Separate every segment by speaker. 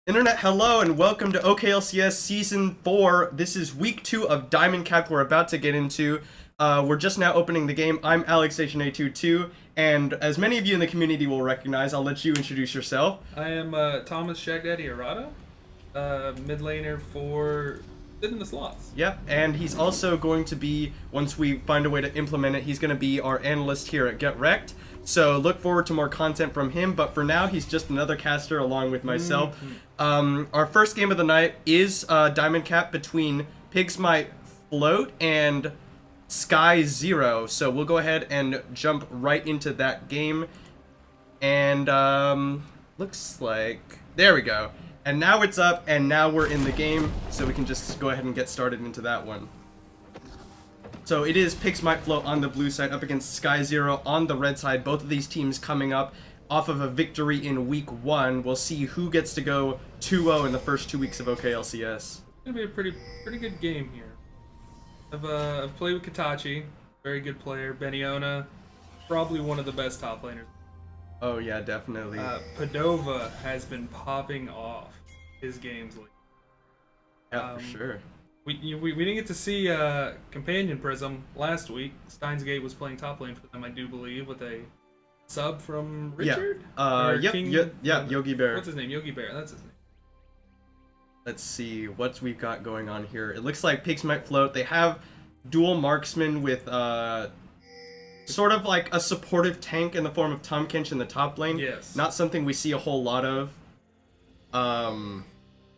Speaker 1: Internet, hello and welcome to OKLCS Season 4. This is Week 2 of Diamond Cap we're about to get into. We're just now opening the game. I'm AlexStation822, and as many of you in the community will recognize, I'll let you introduce yourself.
Speaker 2: I am Thomas Shagdaddy Arata, mid laner for sitting the slots.
Speaker 1: Yep, and he's also going to be, once we find a way to implement it, he's going to be our analyst here at Get Wrecked. So look forward to more content from him, but for now, he's just another caster along with myself. Our first game of the night is Diamond Cap between Pigs Might Float and Sky Zero. So we'll go ahead and jump right into that game. And looks like, there we go. And now it's up, and now we're in the game, so we can just go ahead and get started into that one. So it is Pigs Might Float on the blue side up against Sky Zero on the red side. Both of these teams coming up off of a victory in Week 1. We'll see who gets to go 2-0 in the first 2 weeks of OKLCS.
Speaker 2: It's gonna be a pretty good game here. I've played with Katachi, very good player. Beniona, probably one of the best top laners.
Speaker 1: Oh yeah, definitely.
Speaker 2: Padova has been popping off his games lately.
Speaker 1: Yeah, for sure.
Speaker 2: We didn't get to see Companion Prism last week. Steins Gate was playing top lane for them, I do believe, with a sub from Richard?
Speaker 1: Yeah, Yogi Bear.
Speaker 2: What's his name? Yogi Bear, that's his name.
Speaker 1: Let's see what we've got going on here. It looks like Pigs Might Float. They have dual marksman with sort of like a supportive tank in the form of Tomkinch in the top lane.
Speaker 2: Yes.
Speaker 1: Not something we see a whole lot of.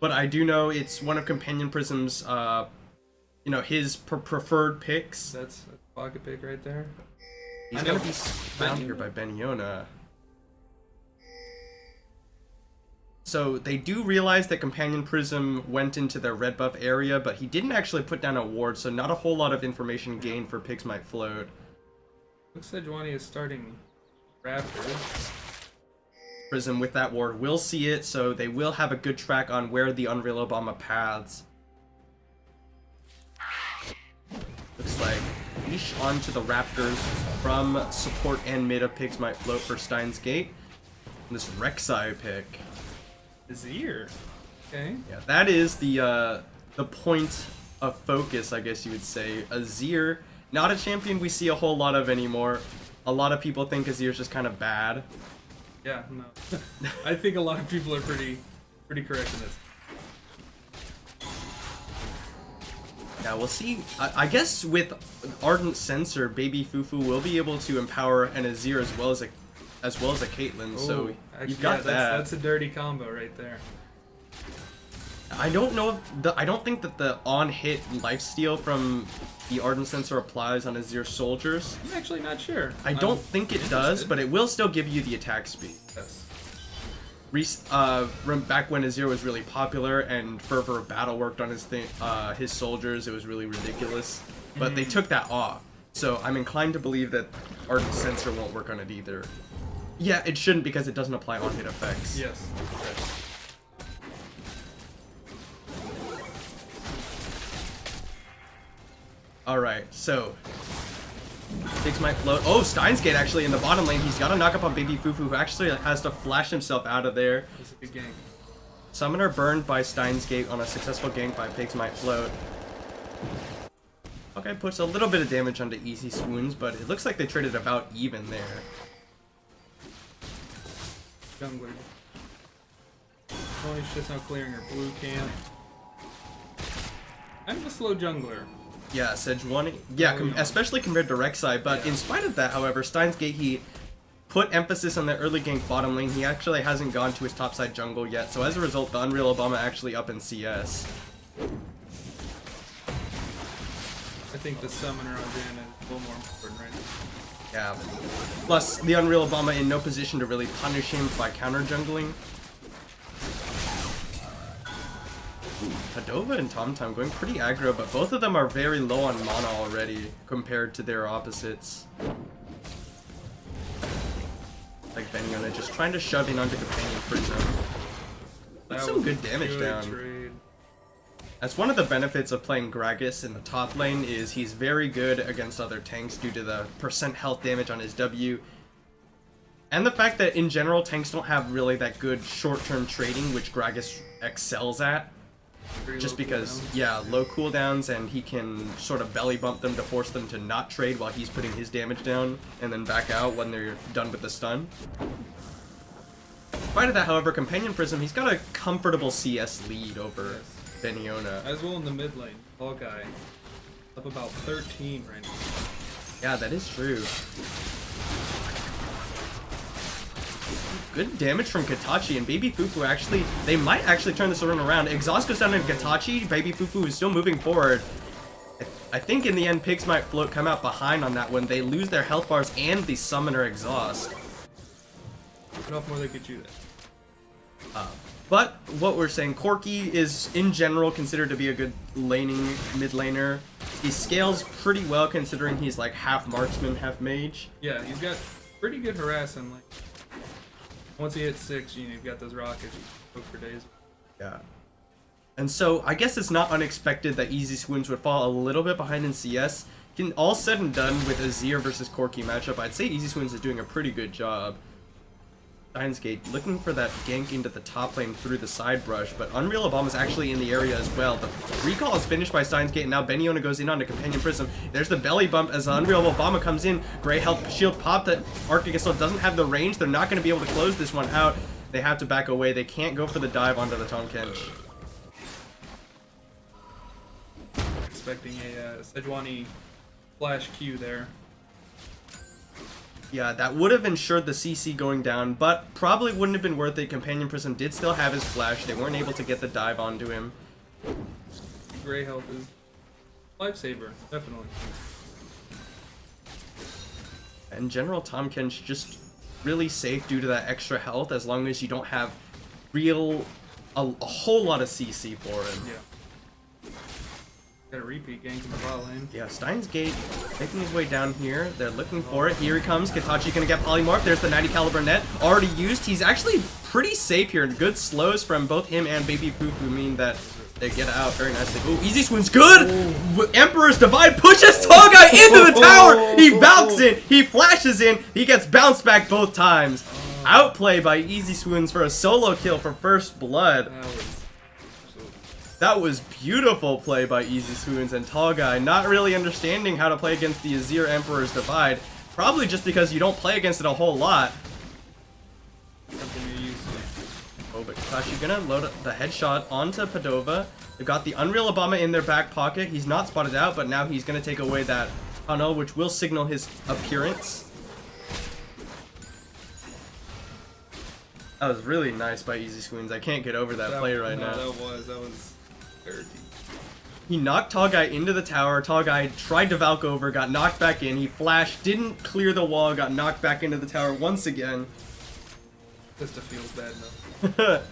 Speaker 1: But I do know it's one of Companion Prism's, his preferred picks.
Speaker 2: That's a pocket pick right there.
Speaker 1: He's gonna be found here by Beniona. So they do realize that Companion Prism went into their red buff area, but he didn't actually put down a ward, so not a whole lot of information gained for Pigs Might Float.
Speaker 2: Looks like Juani is starting Raptors.
Speaker 1: Prism with that ward will see it, so they will have a good track on where the Unreal Obama paths. Looks like leash onto the Raptors from support and mid of Pigs Might Float for Steins Gate. And this Rek'Sai pick.
Speaker 2: Azir. Okay.
Speaker 1: Yeah, that is the point of focus, I guess you would say. Azir, not a champion we see a whole lot of anymore. A lot of people think Azir's just kind of bad.
Speaker 2: Yeah, no. I think a lot of people are pretty correct in this.
Speaker 1: Yeah, we'll see. I guess with Ardent Sensor, Baby Fufu will be able to empower an Azir as well as a Caitlyn. So
Speaker 2: actually,
Speaker 1: you've got that.
Speaker 2: That's a dirty combo right there.
Speaker 1: I don't know if I don't think that the on-hit lifesteal from the Ardent Sensor applies on Azir soldiers.
Speaker 2: I'm actually not sure.
Speaker 1: I don't think it does, but it will still give you the attack speed.
Speaker 2: Yes.
Speaker 1: Back when Azir was really popular and Fervor of Battle worked on his soldiers, it was really ridiculous. But they took that off, so I'm inclined to believe that Ardent Sensor won't work on it either. Yeah, it shouldn't because it doesn't apply on-hit effects.
Speaker 2: Yes. Okay.
Speaker 1: Alright, so Pigs Might Float. Oh, Steins Gate actually in the bottom lane. He's got to knock up on Baby Fufu, who actually has to flash himself out of there.
Speaker 2: That's a good gank.
Speaker 1: Summoner burned by Steins Gate on a successful gank by Pigs Might Float. Okay, puts a little bit of damage onto Easy Swoons, but it looks like they traded about even there.
Speaker 2: Jungler. Tony's just now clearing her blue camp. I'm a slow jungler.
Speaker 1: Yeah, Sejuani. Yeah, especially compared to Rek'Sai. But
Speaker 2: yeah.
Speaker 1: In spite of that, however, Steins Gate, he put emphasis on the early gank bottom lane. He actually hasn't gone to his topside jungle yet. So as a result, the Unreal Obama actually up in CS.
Speaker 2: I think the summoner on Janet is a little more important right now.
Speaker 1: Yeah. Plus, the Unreal Obama in no position to really punish him by counter jungling. Padova and TomTom going pretty aggro, but both of them are very low on mana already compared to their opposites. Like Beniona just trying to shove in onto Companion Prism. That's some good damage down.
Speaker 2: Trade.
Speaker 1: That's one of the benefits of playing Gragas in the top lane, is he's very good against other tanks due to the percent health damage on his W. And the fact that in general tanks don't have really that good short-term trading, which Gragas excels at. Just because, yeah, low cooldowns, and he can sort of belly bump them to force them to not trade while he's putting his damage down, and then back out when they're done with the stun. In spite of that, however, Companion Prism, he's got a comfortable CS lead over Beniona.
Speaker 2: As well in the mid lane. Ball guy. Up about 13 right now.
Speaker 1: Yeah, that is true. Good damage from Katachi, and Baby Fufu actually, they might actually turn this around. Exhaust goes down to Katachi, Baby Fufu is still moving forward. I think in the end, Pigs might come out behind on that one. They lose their health bars and the Summoner Exhaust.
Speaker 2: Enough more they could do that.
Speaker 1: But what we're saying, Corki is in general considered to be a good laning mid laner. He scales pretty well considering he's like half marksman, half mage.
Speaker 2: Yeah, he's got pretty good harass, and like once he hits 6, you know, you've got those rockets you cook for days.
Speaker 1: Yeah. And so I guess it's not unexpected that Easy Swoons would fall a little bit behind in CS. All said and done with Azir versus Corki matchup, I'd say Easy Swoons is doing a pretty good job. Steins Gate looking for that gank into the top lane through the side brush, but Unreal Obama is actually in the area as well. The recall is finished by Steins Gate, and now Beniona goes in onto Companion Prism. There's the belly bump as Unreal Obama comes in. Gray health shield pop that Arctic Assault doesn't have the range. They're not going to be able to close this one out. They have to back away. They can't go for the dive onto the Tahm Kench.
Speaker 2: Expecting a Sejuani flash Q there.
Speaker 1: Yeah, that would have ensured the CC going down, but probably wouldn't have been worth it. Companion Prism did still have his flash. They weren't able to get the dive onto him.
Speaker 2: Gray health is lifesaver, definitely.
Speaker 1: In general, Tahm Kench just really safe due to that extra health, as long as you don't have a whole lot of CC for him.
Speaker 2: Yeah. Got a repeat gank in the bot lane.
Speaker 1: Yeah, Steins Gate making his way down here. They're looking for it. Here he comes. Katachi gonna get polymorph. There's the 90 caliber net already used. He's actually pretty safe here. Good slows from both him and Baby Fufu mean that they get out very nicely. Oh, Easy Swoon's good. Ooh. Emperor's Divide pushes Togai into the tower. He bounces in. He flashes in. He gets bounced back both times. Outplay by Easy Swoons for a solo kill for first blood. That was beautiful play by Easy Swoons, and Tall Guy not really understanding how to play against the Azir Emperor's Divide. Probably just because you don't play against it a whole lot. Oh, but Katachi gonna load up the headshot onto Padova. They've got the Unreal Obama in their back pocket. He's not spotted out, but now he's gonna take away that tunnel, which will signal his appearance. That was really nice by Easy Swoons. I can't get over that play right now.
Speaker 2: That was dirty.
Speaker 1: He knocked Tall Guy into the tower. Tall Guy tried to Valk over, got knocked back in. He flashed, didn't clear the wall, got knocked back into the tower once again.
Speaker 2: This just feels bad enough.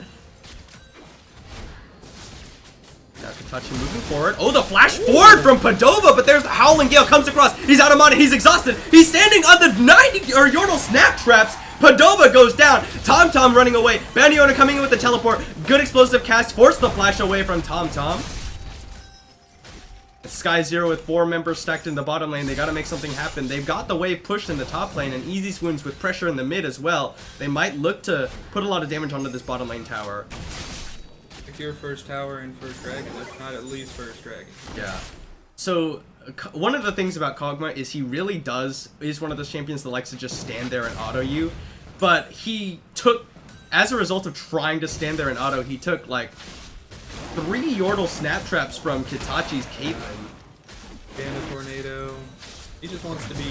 Speaker 1: Now Katachi moving forward. Oh, the flash forward from Padova, but there's the Howling Gale comes across. He's out of mana. He's exhausted. He's standing on the 90 or Yordle snap traps. Padova goes down. Tom running away. Beniona coming in with the teleport. Good explosive cast. Forced the flash away from Tom. Sky Zero with 4 members stacked in the bottom lane. They got to make something happen. They've got the wave pushed in the top lane, and Easy Swoons with pressure in the mid as well. They might look to put a lot of damage onto this bottom lane tower.
Speaker 2: Secure first tower and first dragon, if not at least first dragon.
Speaker 1: Yeah. So one of the things about Kog'Maw is he really is one of those champions that likes to just stand there and auto you. But he took, as a result of trying to stand there and auto, he took like 3 Yordle snap traps from Kitachi's Caitlyn.
Speaker 2: Panda Tornado. He just wants to be...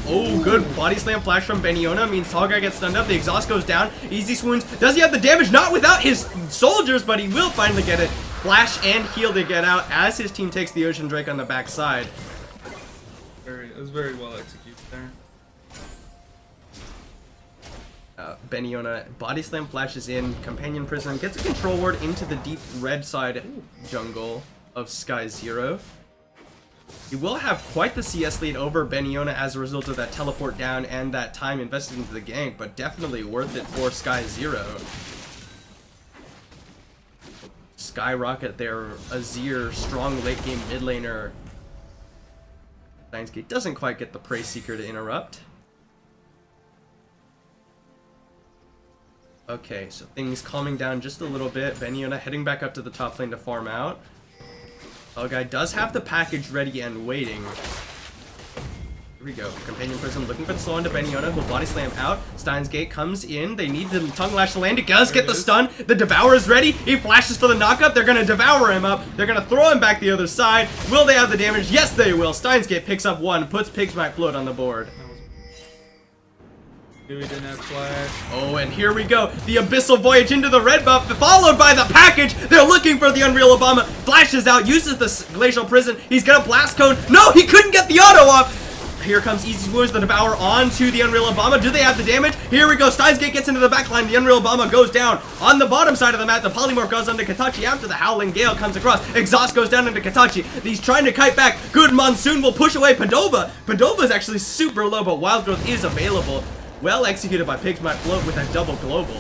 Speaker 1: Oh, good body slam flash from Beniona means Tall Guy gets stunned up. The exhaust goes down. Easy Swoons. Does he have the damage? Not without his soldiers, but he will finally get it. Flash and heal to get out as his team takes the Ocean Drake on the backside.
Speaker 2: It was very well executed there.
Speaker 1: Beniona body slam flashes in. Companion Prism gets a control ward into the deep red side jungle of Sky Zero. He will have quite the CS lead over Beniona as a result of that teleport down and that time invested into the gank, but definitely worth it for Sky Zero. Skyrocket their Azir, strong late game mid laner. Steins;Gate doesn't quite get the Prey Seeker to interrupt. Okay, so things calming down just a little bit. Beniona heading back up to the top lane to farm out. Guy does have the package ready and waiting. Here we go. Companion Prism looking for the slow into Beniona, who'll body slam out. Steins;Gate comes in. They need the Tongue Lash to land. It does get the stun. The Devour is ready. He flashes for the knockup. They're going to devour him up. They're going to throw him back the other side. Will they have the damage? Yes, they will. Steins;Gate picks up one, puts Pigs Might Float on the board.
Speaker 2: Dewey didn't have flash.
Speaker 1: Oh, and here we go. The Abyssal Voyage into the red buff, followed by the package. They're looking for the Unreal Obama. Flashes out, uses the Glacial Prison. He's got a Blast Cone. No, he couldn't get the auto off. Here comes Easy Wounds, the Devour onto the Unreal Obama. Do they have the damage? Here we go. Steins;Gate gets into the backline. The Unreal Obama goes down. On the bottom side of the map, the Polymorph goes onto Katachi after the Howling Gale comes across. Exhaust goes down into Katachi. He's trying to kite back. Good Monsoon will push away Padova. Padova is actually super low, but Wild Growth is available. Well executed by Pigs Might Float with a double global.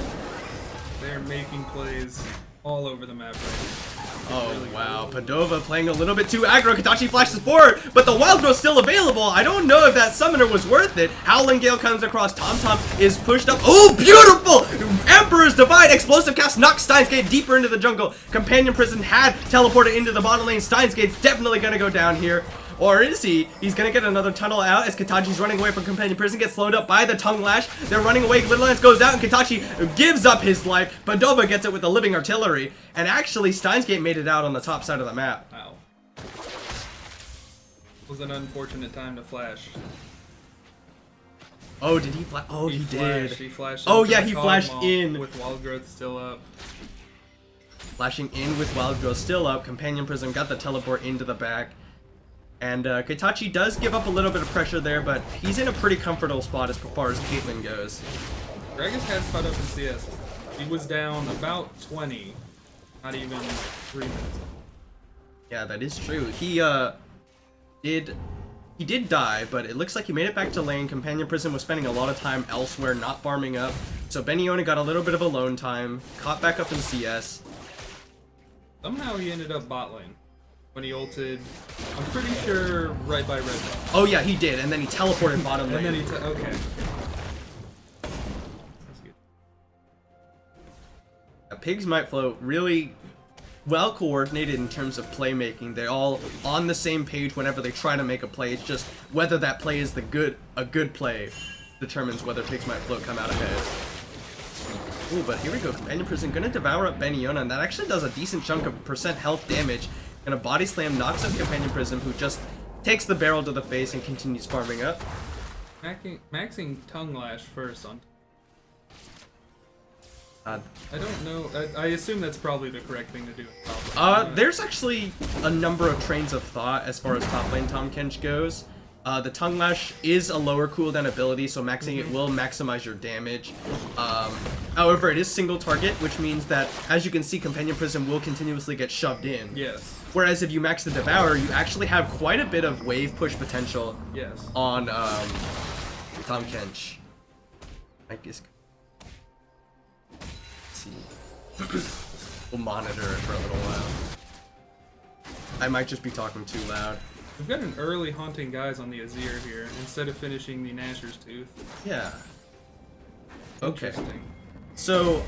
Speaker 2: They're making plays all over the map right now.
Speaker 1: Oh,
Speaker 2: really
Speaker 1: wow. Padova playing a little bit too aggro. Katachi flashes forward, but the Wild Growth's still available. I don't know if that Summoner was worth it. Howling Gale comes across. TomTom is pushed up. Oh, beautiful! Emperor's Divide. Explosive cast knocks Steins;Gate deeper into the jungle. Companion Prison had teleported into the bottom lane. Steins;Gate's definitely going to go down here. Or is he? He's gonna get another tunnel out as Katachi's running away from Companion Prison, gets slowed up by the Tongue Lash. They're running away, Little Lance goes out, and Katachi gives up his life. Padova gets it with the Living Artillery, and actually Steins;Gate made it out on the top side of the map.
Speaker 2: Wow. Was an unfortunate time to flash.
Speaker 1: Oh, did he flash? Oh, he did.
Speaker 2: He flashed.
Speaker 1: Oh,
Speaker 2: into
Speaker 1: yeah,
Speaker 2: the
Speaker 1: he
Speaker 2: Cog
Speaker 1: flashed
Speaker 2: Maul
Speaker 1: in.
Speaker 2: with Wild Growth still up.
Speaker 1: Flashing in with Wild Growth still up. Companion Prison got the teleport into the back. And Katachi does give up a little bit of pressure there, but he's in a pretty comfortable spot as far as Caitlyn goes.
Speaker 2: Gragas has caught up in CS. He was down about 20, not even 3 minutes.
Speaker 1: Yeah, that is true. He did die, but it looks like he made it back to lane. Companion Prison was spending a lot of time elsewhere, not farming up. So Beniona got a little bit of alone time, caught back up in CS.
Speaker 2: Somehow he ended up bot lane. When he ulted, I'm pretty sure right by red buff.
Speaker 1: Oh yeah, he did, and then he teleported bottom lane.
Speaker 2: And then he okay.
Speaker 1: Pigs Might Float really well coordinated in terms of playmaking. They're all on the same page whenever they try to make a play. It's just whether that play is a good play determines whether Pigs Might Float come out ahead. Ooh, but here we go. Companion Prison gonna devour up Beniona, and that actually does a decent chunk of percent health damage. And a body slam knocks out Companion Prison, who just takes the barrel to the face and continues farming up.
Speaker 2: Maxing Tongue Lash first on.
Speaker 1: I
Speaker 2: don't know. I assume that's probably the correct thing to do.
Speaker 1: There's actually a number of trains of thought as far as top lane Tahm Kench goes. The Tongue Lash is a lower cooldown ability, so maxing it will maximize your damage. However, it is single target, which means that, as you can see, Companion Prison will continuously get shoved in.
Speaker 2: Yes.
Speaker 1: Whereas if you max the Devour, you actually have quite a bit of wave push potential.
Speaker 2: Yes.
Speaker 1: On Tahm Kench. I guess. Let's see. We'll monitor it for a little while. I might just be talking too loud.
Speaker 2: We've got an early haunting guys on the Azir here instead of finishing the Nashor's Tooth.
Speaker 1: Yeah. Okay.
Speaker 2: Interesting.
Speaker 1: So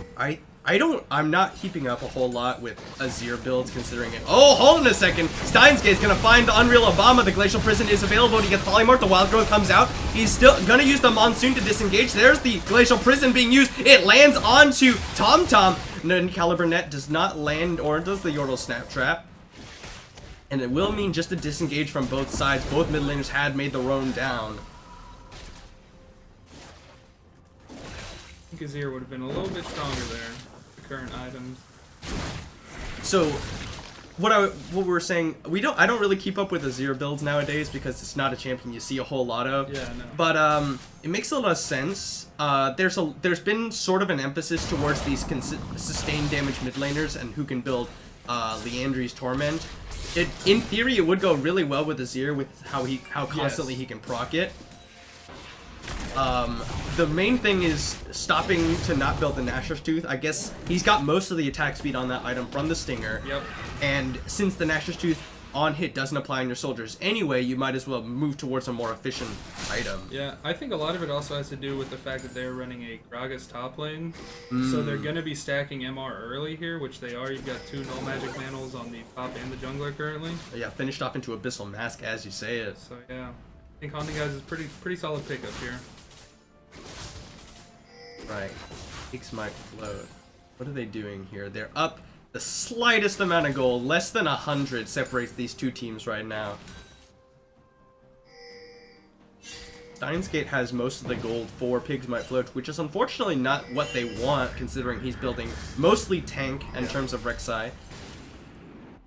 Speaker 1: I'm not keeping up a whole lot with Azir builds considering it. Oh, hold on a second. Steins;Gate's gonna find the Unreal Obama. The Glacial Prison is available. He gets Polymorph. The Wild Growth comes out. He's still gonna use the Monsoon to disengage. There's the Glacial Prison being used. It lands onto TomTom. No, Caliber Net does not land, or does the Yordle Snap Trap. And it will mean just a disengage from both sides. Both mid laners had made the roam down.
Speaker 2: I think Azir would have been a little bit stronger there. The current items.
Speaker 1: So, what we're saying, I don't really keep up with Azir builds nowadays because it's not a champion you see a whole lot of.
Speaker 2: Yeah, no.
Speaker 1: But it makes a lot of sense. There's been sort of an emphasis towards these sustained damage mid laners and who can build Leandri's Torment. In theory, it would go really well with Azir with how constantly he can proc it. The main thing is stopping to not build the Nashor's Tooth. I guess he's got most of the attack speed on that item from the Stinger.
Speaker 2: Yep.
Speaker 1: And since the Nashor's Tooth on hit doesn't apply on your soldiers anyway, you might as well move towards a more efficient item.
Speaker 2: Yeah, I think a lot of it also has to do with the fact that they're running a Gragas top lane. So they're going to be stacking MR early here, which they are. You've got 2 null magic manals on the top and the jungler currently.
Speaker 1: Yeah, finished off into Abyssal Mask as you say it.
Speaker 2: So yeah, I think Haunting Guys is pretty solid pickup here.
Speaker 1: Right. Pigs might float. What are they doing here? They're up the slightest amount of gold. Less than 100 separates these two teams right now. Steins Gate has most of the gold for Pigs Might Float, which is unfortunately not what they want, considering he's building mostly tank in terms of Rek'Sai.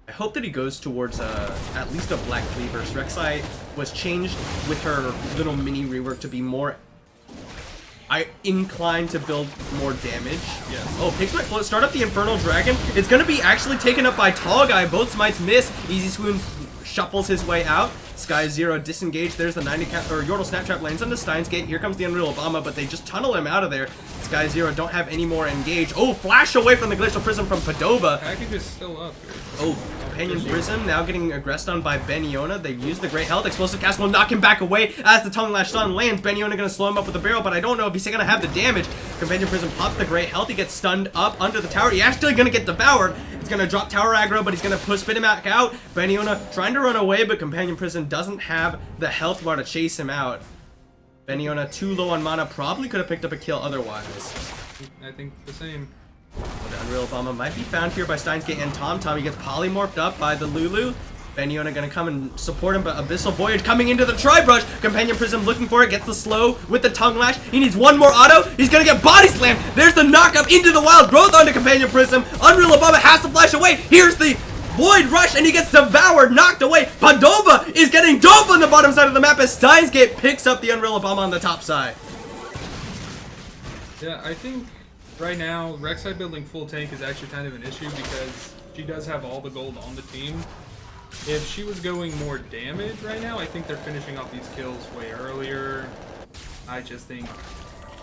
Speaker 1: I hope that he goes towards at least a Black Cleaver. Rek'Sai was changed with her little mini rework to be more inclined to build more damage.
Speaker 2: Yeah.
Speaker 1: Oh, Pigs Might Float. Start up the Infernal Dragon. It's going to be actually taken up by Tall Guy. Both smites miss. Easy Swoon shuffles his way out. Sky Zero disengaged. There's the 90 or Yordle Snaptrap lands onto Steins Gate. Here comes the Unreal Obama, but they just tunnel him out of there. Sky Zero don't have any more engage. Oh, flash away from the Glacial Prism from Padova.
Speaker 2: Package is still up here.
Speaker 1: Oh, Companion Prism now getting aggressed on by Beniona. They've used the Great Health. Explosive Cast will knock him back away as the Tongue Lash Stun lands. Beniona gonna slow him up with the barrel, but I don't know if he's gonna have the damage. Companion Prism pops the Great Health. He gets stunned up under the tower. He's actually gonna get devoured. It's gonna drop tower aggro, but he's gonna spit him back out. Beniona trying to run away, but Companion Prism doesn't have the health bar to chase him out. Beniona too low on mana. Probably could have picked up a kill otherwise.
Speaker 2: I think the same.
Speaker 1: The Unreal Obama might be found here by Steins Gate and Tom. He gets polymorphed up by the Lulu. Beniona gonna come and support him, but Abyssal Voyage coming into the Tri-Brush. Companion Prism looking for it, gets the slow with the Tongue Lash. He needs one more auto. He's gonna get body slammed. There's the knock up into the Wild Growth onto Companion Prism. Unreal Obama has to flash away. Here's the Void Rush, and he gets devoured, knocked away. Padova is getting dope on the bottom side of the map as Steins Gate picks up the Unreal Obama on the top side.
Speaker 2: Yeah, I think right now Rek'Sai building full tank is actually kind of an issue because she does have all the gold on the team. If she was going more damage right now, I think they're finishing off these kills way earlier. I just think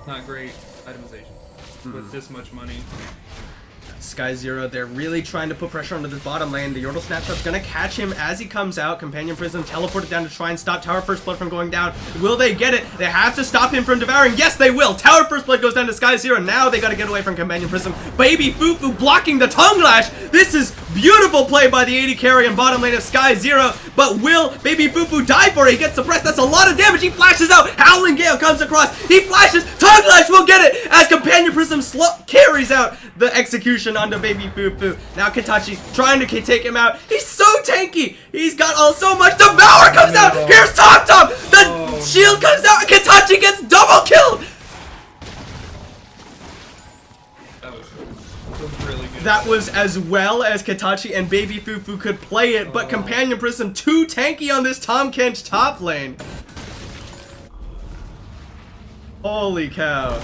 Speaker 2: not great itemization with this much money.
Speaker 1: Sky Zero, they're really trying to put pressure onto this bottom lane. The Yordle Snapshot's gonna catch him as he comes out. Companion Prism teleported down to try and stop Tower First Blood from going down. Will they get it? They have to stop him from devouring. Yes, they will. Tower First Blood goes down to Sky Zero. Now they gotta get away from Companion Prism. Baby Fufu blocking the Tongue Lash. This is beautiful play by the AD carry in bottom lane of Sky Zero. But will Baby Fufu die for it? He gets suppressed. That's a lot of damage. He flashes out. Howling Gale comes across. He flashes. Tongue Lash will get it as Companion Prism carries out the execution onto Baby Fufu. Now Katachi trying to take him out. He's so tanky. He's got so much. Devour comes out. Here's Tom. The shield comes out. Katachi gets double killed.
Speaker 2: That was really good.
Speaker 1: That was as well as Katachi and Baby Fufu could play it, but Companion Prism too tanky on this Tom Kench top lane. Holy cow.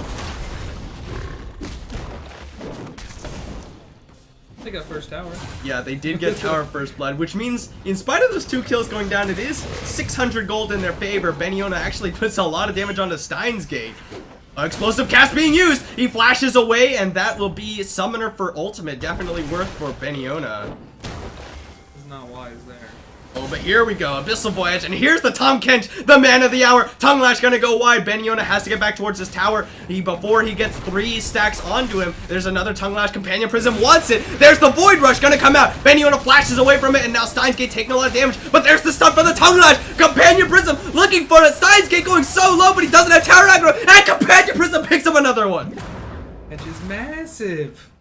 Speaker 2: They got first tower.
Speaker 1: Yeah, they did get Tower First Blood, which means in spite of those 2 kills going down, it is 600 gold in their favor. Beniona actually puts a lot of damage onto Steins Gate. Explosive Cast being used. He flashes away, and that will be Summoner for Ultimate. Definitely worth for Beniona.
Speaker 2: It's not wise there.
Speaker 1: Oh, but here we go. Abyssal Voyage, and here's the Tom Kench, the man of the hour. Tongue Lash gonna go wide. Beniona has to get back towards his tower. Before he gets 3 stacks onto him, there's another Tongue Lash. Companion Prism wants it. There's the Void Rush gonna come out. Beniona flashes away from it, and now Steins Gate taking a lot of damage. But there's the stun for the Tongue Lash. Companion Prism looking for it. Steins Gate going so low, but he doesn't have tower aggro. And Companion Prism picks up another one.
Speaker 2: Kench is massive.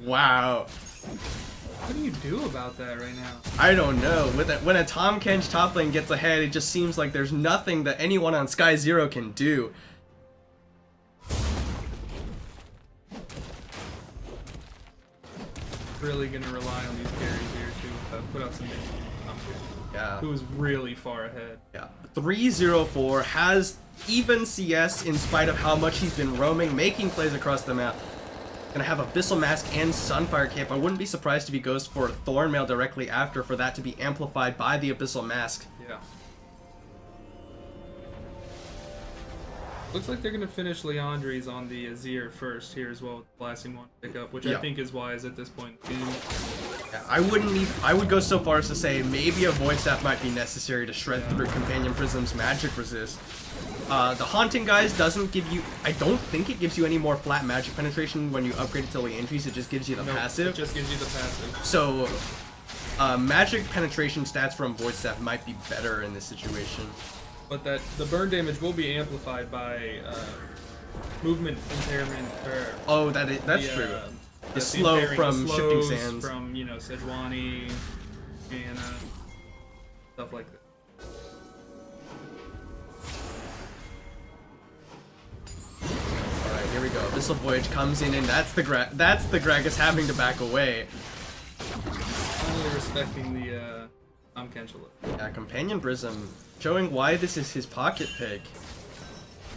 Speaker 1: Wow.
Speaker 2: What do you do about that right now?
Speaker 1: I don't know. When a Tom Kench top lane gets ahead, it just seems like there's nothing that anyone on Sky Zero can do.
Speaker 2: Really gonna rely on these carries here to put out some damage.
Speaker 1: Yeah.
Speaker 2: Who is really far ahead.
Speaker 1: Yeah. 304 has even CS in spite of how much he's been roaming, making plays across the map. Gonna have Abyssal Mask and Sunfire Cape. I wouldn't be surprised if he goes for Thornmail directly after for that to be amplified by the Abyssal Mask.
Speaker 2: Yeah. Looks like they're gonna finish Leandri's on the Azir first here as well, with the blasting one pickup, which I think is wise at this point.
Speaker 1: Yeah, I would go so far as to say maybe a Void Staff might be necessary to shred through Companion Prism's magic resist. The Haunting, guys, doesn't give you... I don't think it gives you any more flat magic penetration when you upgrade it to Leandri's. It just gives you the passive.
Speaker 2: It just gives you the passive.
Speaker 1: So, magic penetration stats from Void Staff might be better in this situation.
Speaker 2: But the burn damage will be amplified by movement impairment.
Speaker 1: Oh, that's true. The slow from Shifting Sands.
Speaker 2: From, you know, Sejuani, and stuff like that.
Speaker 1: Alright, here we go. Abyssal Voyage comes in, and that's the Gragas having to back away.
Speaker 2: Finally respecting the Kenchula.
Speaker 1: Yeah, Companion Prism showing why this is his pocket pick.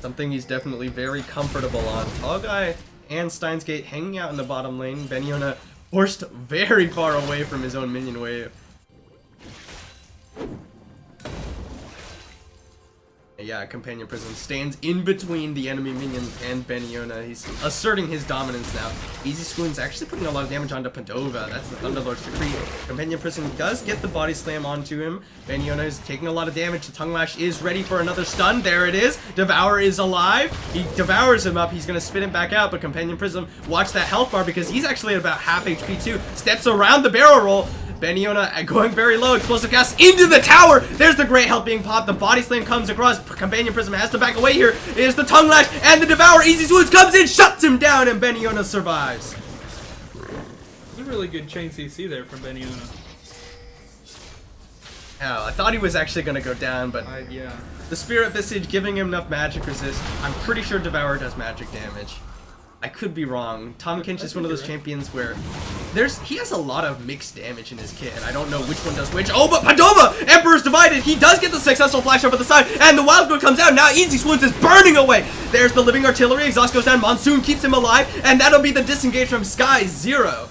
Speaker 1: Something he's definitely very comfortable on. Tall Guy and Steins Gate hanging out in the bottom lane. Beniona forced very far away from his own minion wave. Yeah, Companion Prism stands in between the enemy minions and Beniona. He's asserting his dominance now. Easy Swoon's actually putting a lot of damage onto Padova. That's the Thunderlord's Decree. Companion Prism does get the body slam onto him. Beniona is taking a lot of damage. The Tongue Lash is ready for another stun. There it is. Devour is alive. He devours him up. He's going to spit him back out, but Companion Prism, watch that health bar because he's actually at about half HP too. Steps around the barrel roll. Beniona going very low, explosive cast into the tower. There's the great health being popped. The body slam comes across. Companion Prism has to back away here. It is the Tongue Lash and the Devour. Easy Swoons comes in, shuts him down, and Beniona survives.
Speaker 2: It's a really good chain CC there from Beniona.
Speaker 1: Hell, I thought he was actually going to go down, but
Speaker 2: yeah.
Speaker 1: The Spirit Visage giving him enough magic resist. I'm pretty sure Devour does magic damage. I could be wrong. Tahm Kench is one of those champions where he has a lot of mixed damage in his kit, and I don't know which one does which. Oh, but Padova! Emperor's Divided! He does get the successful flash up at the side, and the Wild Goat comes out. Now Easy Swoons is burning away! There's the Living Artillery. Exhaust goes down. Monsoon keeps him alive, and that'll be the disengage from Sky Zero.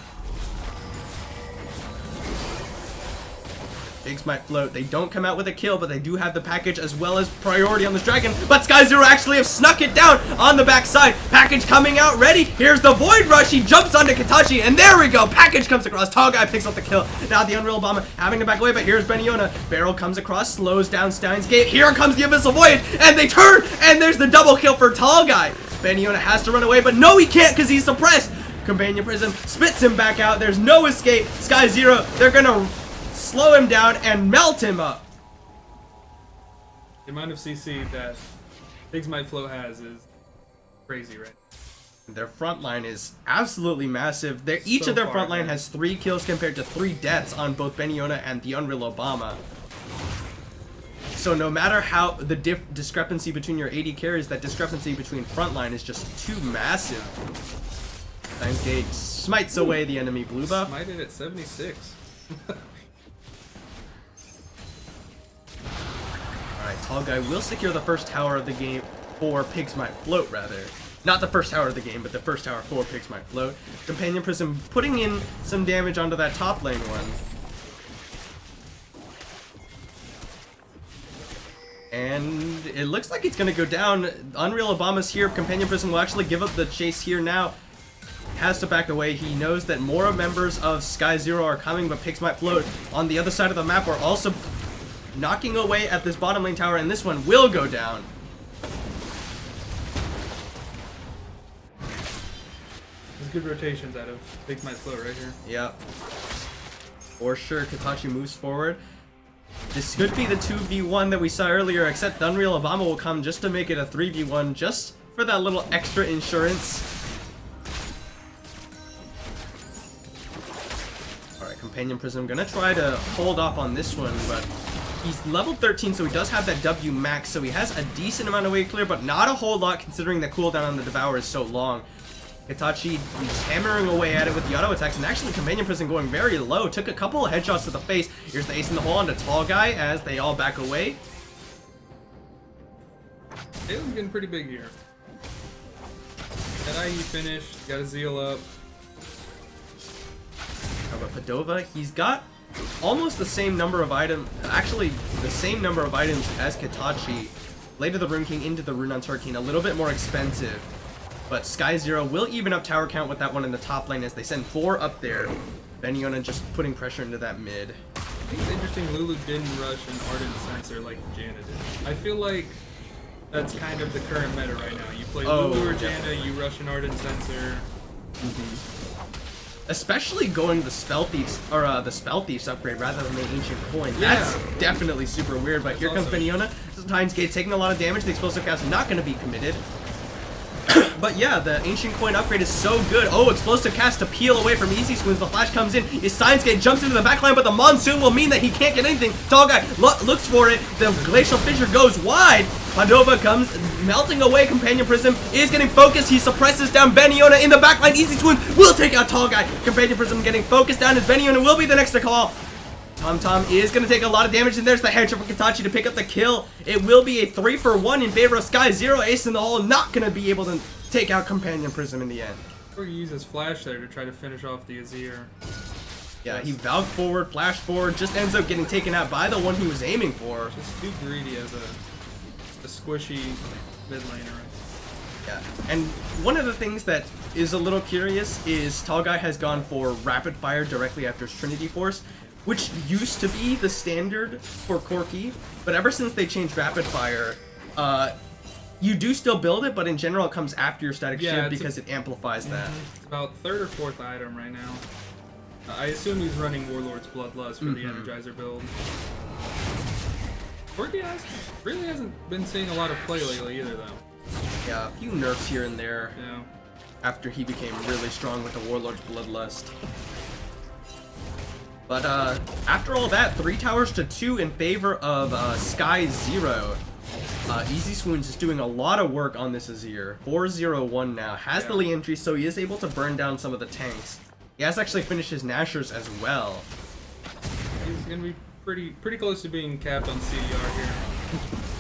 Speaker 1: Pigs might float. They don't come out with a kill, but they do have the package as well as priority on this dragon. But Sky Zero actually have snuck it down on the backside. Package coming out ready. Here's the Void Rush. He jumps onto Katachi, and there we go. Package comes across. Tall Guy picks up the kill. Now the Unreal Bomb having to back away, but here's Beniona. Barrel comes across, slows down Steins Gate. Here comes the Abyssal Void, and they turn, and there's the double kill for Tall Guy. Beniona has to run away, but no, he can't because he's suppressed. Companion Prism spits him back out. There's no escape. Sky Zero, they're gonna slow him down and melt him up.
Speaker 2: The amount of CC that Pigs Might Float has is crazy, right?
Speaker 1: Their front line is absolutely massive. Each of their front line has 3 kills compared to 3 deaths on both Beniona and the Unreal Obama. So no matter how the discrepancy between your AD carries, that discrepancy between front line is just too massive. Steins Gate smites away the enemy blue buff.
Speaker 2: Smited at 76.
Speaker 1: Alright, Tall Guy will secure the first tower of the game, or Pigs Might Float, rather. Not the first tower of the game, but the first tower for Pigs Might Float. Companion Prism putting in some damage onto that top lane one. And it looks like it's going to go down. Unreal Obama's here. Companion Prism will actually give up the chase here now. Has to back away. He knows that more members of Sky Zero are coming, but Pigs Might Float on the other side of the map are also knocking away at this bottom lane tower, and this one will go down.
Speaker 2: There's good rotations out of Pigs Might Float right here.
Speaker 1: Yep. For sure, Katachi moves forward. This could be the 2v1 that we saw earlier, except the Unreal Obama will come just to make it a 3v1, just for that little extra insurance. Alright, Companion Prism gonna try to hold off on this one, but he's level 13, so he does have that W max, so he has a decent amount of wave clear, but not a whole lot considering the cooldown on the Devour is so long. Katachi is hammering away at it with the auto attacks, and actually Companion Prism going very low. Took a couple of headshots to the face. Here's the ace in the hole onto Tall Guy as they all back away.
Speaker 2: Taylor's getting pretty big here. That IE finished, got a Zeal up.
Speaker 1: But Padova, he's got almost the same number of items, actually the same number of items as Katachi. Blade of the Rune King into the Rune on Turkey, a little bit more expensive. But Sky Zero will even up tower count with that one in the top lane as they send 4 up there. Beniona just putting pressure into that mid.
Speaker 2: I think it's interesting Lulu didn't rush an Ardent Sensor like Janna did. I feel like that's kind of the current meta right now. You play Lulu or Janna, you rush an Ardent Sensor.
Speaker 1: Especially going the Spell Thieves, or the Spell Thieves upgrade rather than the Ancient Coin.
Speaker 2: Yeah.
Speaker 1: That's definitely super weird, but here comes Beniona. Times Gate taking a lot of damage. The Explosive Cast not going to be committed. But yeah, the Ancient Coin upgrade is so good. Oh, Explosive Cast to peel away from Easy Swoons. The flash comes in. His Science Gate jumps into the backline, but the Monsoon will mean that he can't get anything. Tall guy looks for it. The Glacial Fissure goes wide. Padova comes melting away. Companion Prism is getting focused. He suppresses down Beniona in the backline. Easy Swoons will take out Tall guy. Companion Prism getting focused down as Beniona will be the next to call. Tom is going to take a lot of damage, and there's the headshot for Katachi to pick up the kill. It will be a 3-for-1 in favor of Sky Zero. Ace in the hole, not going to be able to take out Companion Prism in the end.
Speaker 2: Or you use his flash there to try to finish off the Azir.
Speaker 1: Yeah, he valved forward, flashed forward, just ends up getting taken out by the one he was aiming for.
Speaker 2: Just too greedy as a squishy mid laner.
Speaker 1: Yeah, and one of the things that is a little curious is Tall Guy has gone for Rapid Fire directly after his Trinity Force, which used to be the standard for Corki, but ever since they changed Rapid Fire, you do still build it, but in general it comes after your Static Shield because it amplifies that.
Speaker 2: It's about 3rd or 4th item right now. I assume he's running Warlord's Bloodlust for the Energizer build. Corki really hasn't been seeing a lot of play lately either, though.
Speaker 1: Yeah, a few nerfs here and there
Speaker 2: Yeah.
Speaker 1: after he became really strong with the Warlord's Bloodlust. But after all that, 3 towers to 2 in favor of Sky Zero. Easy Swoons is doing a lot of work on this Azir. 4-0-1 now. Has the Lee entry, so he is able to burn down some of the tanks. He has actually finished his Nashers as well.
Speaker 2: He's going to be pretty close to being capped on CDR here.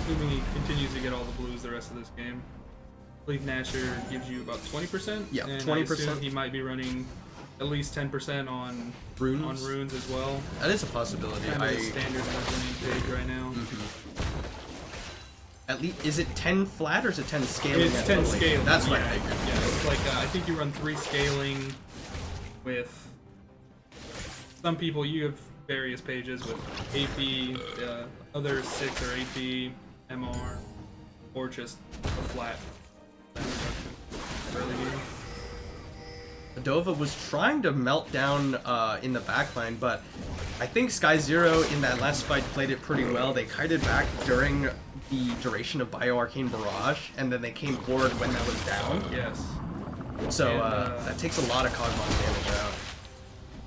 Speaker 2: Assuming he continues to get all the blues the rest of this game. I believe Nasher gives you about 20%.
Speaker 1: Yeah,
Speaker 2: and
Speaker 1: 20%.
Speaker 2: I assume he might be running at least 10% on runes as well.
Speaker 1: That is a possibility.
Speaker 2: Kind of a standard winning page right now.
Speaker 1: At least, is it 10 flat or is it 10 scaling?
Speaker 2: It's 10 scaling.
Speaker 1: That's what I figured.
Speaker 2: Yeah, it's like I think you run 3 scaling with some people. You have various pages with AP, others 6 or AP, MR, or just a flat early game.
Speaker 1: Padova was trying to melt down in the backline, but I think Sky Zero in that last fight played it pretty well. They kited back during the duration of Bio-Arcane Barrage, and then they came forward when that was down.
Speaker 2: Yes.
Speaker 1: So that takes a lot of Cogmon damage out.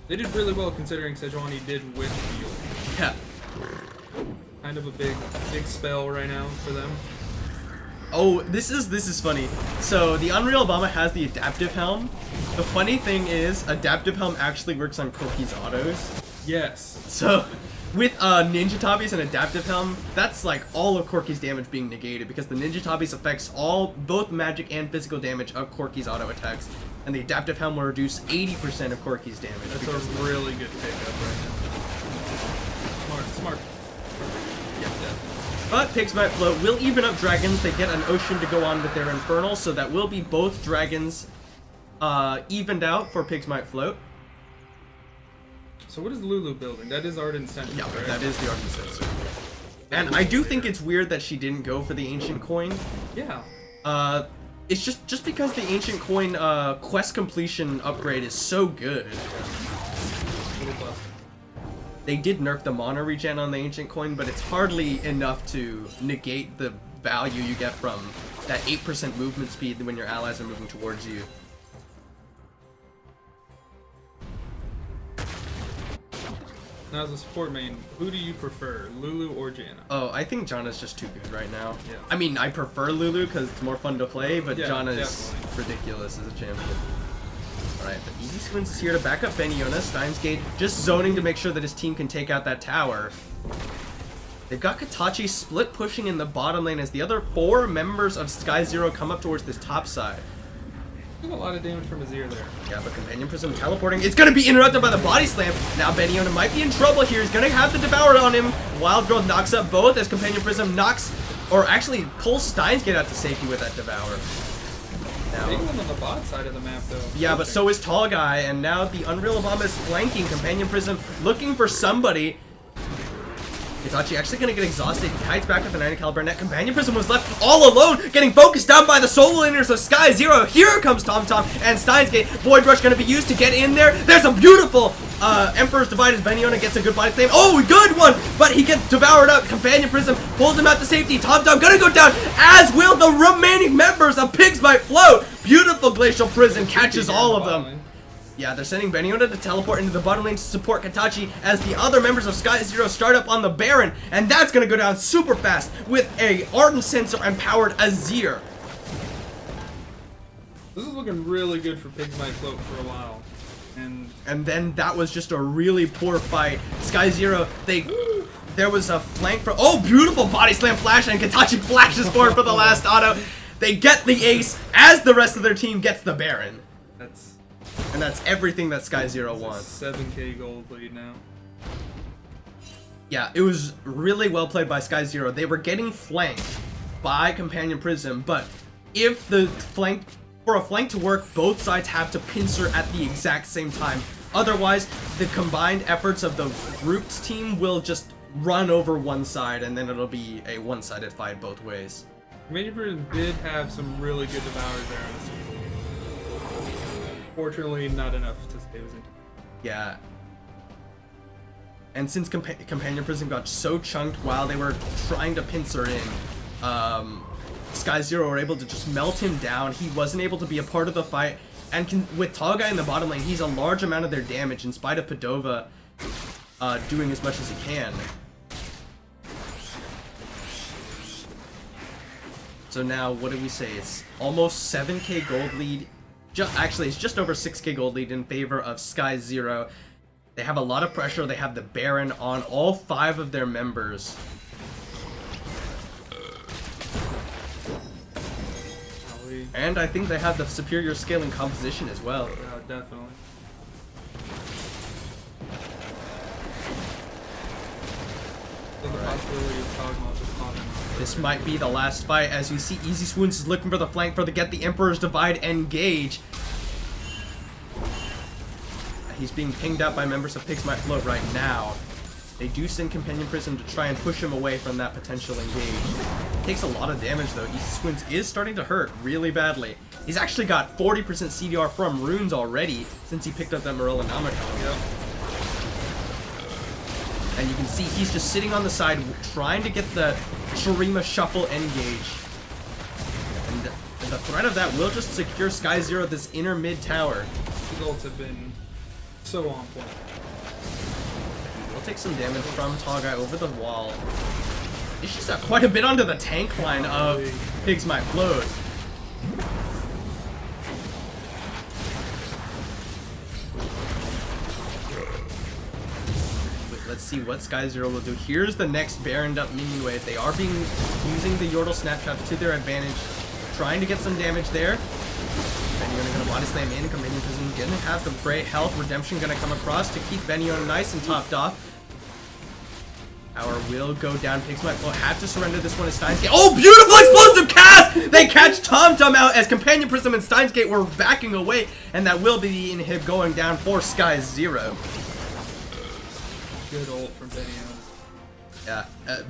Speaker 2: They did really well considering Sejuani did with heal.
Speaker 1: Yeah.
Speaker 2: Kind of a big spell right now for them.
Speaker 1: Oh, this is funny. So the Unreal Obama has the Adaptive Helm. The funny thing is, Adaptive Helm actually works on Corki's autos.
Speaker 2: Yes.
Speaker 1: So with Ninja Tabi's and Adaptive Helm, that's like all of Corki's damage being negated because the Ninja Tabi's affects both magic and physical damage of Corki's auto attacks, and the Adaptive Helm will reduce 80% of Corki's damage.
Speaker 2: That's a really good pickup right now. Smart.
Speaker 1: But Pigs Might Float will even up dragons. They get an ocean to go on with their Infernal, so that will be both dragons evened out for Pigs Might Float.
Speaker 2: So what is Lulu building? That is Ardent Sensor,
Speaker 1: Yeah,
Speaker 2: right?
Speaker 1: that is the Ardent Sensor. And I do think it's weird that she didn't go for the Ancient Coin.
Speaker 2: Yeah.
Speaker 1: It's just because the Ancient Coin quest completion upgrade is so good. They did nerf the mono regen on the Ancient Coin, but it's hardly enough to negate the value you get from that 8% movement speed when your allies are moving towards you.
Speaker 2: Now as a support main, who do you prefer, Lulu or Janna?
Speaker 1: Oh, I think Janna's just too good right now.
Speaker 2: Yeah.
Speaker 1: I mean, I prefer Lulu because it's more fun to play, but
Speaker 2: Yeah,
Speaker 1: Janna's
Speaker 2: definitely.
Speaker 1: ridiculous as a champion. Alright, but Easy Swoons is here to back up Beniona. Steins Gate just zoning to make sure that his team can take out that tower. They've got Katachi split pushing in the bottom lane as the other 4 members of Sky Zero come up towards this top side.
Speaker 2: Took a lot of damage from Azir there.
Speaker 1: Yeah, but Companion Prism teleporting. It's going to be interrupted by the body slam. Now Beniola might be in trouble here. He's going to have the Devour on him. Wild Growth knocks up both as Companion Prism knocks, or actually pulls Steins Gate out to safety with that Devour.
Speaker 2: Big one on the bot side of the map, though.
Speaker 1: Yeah, but so is Tall Guy, and now the Unreal Obama is flanking Companion Prism, looking for somebody. Itachi actually gonna get exhausted. He hides back with the 90 caliber net. Companion Prism was left all alone, getting focused down by the solo laners of Sky Zero. Here comes Tom Tom and Steins Gate. Void Rush gonna be used to get in there. There's a beautiful Emperor's Divide as Beniola gets a good body slam. Oh, good one! But he gets devoured up. Companion Prism pulls him out to safety. Tom Tom gonna go down, as will the remaining members of Pigs Might Float. Beautiful Glacial Prison catches all of them. Yeah, they're sending Beniola to teleport into the bottom lane to support Katachi as the other members of Sky Zero start up on the Baron, and that's gonna go down super fast with a Ardent Sensor empowered Azir.
Speaker 2: This is looking really good for Pigs Might Float for a while.
Speaker 1: And then that was just a really poor fight. Sky Zero, there was a flank from, oh, beautiful body slam flash, and Katachi flashes forward for the last auto. They get the ace as the rest of their team gets the Baron. And that's everything that Sky Zero wants.
Speaker 2: 7k gold lead now.
Speaker 1: Yeah, it was really well played by Sky Zero. They were getting flanked by Companion Prism, but if the flank, for a flank to work, both sides have to pincer at the exact same time. Otherwise, the combined efforts of the grouped team will just run over one side, and then it'll be a one-sided fight both ways.
Speaker 2: Companion Prism did have some really good devours there on this team. Fortunately, not enough to save his.
Speaker 1: Yeah. And since Companion Prism got so chunked while they were trying to pincer in, Sky Zero were able to just melt him down. He wasn't able to be a part of the fight. And with Tall Guy in the bottom lane, he's a large amount of their damage in spite of Padova doing as much as he can. So now, what do we say? It's almost 7k gold lead. Actually, it's just over 6k gold lead in favor of Sky Zero. They have a lot of pressure. They have the Baron on all 5 of their members. And I think they have the superior scaling composition as well.
Speaker 2: Yeah, definitely.
Speaker 1: This might be the last fight, as we see Easy Swoons is looking for the flank for the get the Emperor's Divide engage. He's being pinged out by members of Pigs Might Float right now. They do send Companion Prism to try and push him away from that potential engage. Takes a lot of damage though. Easy Swoons is starting to hurt really badly. He's actually got 40% CDR from runes already since he picked up that Morellonomicon.
Speaker 2: Yep.
Speaker 1: And you can see he's just sitting on the side trying to get the Shurima Shuffle engage. And the threat of that will just secure Sky Zero this inner mid tower.
Speaker 2: The ults have been so on point.
Speaker 1: We'll take some damage from Tall Guy over the wall. He's just quite a bit onto the tank line of Pigs Might Float. Let's see what Sky Zero will do. Here's the next Baroned up minion wave. They are using the Yordle Snapshot to their advantage, trying to get some damage there. Beniola gonna body slam in. Companion Prism gonna have the great health. Redemption gonna come across to keep Beniola nice and topped off. Tower will go down. Pigs Might Float have to surrender this one as Steins Gate. Oh, beautiful explosive cast! They catch Tom Tom out as Companion Prism and Steins Gate were backing away, and that will be the inhib going down for Sky Zero.
Speaker 2: Good ult from Beniola.
Speaker 1: Yeah,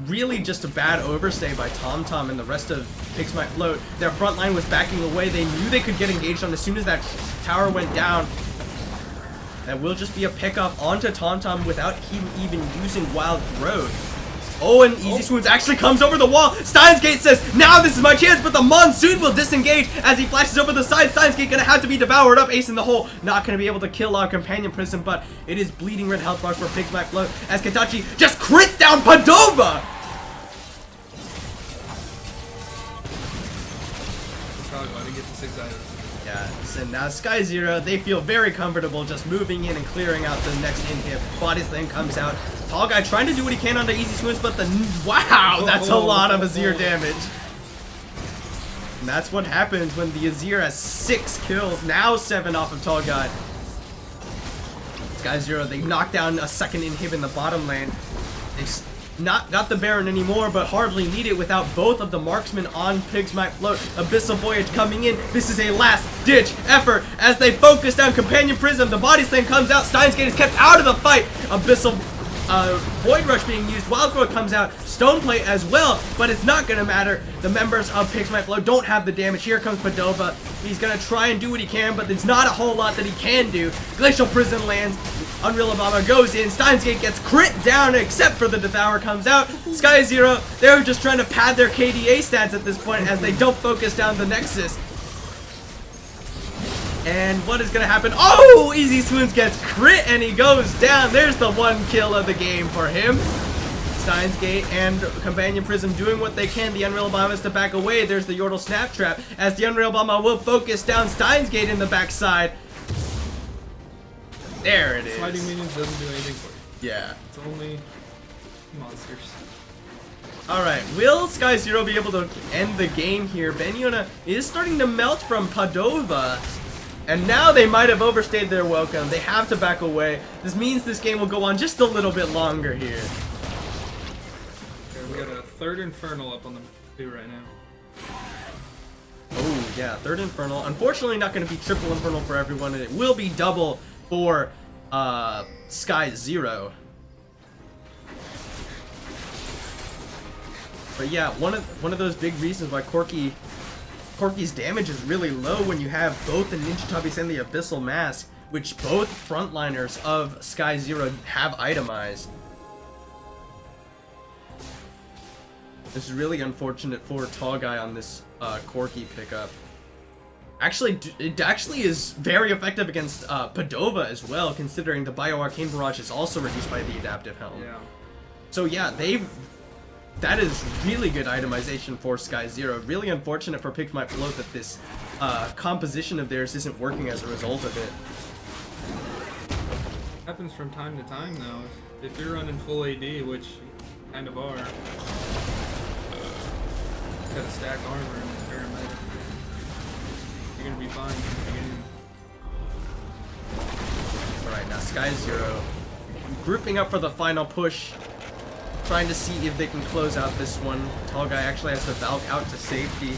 Speaker 1: really just a bad overstay by Tom Tom and the rest of Pigs Might Float. Their front line was backing away. They knew they could get engaged on as soon as that tower went down. That will just be a pickup onto Tom Tom without him even using Wild Growth. Oh, and Easy Swoons actually comes over the wall. Steins Gate says, now this is my chance, but the Monsoon will disengage as he flashes over the side. Steins Gate gonna have to be devoured up. Ace in the hole, not gonna be able to kill our Companion Prism, but it is bleeding red health bars for Pigs Might Float as Katachi just crits down Padova! Yeah, so now Sky Zero, they feel very comfortable just moving in and clearing out the next inhib. Body Slam comes out. Tall Guy trying to do what he can onto Easy Swoons, but wow, that's a lot of Azir damage. And that's what happens when the Azir has 6 kills, now 7 off of Tall Guy. Sky Zero, they knock down a second inhib in the bottom lane. They not got the Baron anymore, but hardly need it without both of the marksmen on Pigs Might Float. Abyssal Voyage coming in. This is a last-ditch effort as they focus down Companion Prism. The body slam comes out. Steins Gate is kept out of the fight. Abyssal Void Rush being used. Wild Growth comes out. Stone Plate as well, but it's not going to matter. The members of Pigs Might Float don't have the damage. Here comes Padova. He's going to try and do what he can, but there's not a whole lot that he can do. Glacial Prison lands. Unreal Obama goes in. Steins Gate gets crit down, except for the Devourer comes out. Sky Zero, they're just trying to pad their KDA stats at this point as they don't focus down the Nexus. And what is going to happen? Oh! Easy Swoons gets crit and he goes down. There's the 1 kill of the game for him. Steins Gate and Companion Prism doing what they can. The Unreal Obama is to back away. There's the Yordle Snap Trap as the Unreal Obama will focus down Steins Gate in the backside. There it is.
Speaker 2: Sliding minions doesn't do anything for you.
Speaker 1: Yeah.
Speaker 2: It's only monsters.
Speaker 1: Alright, will Sky Zero be able to end the game here? Banyona is starting to melt from Padova. And now they might have overstayed their welcome. They have to back away. This means this game will go on just a little bit longer here.
Speaker 2: Okay, we got a 3rd Infernal up on the two right now.
Speaker 1: Oh, yeah, 3rd Infernal. Unfortunately, not going to be triple Infernal for everyone, and it will be double for Sky Zero. But yeah, one of those big reasons why Corki's damage is really low when you have both the Ninja Tubbies and the Abyssal Mask, which both frontliners of Sky Zero have itemized. This is really unfortunate for Tall Guy on this Corki pickup. Actually, it actually is very effective against Padova as well, considering the Bio Arcane Barrage is also reduced by the Adaptive Helm.
Speaker 2: Yeah.
Speaker 1: So yeah, that is really good itemization for Sky Zero. Really unfortunate for Pigs Might Float that this composition of theirs isn't working as a result of it.
Speaker 2: Happens from time to time though. If you're running full AD, which you kind of are, gotta stack armor in this pyramid. You're gonna be fine in the beginning.
Speaker 1: Alright, now Sky Zero grouping up for the final push. Trying to see if they can close out this one. Tall Guy actually has to Valk out to safety.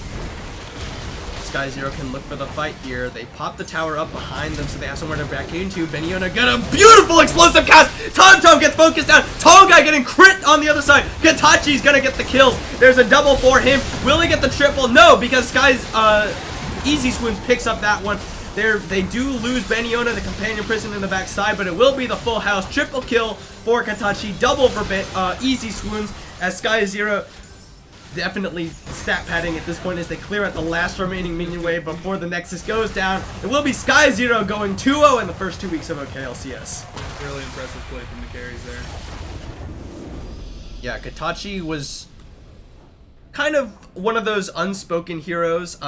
Speaker 1: Sky Zero can look for the fight here. They pop the tower up behind them so they have somewhere to back into. Banyona got a beautiful explosive cast. Tom gets focused down. Tall Guy getting crit on the other side. Katachi's gonna get the kills. There's a double for him. Will he get the triple? No, because Sky's Easy Swoons picks up that one. They do lose Banyona, the Companion Prison in the backside, but it will be the full house. Triple kill for Katachi, double for Easy Swoons, as Sky Zero definitely stat padding at this point as they clear out the last remaining minion wave before the Nexus goes down. It will be Sky Zero going 2-0 in the first 2 weeks of OKLCS.
Speaker 2: Really impressive play from the carries there.
Speaker 1: Yeah, Katachi was kind of one of those unspoken heroes.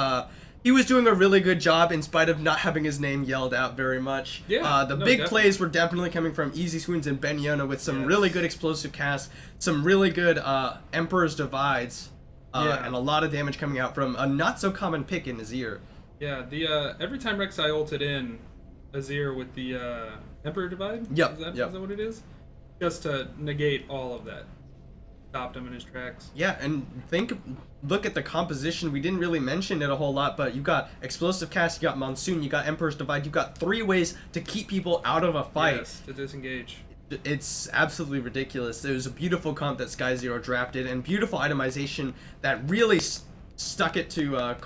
Speaker 1: He was doing a really good job in spite of not having his name yelled out very much.
Speaker 2: Yeah,
Speaker 1: the big plays were definitely coming from Easy Swoons and Banyona with some really good explosive casts, some really good Emperor's Divides, and a lot of damage coming out from a not so common pick in Azir.
Speaker 2: Yeah, the every time Rek'Sai ulted in Azir with the Emperor Divide,
Speaker 1: Yep,
Speaker 2: is that what it is? Just to negate all of that. Stopped him in his tracks.
Speaker 1: Yeah, and look at the composition. We didn't really mention it a whole lot, but you got Explosive Cast, you got Monsoon, you got Emperor's Divide, you got 3 ways to keep people out of a fight.
Speaker 2: Yes, to disengage.
Speaker 1: It's absolutely ridiculous. It was a beautiful comp that Sky Zero drafted, and beautiful itemization that really stuck it to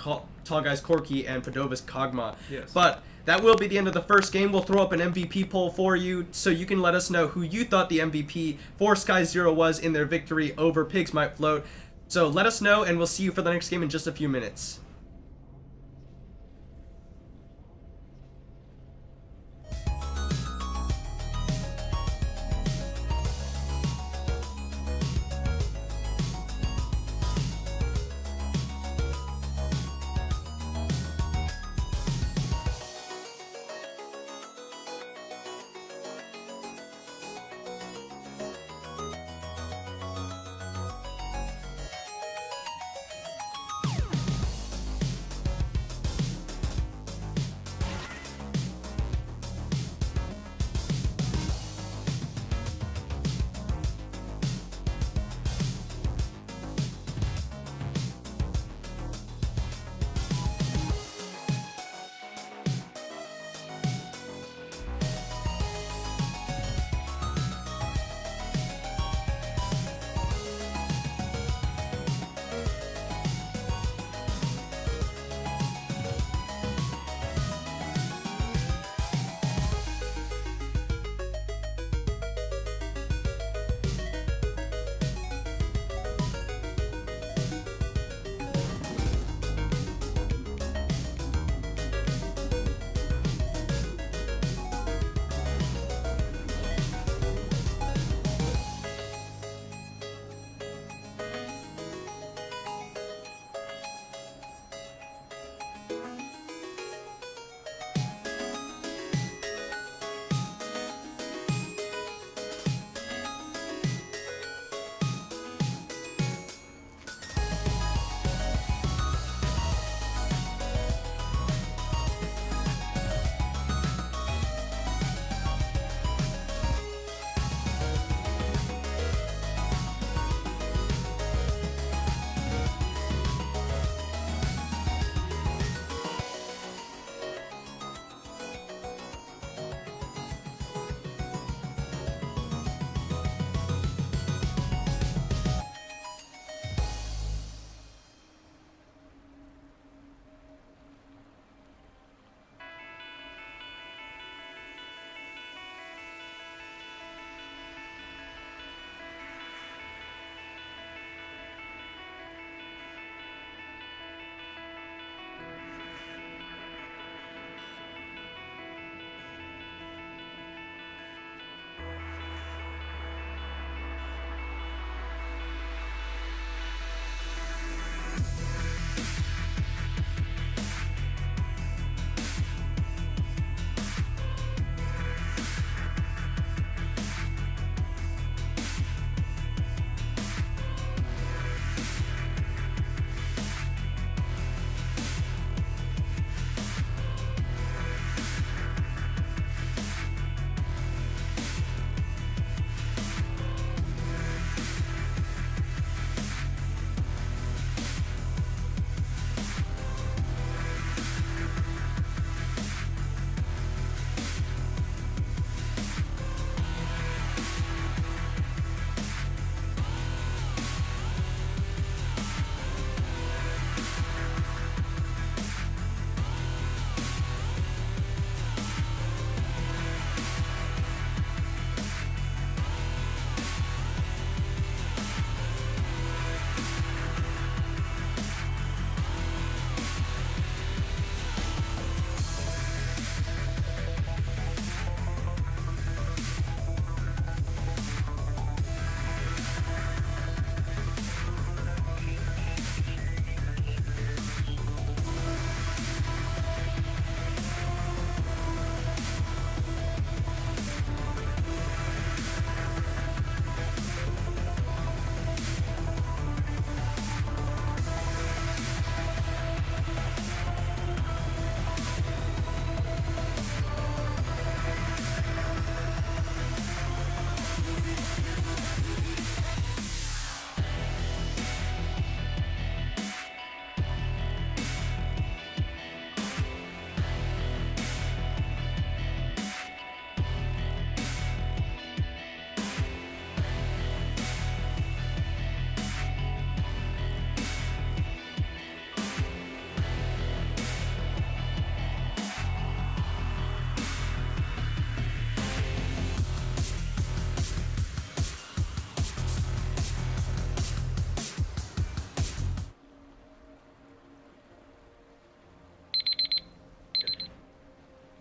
Speaker 1: Tall Guy's Corki and Padova's Kog'Maw.
Speaker 2: Yes.
Speaker 1: But that will be the end of the first game. We'll throw up an MVP poll for you so you can let us know who you thought the MVP for Sky Zero was in their victory over Pigs Might Float. So let us know, and we'll see you for the next game in just a few minutes.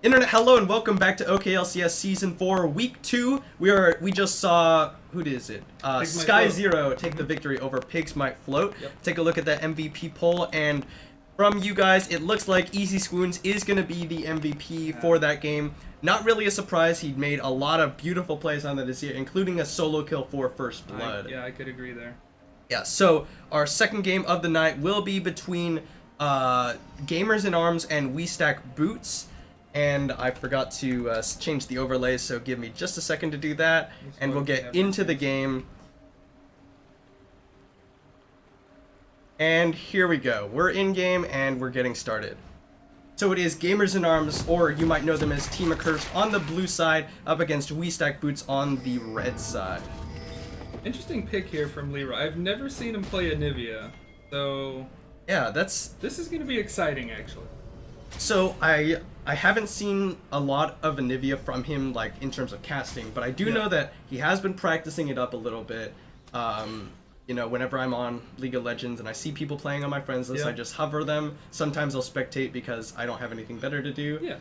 Speaker 1: Internet, hello and welcome back to OKLCS Season 4, Week 2. We just saw, who is it? Sky Zero take the victory over Pigs Might Float.
Speaker 2: Yep.
Speaker 1: Take a look at that MVP poll, and from you guys, it looks like Easy Swoons is going to be the MVP for that game. Not really a surprise. He made a lot of beautiful plays on that this year, including a solo kill for First Blood.
Speaker 2: I could agree there.
Speaker 1: Yeah, so our second game of the night will be between Gamers in Arms and We Stack Boots. And I forgot to change the overlays, so give me just a second to do that, and we'll get into the game. And here we go. We're in game, and we're getting started. So it is Gamers in Arms, or you might know them as Team Accursed, on the blue side, up against We Stack Boots on the red side.
Speaker 2: Interesting pick here from Leroy. I've never seen him play Anivia, so
Speaker 1: Yeah,
Speaker 2: this is going to be exciting, actually.
Speaker 1: So I haven't seen a lot of Anivia from him, like in terms of casting, but I do know that he has been practicing it up a little bit. You know, whenever I'm on League of Legends and I see people playing on my friends list, I just hover them. Sometimes I'll spectate because I don't have anything better to do.
Speaker 2: Yeah.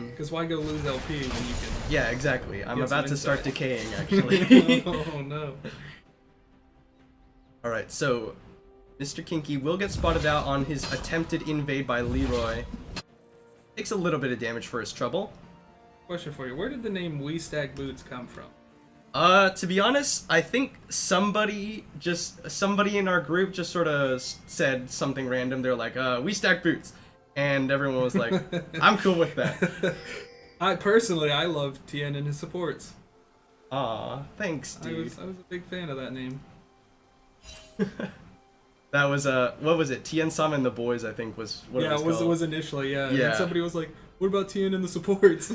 Speaker 2: Because why go lose LP when you can?
Speaker 1: Yeah, exactly. I'm about to start decaying, actually.
Speaker 2: Oh no.
Speaker 1: All right, so Mr. Kinky will get spotted out on his attempted invade by Leroy. Takes a little bit of damage for his trouble.
Speaker 2: Question for you: where did the name We Stack Boots come from?
Speaker 1: To be honest, I think somebody in our group just sort of said something random. They're like, We Stack Boots. And everyone was like, I'm cool with that.
Speaker 2: I love Tien and his supports.
Speaker 1: Aw, thanks, dude.
Speaker 2: I was a big fan of that name.
Speaker 1: That was what was it? Tien Sama and the Boys, I think was what it was called.
Speaker 2: It was initially, yeah.
Speaker 1: Yeah.
Speaker 2: And somebody was like, "What about Tien and the supports?"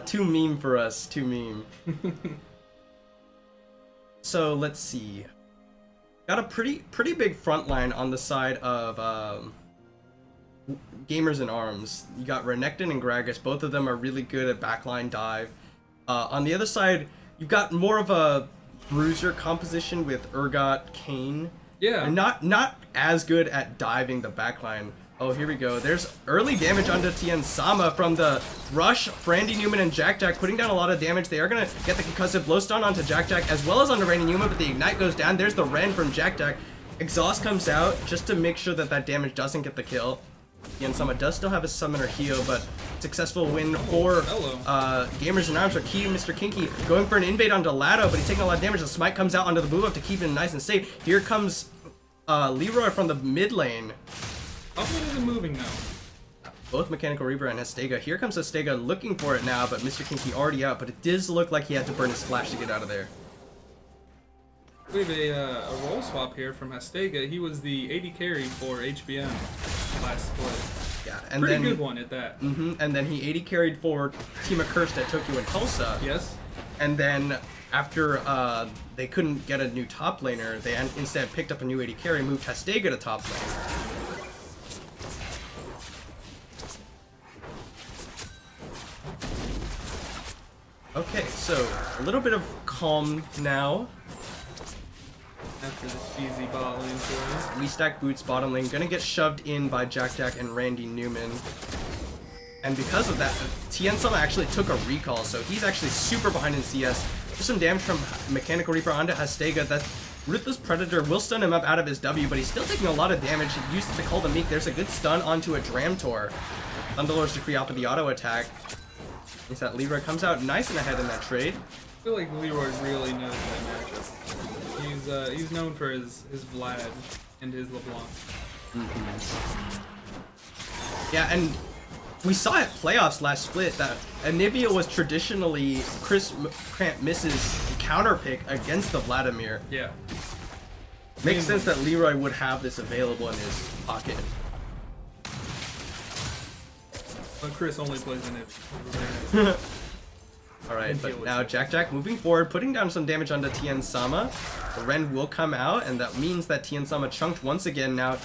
Speaker 1: Too meme for us, too meme. So let's see. Got a pretty big front line on the side of Gamers in Arms. You got Renekton and Gragas. Both of them are really good at backline dive. On the other side, you've got more of a bruiser composition with Urgot, Kane.
Speaker 2: Yeah.
Speaker 1: And not as good at diving the backline. Oh, here we go. There's early damage onto Tien Sama from the rush. Randy Newman and Jack Jack putting down a lot of damage. They are going to get the concussive blow stun onto Jack Jack as well as onto Randy Newman, but the ignite goes down. There's the Ren from Jack Jack. Exhaust comes out just to make sure that damage doesn't get the kill. Tien Sama does still have a summoner heal, but successful win for Gamers in Arms are key to Mr. Kinky. Going for an invade onto Lado, but he's taking a lot of damage. The smite comes out onto the move up to keep him nice and safe. Here comes Leroy from the mid lane.
Speaker 2: Upland isn't moving now.
Speaker 1: Both Mechanical Reaper and Hastega. Here comes Hastega looking for it now, but Mr. Kinky already out. But it does look like he had to burn his flash to get out of there.
Speaker 2: We have a role swap here from Hastega. He was the AD carry for HBM last split.
Speaker 1: Yeah, and
Speaker 2: pretty
Speaker 1: then,
Speaker 2: good one at that.
Speaker 1: And then he AD carried for Team Accursed at Tokyo and Tulsa.
Speaker 2: Yes. And
Speaker 1: then after they couldn't get a new top laner, they instead picked up a new AD carry, moved Hastega to top lane. Okay, so a little bit of calm now.
Speaker 2: After this easy bot lane for
Speaker 1: We Stack Boots bottom lane, gonna get shoved in by Jack Jack and Randy Newman. And because of that, Tien Sama actually took a recall, so he's actually super behind in CS. Just some damage from Mechanical Reaper onto Hastega. That Ruthless Predator will stun him up out of his W, but he's still taking a lot of damage. He used it to call the Meek. There's a good stun onto a Dramtor. Thunderlord's Decree off of the auto attack. Means that Leroy comes out nice and ahead in that trade.
Speaker 2: I feel like Leroy really knows that matchup. He's known for his Vlad and his LeBlanc.
Speaker 1: Yeah, and we saw at playoffs last split that Anivia was traditionally Chris Cramp misses counter pick against the Vladimir.
Speaker 2: Yeah.
Speaker 1: Makes sense that Leroy would have this available in his pocket.
Speaker 2: But Chris only plays in it.
Speaker 1: Alright, but now Jack Jack moving forward, putting down some damage onto Tien Sama. The Ren will come out, and that means that Tien Sama chunked once again now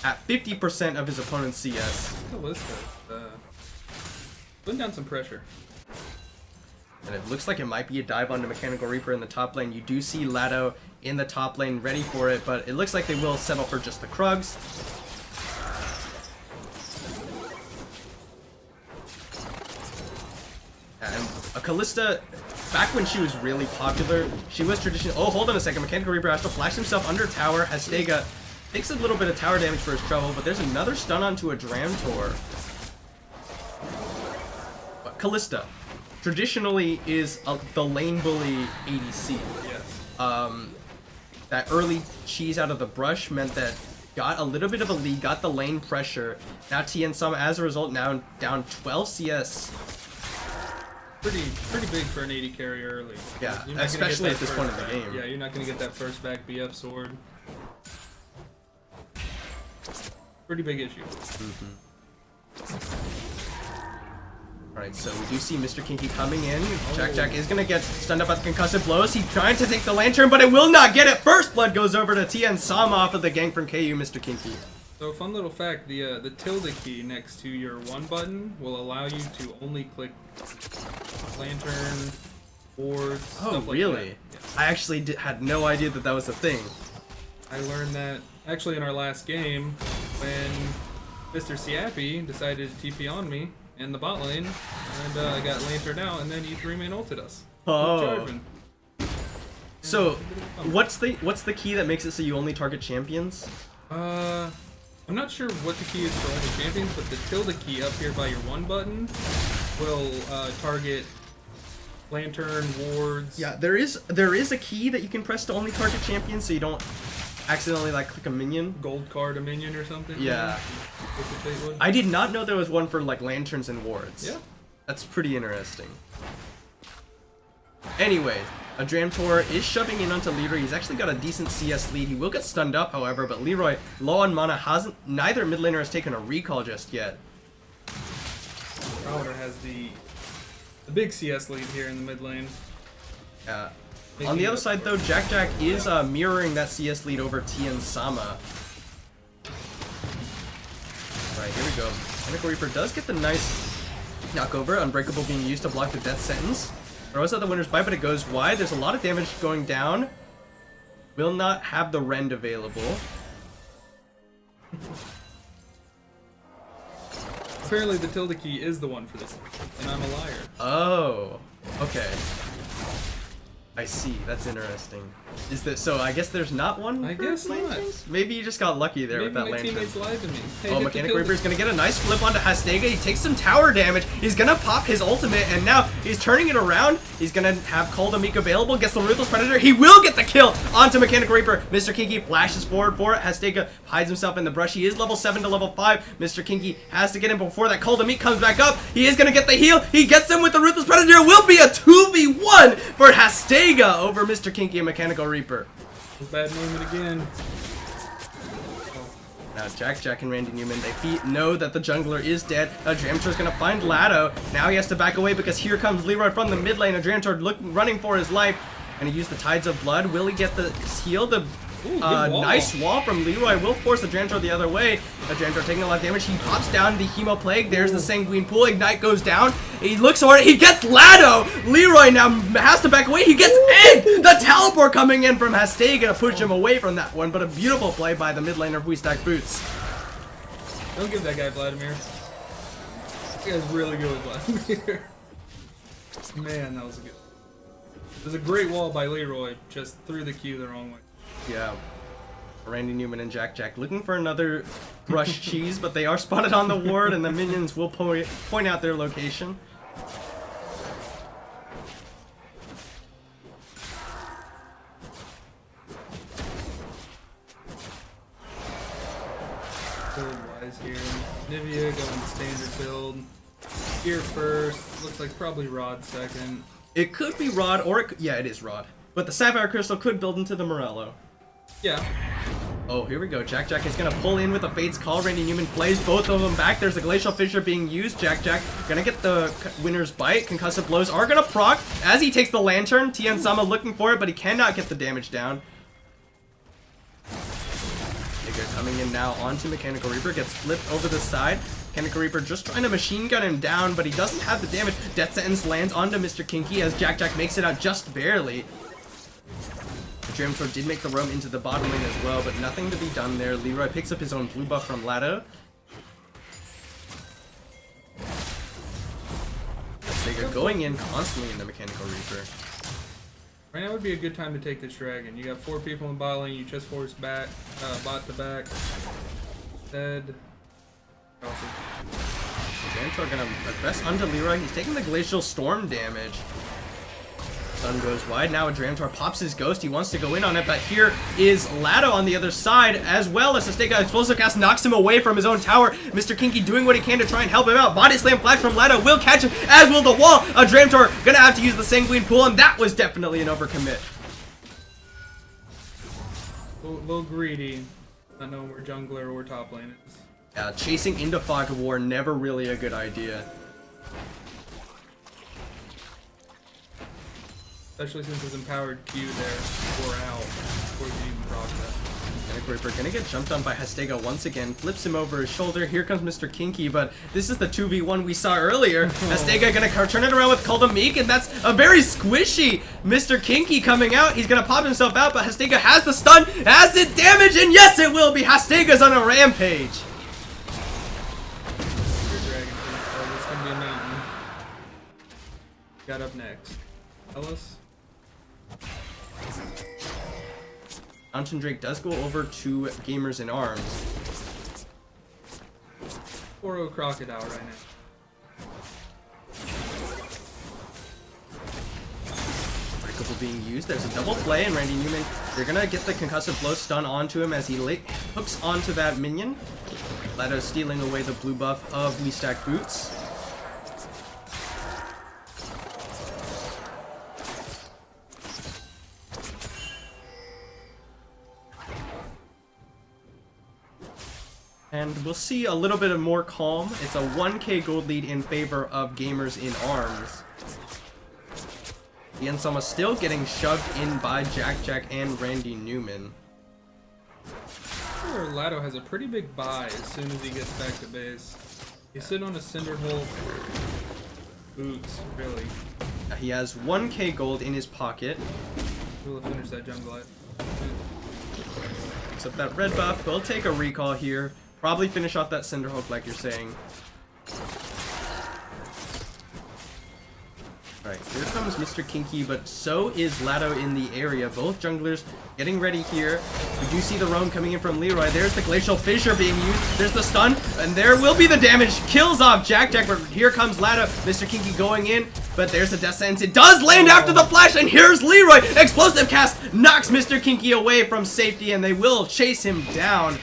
Speaker 1: at 50% of his opponent's CS.
Speaker 2: Kalista, putting down some pressure.
Speaker 1: And it looks like it might be a dive onto Mechanical Reaper in the top lane. You do see Lado in the top lane ready for it, but it looks like they will settle for just the Krugs. Callista, back when she was really popular, she was traditional. Oh, hold on a second. Mechanical Reaper has to flash himself under tower. Hastega takes a little bit of tower damage for his trouble, but there's another stun onto a Dramtor. But Callista traditionally is the lane bully ADC.
Speaker 2: Yes.
Speaker 1: That early cheese out of the brush meant that got a little bit of a lead, got the lane pressure. Now TN Sama, as a result, now down 12 CS.
Speaker 2: Pretty big for an AD carry early.
Speaker 1: Yeah,
Speaker 2: You're not
Speaker 1: especially
Speaker 2: gonna get
Speaker 1: at this
Speaker 2: that
Speaker 1: point in
Speaker 2: first
Speaker 1: the
Speaker 2: back.
Speaker 1: game.
Speaker 2: Yeah, you're not gonna get that first back BF sword. Pretty big issue.
Speaker 1: Alright, so we do see Mr. Kinky coming in. Jack is gonna get stunned up by the concussive blows. He's trying to take the lantern, but it will not get it. First blood goes over to TN Sama off of the gang from KU, Mr. Kinky.
Speaker 2: So fun little fact, the tilde key next to your 1 button will allow you to only click lantern, boards, stuff like
Speaker 1: really?
Speaker 2: that. Yeah.
Speaker 1: I actually had no idea that that was a thing.
Speaker 2: I learned that actually in our last game when Mr. Siappy decided to TP on me in the bot lane, and I got lanterned out, and then E3 main ulted us.
Speaker 1: Oh. So, what's the key that makes it so you only target champions?
Speaker 2: I'm not sure what the key is for only champions, but the tilde key up here by your 1 button will target lantern, wards.
Speaker 1: Yeah, there is a key that you can press to only target champions, so you don't accidentally like click a minion.
Speaker 2: Gold card a minion or something.
Speaker 1: Yeah.
Speaker 2: Maybe?
Speaker 1: I did not know there was one for like lanterns and wards.
Speaker 2: Yeah.
Speaker 1: That's pretty interesting. Anyway, a Dramtor is shoving in onto Leroy. He's actually got a decent CS lead. He will get stunned up, however, but Leroy, low on mana, neither mid laner has taken a recall just yet.
Speaker 2: Crowder has the big CS lead here in the mid lane.
Speaker 1: On the other side, though, Jack is mirroring that CS lead over TN Sama. Alright, here we go. Mechanical Reaper does get the nice knockover. Unbreakable being used to block the death sentence. Throws out the winner's bite, but it goes wide. There's a lot of damage going down. Will not have the rend available.
Speaker 2: Apparently the tilde key is the one for this, and I'm a liar.
Speaker 1: Oh, okay. I see. That's interesting. Is that so? I guess there's not one.
Speaker 2: I
Speaker 1: for
Speaker 2: guess not.
Speaker 1: lanterns? Maybe you just got lucky there with that
Speaker 2: Maybe my
Speaker 1: lantern.
Speaker 2: teammates lied to me. Hey,
Speaker 1: Oh,
Speaker 2: hit the
Speaker 1: Mechanic
Speaker 2: tilde.
Speaker 1: Reaper's gonna get a nice flip onto Hastega. He takes some tower damage. He's gonna pop his ultimate, and now he's turning it around. He's gonna have Cold Amik available. Gets the Ruthless Predator. He will get the kill onto Mechanic Reaper. Mr. Kinky flashes forward for it. Hastega hides himself in the brush. He is level 7 to level 5. Mr. Kinky has to get him before that Cold Amik comes back up. He is gonna get the heal. He gets him with the Ruthless Predator. It will be a 2v1 for Hastega over Mr. Kinky and Mechanical Reaper.
Speaker 2: Bad moment again.
Speaker 1: Now Jack and Randy Newman, they know that the jungler is dead. Dramtor's gonna find Lado. Now he has to back away because here comes Leroy from the mid lane. Dramtor running for his life. And he used the Tides of Blood. Will he get the heal? The nice wall from Leroy will force the Dramtor the other way. The Dramtor taking a lot of damage. He pops down the Hemo Plague. There's the Sanguine Pool. Ignite goes down. He looks for it. He gets Lado. Leroy now has to back away. He gets Egg. The teleport coming in from Hastega to push him away from that one. But a beautiful play by the mid laner of We Stack Boots.
Speaker 2: Don't give that guy Vladimir. That guy's really good with Vladimir. Man, that was a good. It was a great wall by Leroy. Just threw the Q the wrong way.
Speaker 1: Yeah. Randy Newman and Jack looking for another brush cheese, but they are spotted on the ward, and the minions will point out their location.
Speaker 2: Build wise here. Nivea going standard build. Here first. Looks like probably Rod second.
Speaker 1: It could be Rod, or yeah, it is Rod. But the Sapphire Crystal could build into the Morello.
Speaker 2: Yeah.
Speaker 1: Oh, here we go. Jack is gonna pull in with a Fate's Call. Randy Newman plays both of them back. There's a Glacial Fissure being used. Jack gonna get the winner's bite. Concussive blows are gonna proc as he takes the lantern. TN Sama looking for it, but he cannot get the damage down. Digger coming in now onto Mechanical Reaper. Gets flipped over the side. Mechanical Reaper just trying to machine gun him down, but he doesn't have the damage. Death Sentence lands onto Mr. Kinky as Jack makes it out just barely. The Dramtor did make the roam into the bottom lane as well, but nothing to be done there. Leroy picks up his own blue buff from Lado. Sega going in constantly in the Mechanical Reaper.
Speaker 2: Right now would be a good time to take this dragon. You got 4 people in bot lane, you just force back, bot to back. Dead.
Speaker 1: Drantor gonna aggress onto Leroy. He's taking the Glacial Storm damage. Sun goes wide. Now Drantor pops his Ghost. He wants to go in on it, but here is Lado on the other side, as well as Azteca Explosive Cast knocks him away from his own tower. Mr. Kinky doing what he can to try and help him out. Body Slam Flash from Lado will catch him, as will the wall. Drantor gonna have to use the Sanguine Pool, and that was definitely an overcommit.
Speaker 2: A little greedy, not knowing where jungler or top lane is.
Speaker 1: Yeah, chasing into Fog of War, never really a good idea.
Speaker 2: Especially since his empowered Q there wore out before you even proc that.
Speaker 1: Mechanical Reaper gonna get jumped on by Hastega once again, flips him over his shoulder. Here comes Mr. Kinky, but this is the 2v1 we saw earlier. Hastega gonna turn it around with Kuldamik, and that's a very squishy Mr. Kinky coming out. He's gonna pop himself out, but Hastega has the stun, has it damage, and yes, it will be. Hastega's on a rampage.
Speaker 2: It's gonna be a mountain. Got up next. Ellis.
Speaker 1: Mountain Drake does go over to Gamers in Arms.
Speaker 2: 4-0 Crocodile right now.
Speaker 1: Breakable being used. There's a double play, and Randy Newman, they're gonna get the concussive blow stun onto him as he hooks onto that minion. Lado stealing away the blue buff of We Stack Boots. And we'll see a little bit of more calm. It's a 1k gold lead in favor of Gamers in Arms. The Ensama still getting shoved in by Jack and Randy Newman.
Speaker 2: Sure, Lado has a pretty big buy as soon as he gets back to base. He's sitting on a Cinderhole boots, really.
Speaker 1: He has 1k gold in his pocket.
Speaker 2: We'll finish that jungle life.
Speaker 1: Except that red buff will take a recall here. Probably finish off that Cinderhulk like you're saying. Alright, here comes Mr. Kinky, but so is Lado in the area. Both junglers getting ready here. We do see the roam coming in from Leroy. There's the Glacial Fissure being used. There's the stun, and there will be the damage. Kills off Jack, but here comes Lado. Mr. Kinky going in, but there's the Death Sentence. It does land after the flash, and here's Leroy. Explosive Cast knocks Mr. Kinky away from safety, and they will chase him down.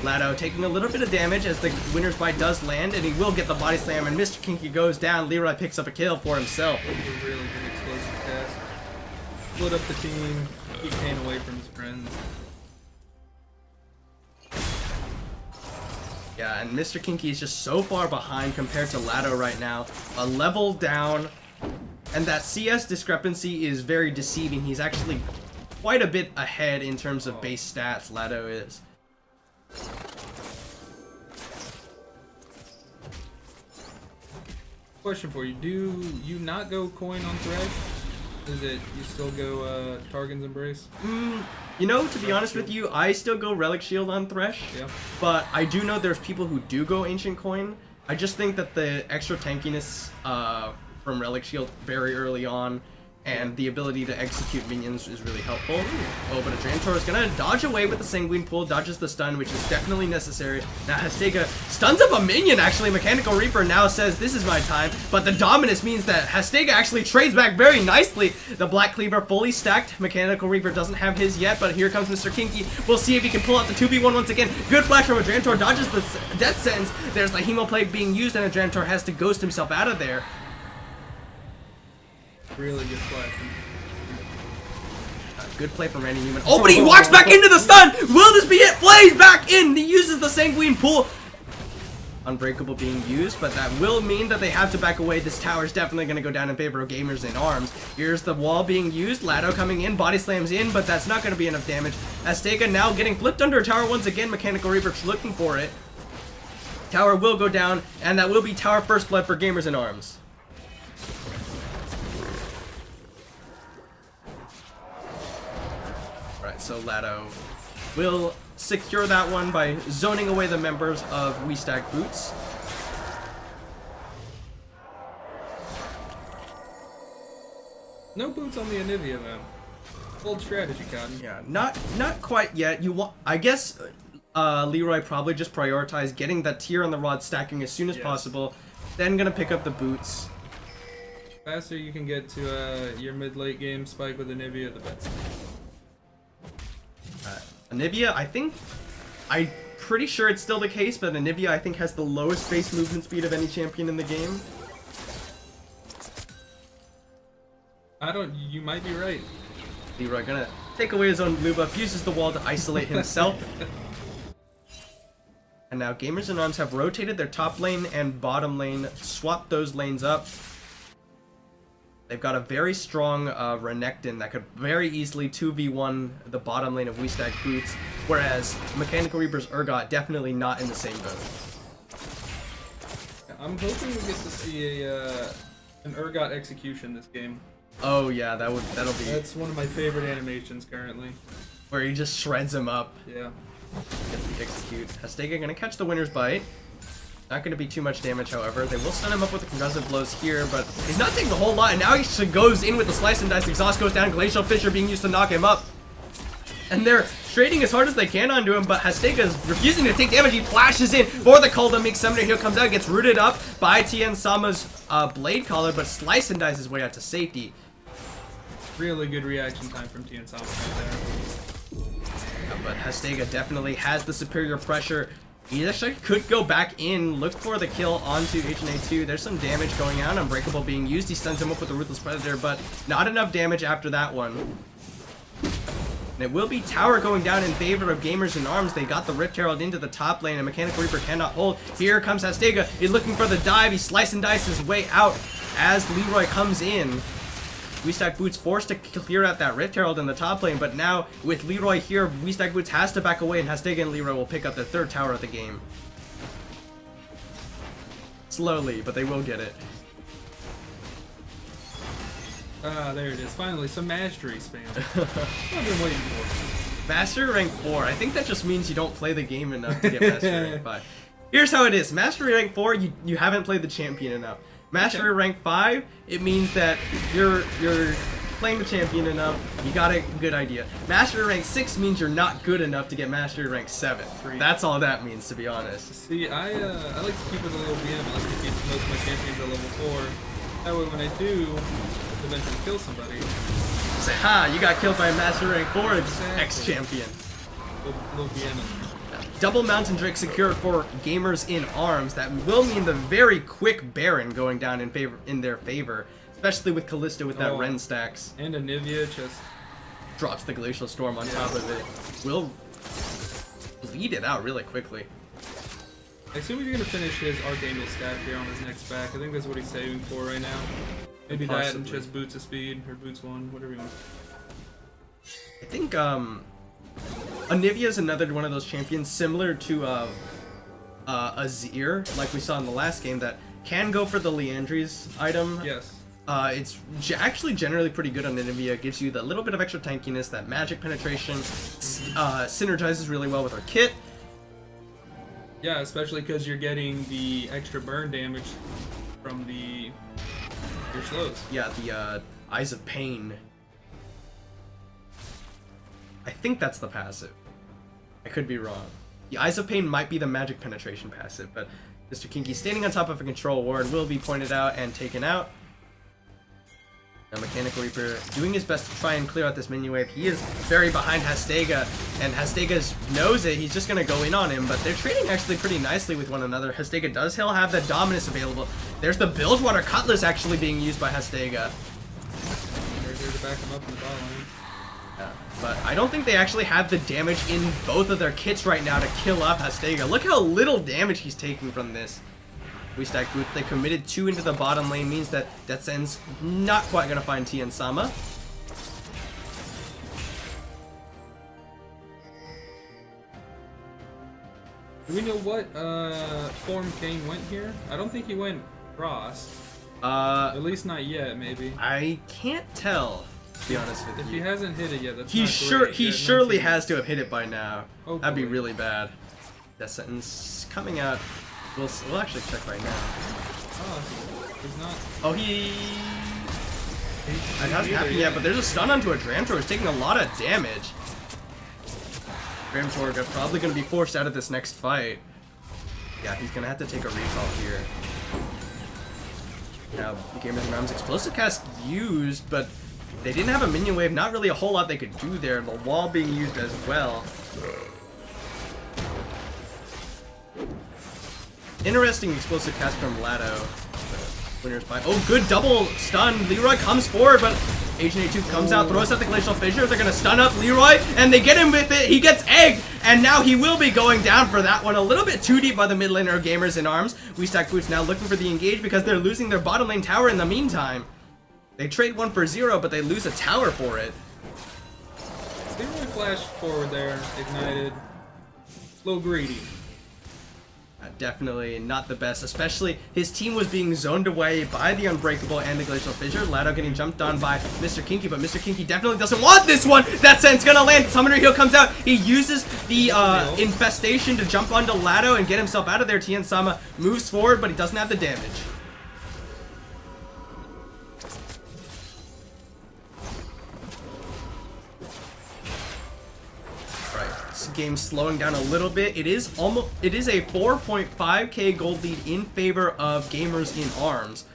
Speaker 1: Lado taking a little bit of damage as the Winner's Bite does land, and he will get the body slam, and Mr. Kinky goes down. Leroy picks up a kill for himself.
Speaker 2: A really good explosive cast. Split up the team, keep Kane away from his friends.
Speaker 1: Yeah, and Mr. Kinky is just so far behind compared to Lado right now. A level down, and that CS discrepancy is very deceiving. He's actually quite a bit ahead in terms of base stats, Lado is.
Speaker 2: Question for you: do you not go coin on Thresh? Is it you still go Targon's Embrace?
Speaker 1: You know, to be honest with you, I still go Relic Shield on Thresh.
Speaker 2: Yeah.
Speaker 1: But I do know there's people who do go Ancient Coin. I just think that the extra tankiness from Relic Shield very early on, and the ability to execute minions is really helpful. Oh, but Drantor is gonna dodge away with the Sanguine Pool, dodges the stun, which is definitely necessary. Now Hastega stuns up a minion, actually. Mechanical Reaper now says, this is my time, but the Dominus means that Hastega actually trades back very nicely. The Black Cleaver fully stacked. Mechanical Reaper doesn't have his yet, but here comes Mr. Kinky. We'll see if he can pull out the 2v1 once again. Good flash from Drantor, dodges the Death Sentence. There's the Hemoplague being used, and Drantor has to ghost himself out of there.
Speaker 2: Really good play.
Speaker 1: Good play from Randy Newman. Oh, but he walks back into the stun! Will this be it? Flays back in! He uses the Sanguine Pool. Unbreakable being used, but that will mean that they have to back away. This tower is definitely going to go down in favor of Gamers in Arms. Here's the wall being used. Lado coming in. Body slams in, but that's not going to be enough damage. Azteca now getting flipped under a tower once again. Mechanical Reaper looking for it. Tower will go down, and that will be tower first blood for Gamers in Arms. Alright, so Lado will secure that one by zoning away the members of We Stack Boots.
Speaker 2: No boots on the Anivia though. Bold strategy, Cotton.
Speaker 1: Yeah, not quite yet. I guess Leroy probably just prioritized getting that tier on the rod stacking as soon as possible. Then gonna pick up the boots.
Speaker 2: Faster you can get to your mid-late game spike with Anivia, the better.
Speaker 1: Anivia, I'm pretty sure it's still the case, but Anivia I think has the lowest base movement speed of any champion in the game.
Speaker 2: You might be right.
Speaker 1: Leroy gonna take away his own blue buff, uses the wall to isolate himself. And now Gamers in Arms have rotated their top lane and bottom lane, swapped those lanes up. They've got a very strong Renekton that could very easily 2v1 the bottom lane of WeStack Boots, whereas Mechanical Reaper's Urgot definitely not in the same boat.
Speaker 2: I'm hoping we get to see an Urgot execution this game.
Speaker 1: Oh yeah, that'll be.
Speaker 2: That's one of my favorite animations currently.
Speaker 1: Where he just shreds him up.
Speaker 2: Yeah.
Speaker 1: Gets the execute. Hastega gonna catch the winner's bite. Not gonna be too much damage, however. They will stun him up with the concussive blows here, but he's not taking a whole lot, and now he goes in with the slice and dice. Exhaust goes down, Glacial Fissure being used to knock him up. And they're trading as hard as they can onto him, but Hastega is refusing to take damage. He flashes in for the Coldamic Summoner. Here comes out, gets rooted up by Tien Sama's Blade Collar, but slice and dice his way out to safety.
Speaker 2: Really good reaction time from Tien Sama right there.
Speaker 1: But Hastega definitely has the superior pressure. He actually could go back in, look for the kill onto HNA2. There's some damage going out, Unbreakable being used. He stuns him up with the Ruthless Predator, but not enough damage after that one. And it will be tower going down in favor of Gamers in Arms. They got the Rift Herald into the top lane, and Mechanical Reaper cannot hold. Here comes Hastega. He's looking for the dive. He slice and dice his way out as Leroy comes in. WeStack Boots forced to clear out that Rift Herald in the top lane, but now with Leroy here, WeStack Boots has to back away, and Hastega and Leroy will pick up their third tower of the game. Slowly, but they will get it.
Speaker 2: Ah, there it is. Finally, some mastery spam. I've been waiting for.
Speaker 1: Master rank 4. I think that just means you don't play the game enough to get Mastery rank 5. Here's how it is. Mastery rank 4, you haven't played the champion enough. Mastery rank 5, it means that you're playing the champion enough, you got a good idea. Mastery rank 6 means you're not good enough to get Mastery rank 7. That's all that means, to be honest.
Speaker 2: See, I like to keep it a little BM. I like to keep most of my champions at level 4. That way when I do eventually kill somebody...
Speaker 1: Say, ha, you got killed by a Mastery rank 4 ex-champion.
Speaker 2: Little BM.
Speaker 1: Double Mountain Drake secured for Gamers in Arms. That will mean the very quick Baron going down in their favor, especially with Kalista with that Ren stacks.
Speaker 2: And Anivia just
Speaker 1: drops the Glacial Storm on top of it. Will bleed it out really quickly.
Speaker 2: I assume he's gonna finish his Archangel stack here on his next back. I think that's what he's saving for right now. Maybe that and just Boots of Speed or Boots 1, whatever you want.
Speaker 1: I think Anivia is another one of those champions similar to Azir, like we saw in the last game, that can go for the Leandri's item.
Speaker 2: Yes.
Speaker 1: It's actually generally pretty good on Anivia. It gives you that little bit of extra tankiness, that magic penetration, synergizes really well with her kit.
Speaker 2: Yeah, especially because you're getting the extra burn damage from your slows.
Speaker 1: Yeah, the Eyes of Pain. I think that's the passive. I could be wrong. The Eyes of Pain might be the magic penetration passive, but Mr. Kinky standing on top of a control ward will be pointed out and taken out. Now Mechanical Reaper doing his best to try and clear out this minion wave. He is very behind Hastega, and Hastega knows it. He's just going to go in on him, but they're trading actually pretty nicely with one another. Hastega does still have the Dominus available. There's the Bilgewater Cutlass actually being used by Hastega.
Speaker 2: They're here to back him up in the bot lane.
Speaker 1: Yeah, but I don't think they actually have the damage in both of their kits right now to kill off Hastega. Look how little damage he's taking from this. WeStack Boots, they committed 2 into the bottom lane, means that Death's not quite going to find Tien Sama.
Speaker 2: Do we know what form Kane went here? I don't think he went Frost. At least not yet, maybe.
Speaker 1: I can't tell, to be honest with you.
Speaker 2: If he hasn't hit it yet, that's
Speaker 1: he
Speaker 2: not great.
Speaker 1: He surely has to have hit it by now.
Speaker 2: Oh,
Speaker 1: that'd be
Speaker 2: boy.
Speaker 1: really bad. Death Sentence coming out. We'll actually check right now.
Speaker 2: Oh, he's not.
Speaker 1: Oh, he... It hasn't happened yet, but there's a stun onto a Dramtor who's taking a lot of damage. Dramtor probably going to be forced out of this next fight. Yeah, he's going to have to take a recall here. Now, Gamers and Realms Explosive Cast used, but they didn't have a minion wave. Not really a whole lot they could do there. The wall being used as well. Interesting Explosive Cast from Lado. Winners by... Oh, good double stun. Leroy comes forward, but Agent A2 comes out, throws out the Glacial Fissure. They're going to stun up Leroy, and they get him with it. He gets egged, and now he will be going down for that one. A little bit too deep by the mid laner Gamers in Arms. We Stack Boots now looking for the engage because they're losing their bottom lane tower in the meantime. They trade 1 for 0, but they lose a tower for it.
Speaker 2: Leroy flashed forward there, ignited. A little greedy.
Speaker 1: Definitely not the best, especially his team was being zoned away by the Unbreakable and the Glacial Fissure. Lado getting jumped on by Mr. Kinky, but Mr. Kinky definitely doesn't want this one. That sent's gonna land. Summoner Heal comes out. He uses the Infestation to jump onto Lado and get himself out of there. Tien Sama moves forward, but he doesn't have the damage. Game slowing down a little bit. It is a 4.5k gold lead in favor of Gamers in Arms.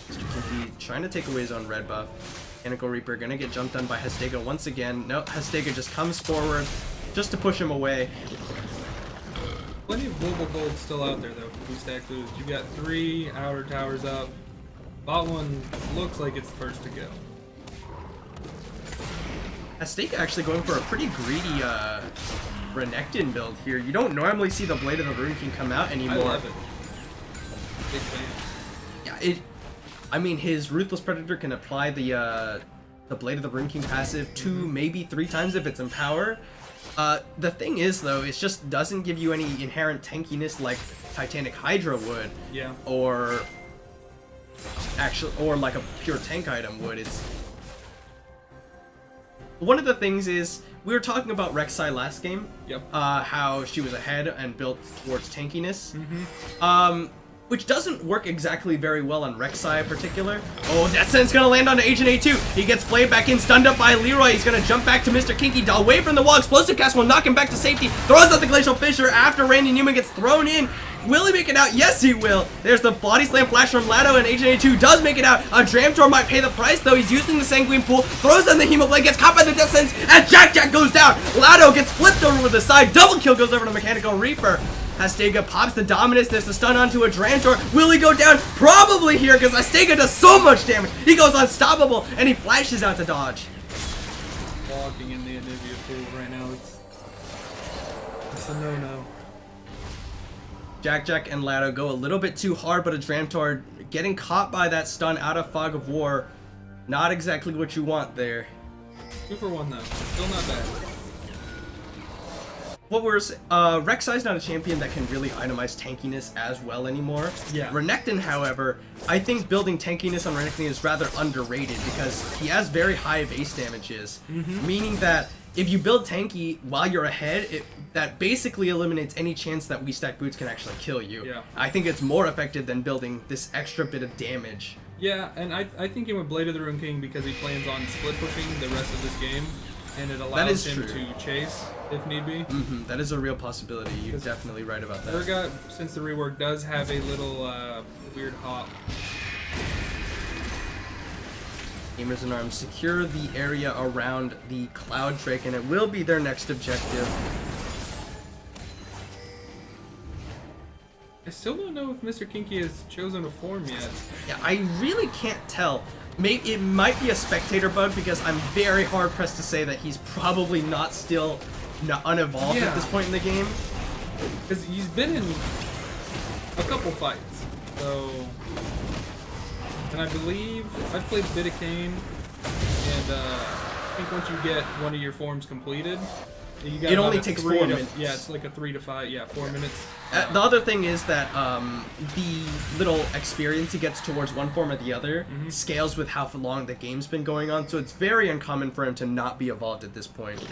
Speaker 1: Mr. Kinky trying to take away his own red buff. Mechanical Reaper gonna get jumped on by Hestega once again. No, Hestega just comes forward just to push him away.
Speaker 2: Plenty of global gold still out there though for Stack Boots. You got 3 outer towers up. Bot one looks like it's the first to go.
Speaker 1: Azteca actually going for a pretty greedy Renekton build here. You don't normally see the Blade of the Rune King come out anymore.
Speaker 2: I love it. Big fan.
Speaker 1: Yeah, I mean, his Ruthless Predator can apply the Blade of the Rune King passive 2, maybe 3 times if it's in power. The thing is, though, it just doesn't give you any inherent tankiness like Titanic Hydra would.
Speaker 2: Yeah.
Speaker 1: Or like a pure tank item would. It's one of the things is, we were talking about Rek'Sai last game.
Speaker 2: Yep.
Speaker 1: How she was ahead and built towards tankiness. Which doesn't work exactly very well on Rek'Sai in particular. Oh, Death Sentence gonna land on Agent A2. He gets played back in, stunned up by Leroy. He's gonna jump back to Mr. Kinky, away from the wall. Explosive Cast will knock him back to safety. Throws out the Glacial Fissure after Randy Newman gets thrown in. Will he make it out? Yes, he will. There's the Body Slam Flash from Lado, and Agent A2 does make it out. A Dramtor might pay the price, though. He's using the Sanguine Pool, throws on the Hemoblade, gets caught by the Death Sentence, and Jack goes down. Lado gets flipped over to the side. Double kill goes over to Mechanical Reaper. Azteca pops the Dominus. There's a stun onto a Dramtor. Will he go down? Probably here, because Azteca does so much damage. He goes unstoppable, and he flashes out to dodge.
Speaker 2: Walking in the Anivia pool right now, it's a no-no.
Speaker 1: Jack and Lado go a little bit too hard, but a Dramtor getting caught by that stun out of Fog of War. Not exactly what you want there.
Speaker 2: 2 for 1 though. Still not bad.
Speaker 1: What we're Rek'Sai's not a champion that can really itemize tankiness as well anymore.
Speaker 2: Yeah.
Speaker 1: Renekton, however, I think building tankiness on Renekton is rather underrated because he has very high base damages, meaning that if you build tanky while you're ahead, that basically eliminates any chance that We Stack Boots can actually kill you.
Speaker 2: Yeah.
Speaker 1: I think it's more effective than building this extra bit of damage.
Speaker 2: Yeah, and I think he went Blade of the Rune King because he plans on split pushing the rest of this game, and it allows him to chase if need be.
Speaker 1: That is a real possibility. You're definitely right about that.
Speaker 2: Urgot, since the rework, does have a little weird hop.
Speaker 1: Gamers in Arms secure the area around the Cloud Drake, and it will be their next objective.
Speaker 2: I still don't know if Mr. Kinky has chosen a form yet.
Speaker 1: Yeah, I really can't tell. Maybe it might be a spectator bug because I'm very hard pressed to say that he's probably not still unevolved at this point in the game.
Speaker 2: Because he's been in a couple fights, so. And I believe I've played a bit of Kane, and I think once you get one of your forms completed, you got
Speaker 1: it only takes 4 minutes.
Speaker 2: Yeah, it's like a 3 to 5. Yeah, 4 minutes.
Speaker 1: The other thing is that the little experience he gets towards one form or the other scales with how long the game's been going on, so it's very uncommon for him to not be evolved at this point.
Speaker 2: Yeah.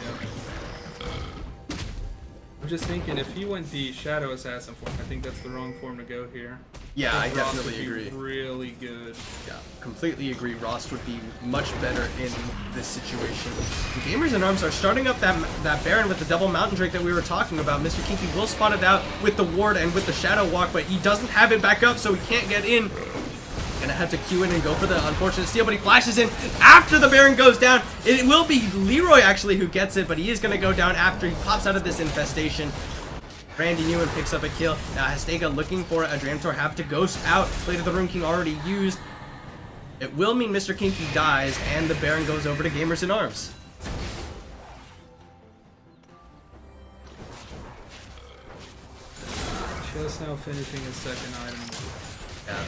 Speaker 2: I'm just thinking, if he went the Shadow Assassin form, I think that's the wrong form to go here.
Speaker 1: Yeah, I
Speaker 2: Ross
Speaker 1: definitely
Speaker 2: would be
Speaker 1: agree.
Speaker 2: Really good.
Speaker 1: Yeah, completely agree. Rost would be much better in this situation. The Gamers in Arms are starting up that Baron with the double Mountain Drake that we were talking about. Mr. Kinky will spot it out with the ward and with the Shadow Walk, but he doesn't have it back up, so he can't get in. Gonna have to queue in and go for the unfortunate steal, but he flashes in after the Baron goes down. It will be Leroy actually who gets it, but he is gonna go down after he pops out of this infestation. Randy Newman picks up a kill. Now Hastega looking for a Dramtor, have to ghost out. Blade of the Rune King already used. It will mean Mr. Kinky dies, and the Baron goes over to Gamers in Arms.
Speaker 2: Just now finishing his second item.
Speaker 1: Yeah,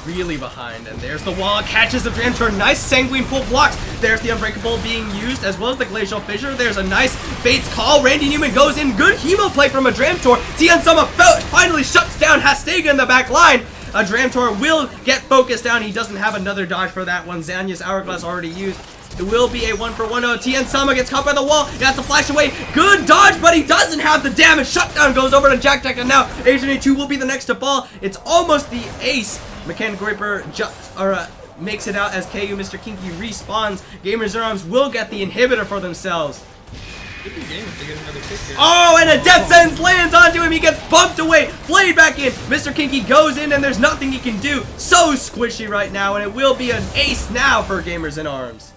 Speaker 1: really behind, and there's the wall, catches the Dramtor, nice Sanguine Pool blocks. There's the Unbreakable being used, as well as the Glacial Fissure. There's a nice Bates call. Randy Newman goes in, good Hemo play from a Dramtor. Tian Sama finally shuts down Hastega in the back line. A Dramtor will get focused down. He doesn't have another dodge for that one. Zanya's Hourglass already used. It will be a 1-for-1. Oh, Tian Sama gets caught by the wall. He has to flash away. Good dodge, but he doesn't have the damage. Shutdown goes over to Jack Jack, and now Agent 2 will be the next to fall. It's almost the ace. Mechanical Reaper makes it out as KU Mr. Kinky respawns. Gamers in Arms will get the inhibitor for themselves.
Speaker 2: Could be game if they get another pick here.
Speaker 1: Oh, and a Death Sentence lands onto him. He gets bumped away. Flayed back in. Mr. Kinky goes in, and there's nothing he can do. So squishy right now, and it will be an ace now for Gamers in Arms.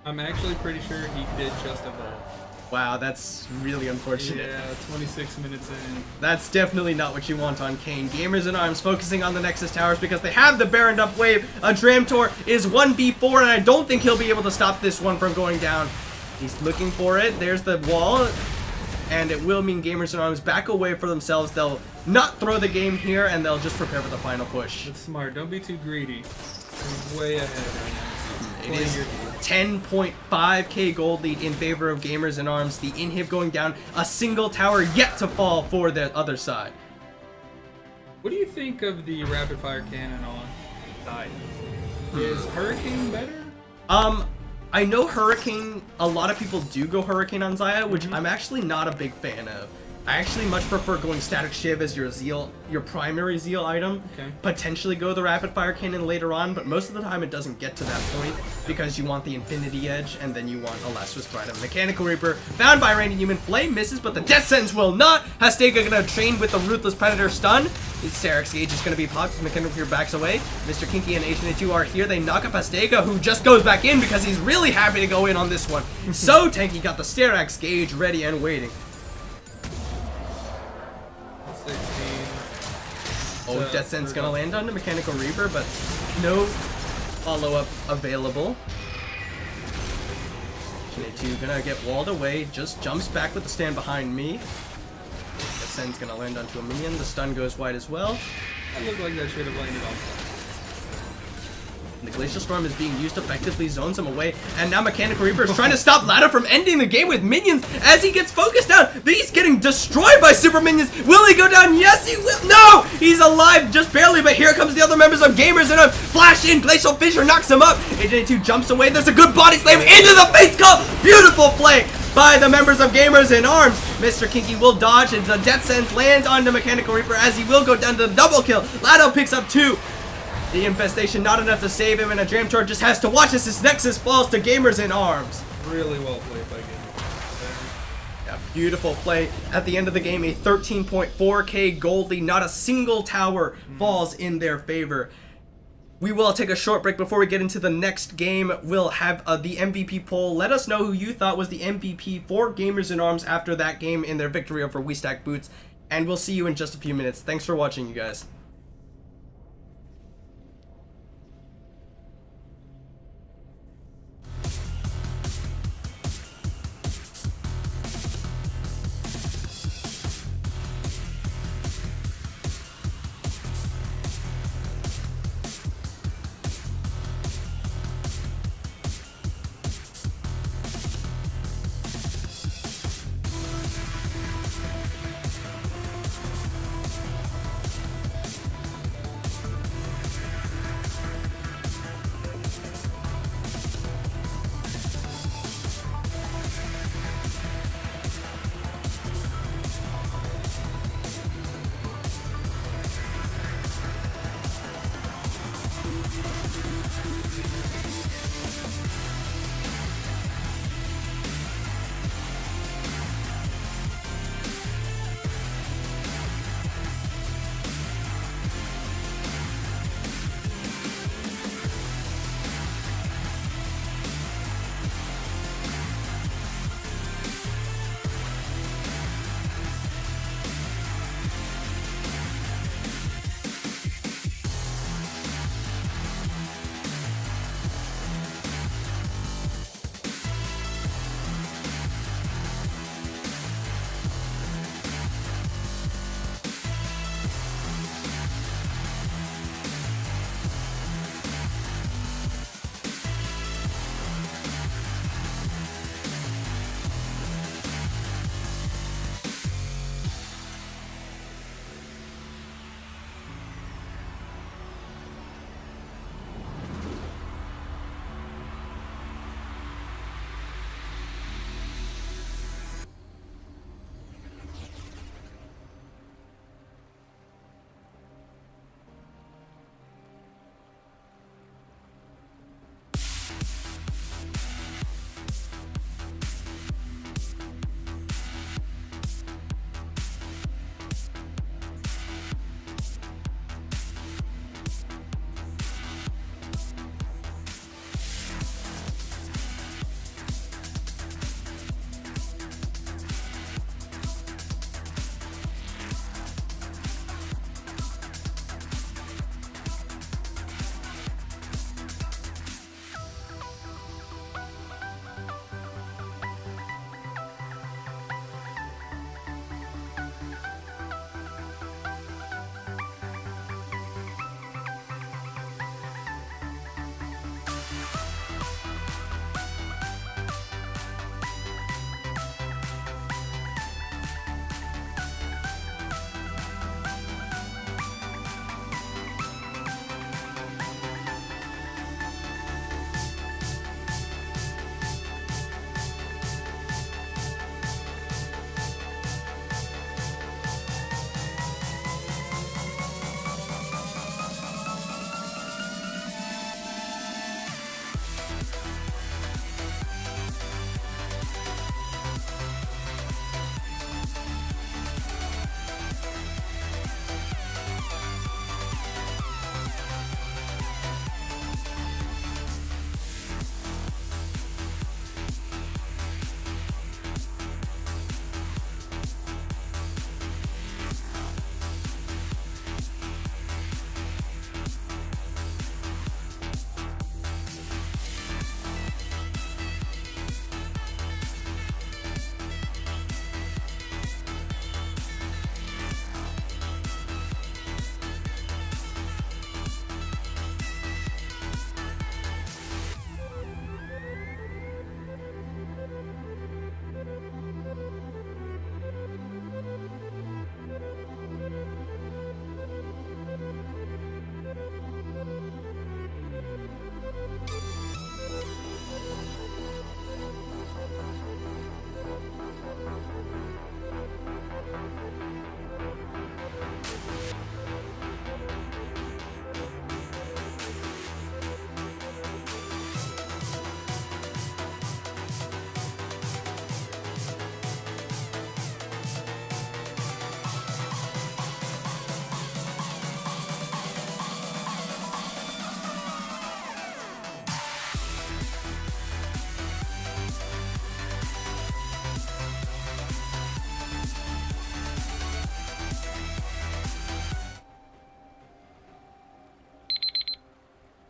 Speaker 2: I'm actually pretty sure he did just evolve.
Speaker 1: Wow, that's really unfortunate.
Speaker 2: Yeah, 26 minutes in.
Speaker 1: That's definitely not what you want on Kane. Gamers in Arms focusing on the Nexus Towers because they have the Baron up wave. A Dramtor is 1v4, and I don't think he'll be able to stop this one from going down. He's looking for it. There's the wall, and it will mean Gamers in Arms back away for themselves. They'll not throw the game here, and they'll just prepare for the final push.
Speaker 2: That's smart. Don't be too greedy. You're way ahead right now.
Speaker 1: It is 10.5k gold lead in favor of Gamers in Arms. The inhib going down. A single tower yet to fall for the other side.
Speaker 2: What do you think of the rapid fire cannon on Zaya? Is Hurricane better?
Speaker 1: I know Hurricane, a lot of people do go Hurricane on Zaya, which I'm actually not a big fan of. I actually much prefer going Static Shiv as your Zeal, your primary Zeal item.
Speaker 2: Okay.
Speaker 1: Potentially go the Rapid Fire Cannon later on, but most of the time it doesn't get to that point because you want the Infinity Edge and then you want a last whisper item. Mechanical Reaper found by Randy Newman. Flame misses, but the Death Sentence will not. Hastega gonna train with the Ruthless Predator stun. Sterak's Gauge is gonna be popped as Mechanical Reaper backs away. Mr. Kinky and Agent 2 are here. They knock up Hastega, who just goes back in because he's really happy to go in on this one. So tanky, got the Sterak's Gauge ready and waiting.
Speaker 2: 16.
Speaker 1: Oh, Death Sentence gonna land on the Mechanical Reaper, but no follow-up available. J2 gonna get walled away, just jumps back with the stand behind me. Death Sentence gonna land onto a minion, the stun goes wide as well.
Speaker 2: That looked like that should have landed on.
Speaker 1: The Glacial Storm is being used effectively, zones him away, and now Mechanical Reaper is trying to stop Ladder from ending the game with minions as he gets focused down. He's getting destroyed by super minions. Will he go down? Yes, he will. No! He's alive just barely, but here comes the other members of Gamers in a flash in. Glacial Fissure knocks him up. AJ2 jumps away. There's a good body slam into the face call. Beautiful play by the members of Gamers in Arms. Mr. Kinky will dodge, and the Death Sentence lands onto Mechanical Reaper as he will go down to the double kill. Lado picks up 2. The infestation not enough to save him, and a Dramtor just has to watch as his Nexus falls to Gamers in Arms.
Speaker 2: Really well played by Gamers.
Speaker 1: Yeah, beautiful play. At the end of the game, a 13.4k gold lead. Not a single tower falls in their favor. We will take a short break before we get into the next game. We'll have the MVP poll. Let us know who you thought was the MVP for Gamers in Arms after that game in their victory over We Stack Boots. And we'll see you in just a few minutes. Thanks for watching, you guys.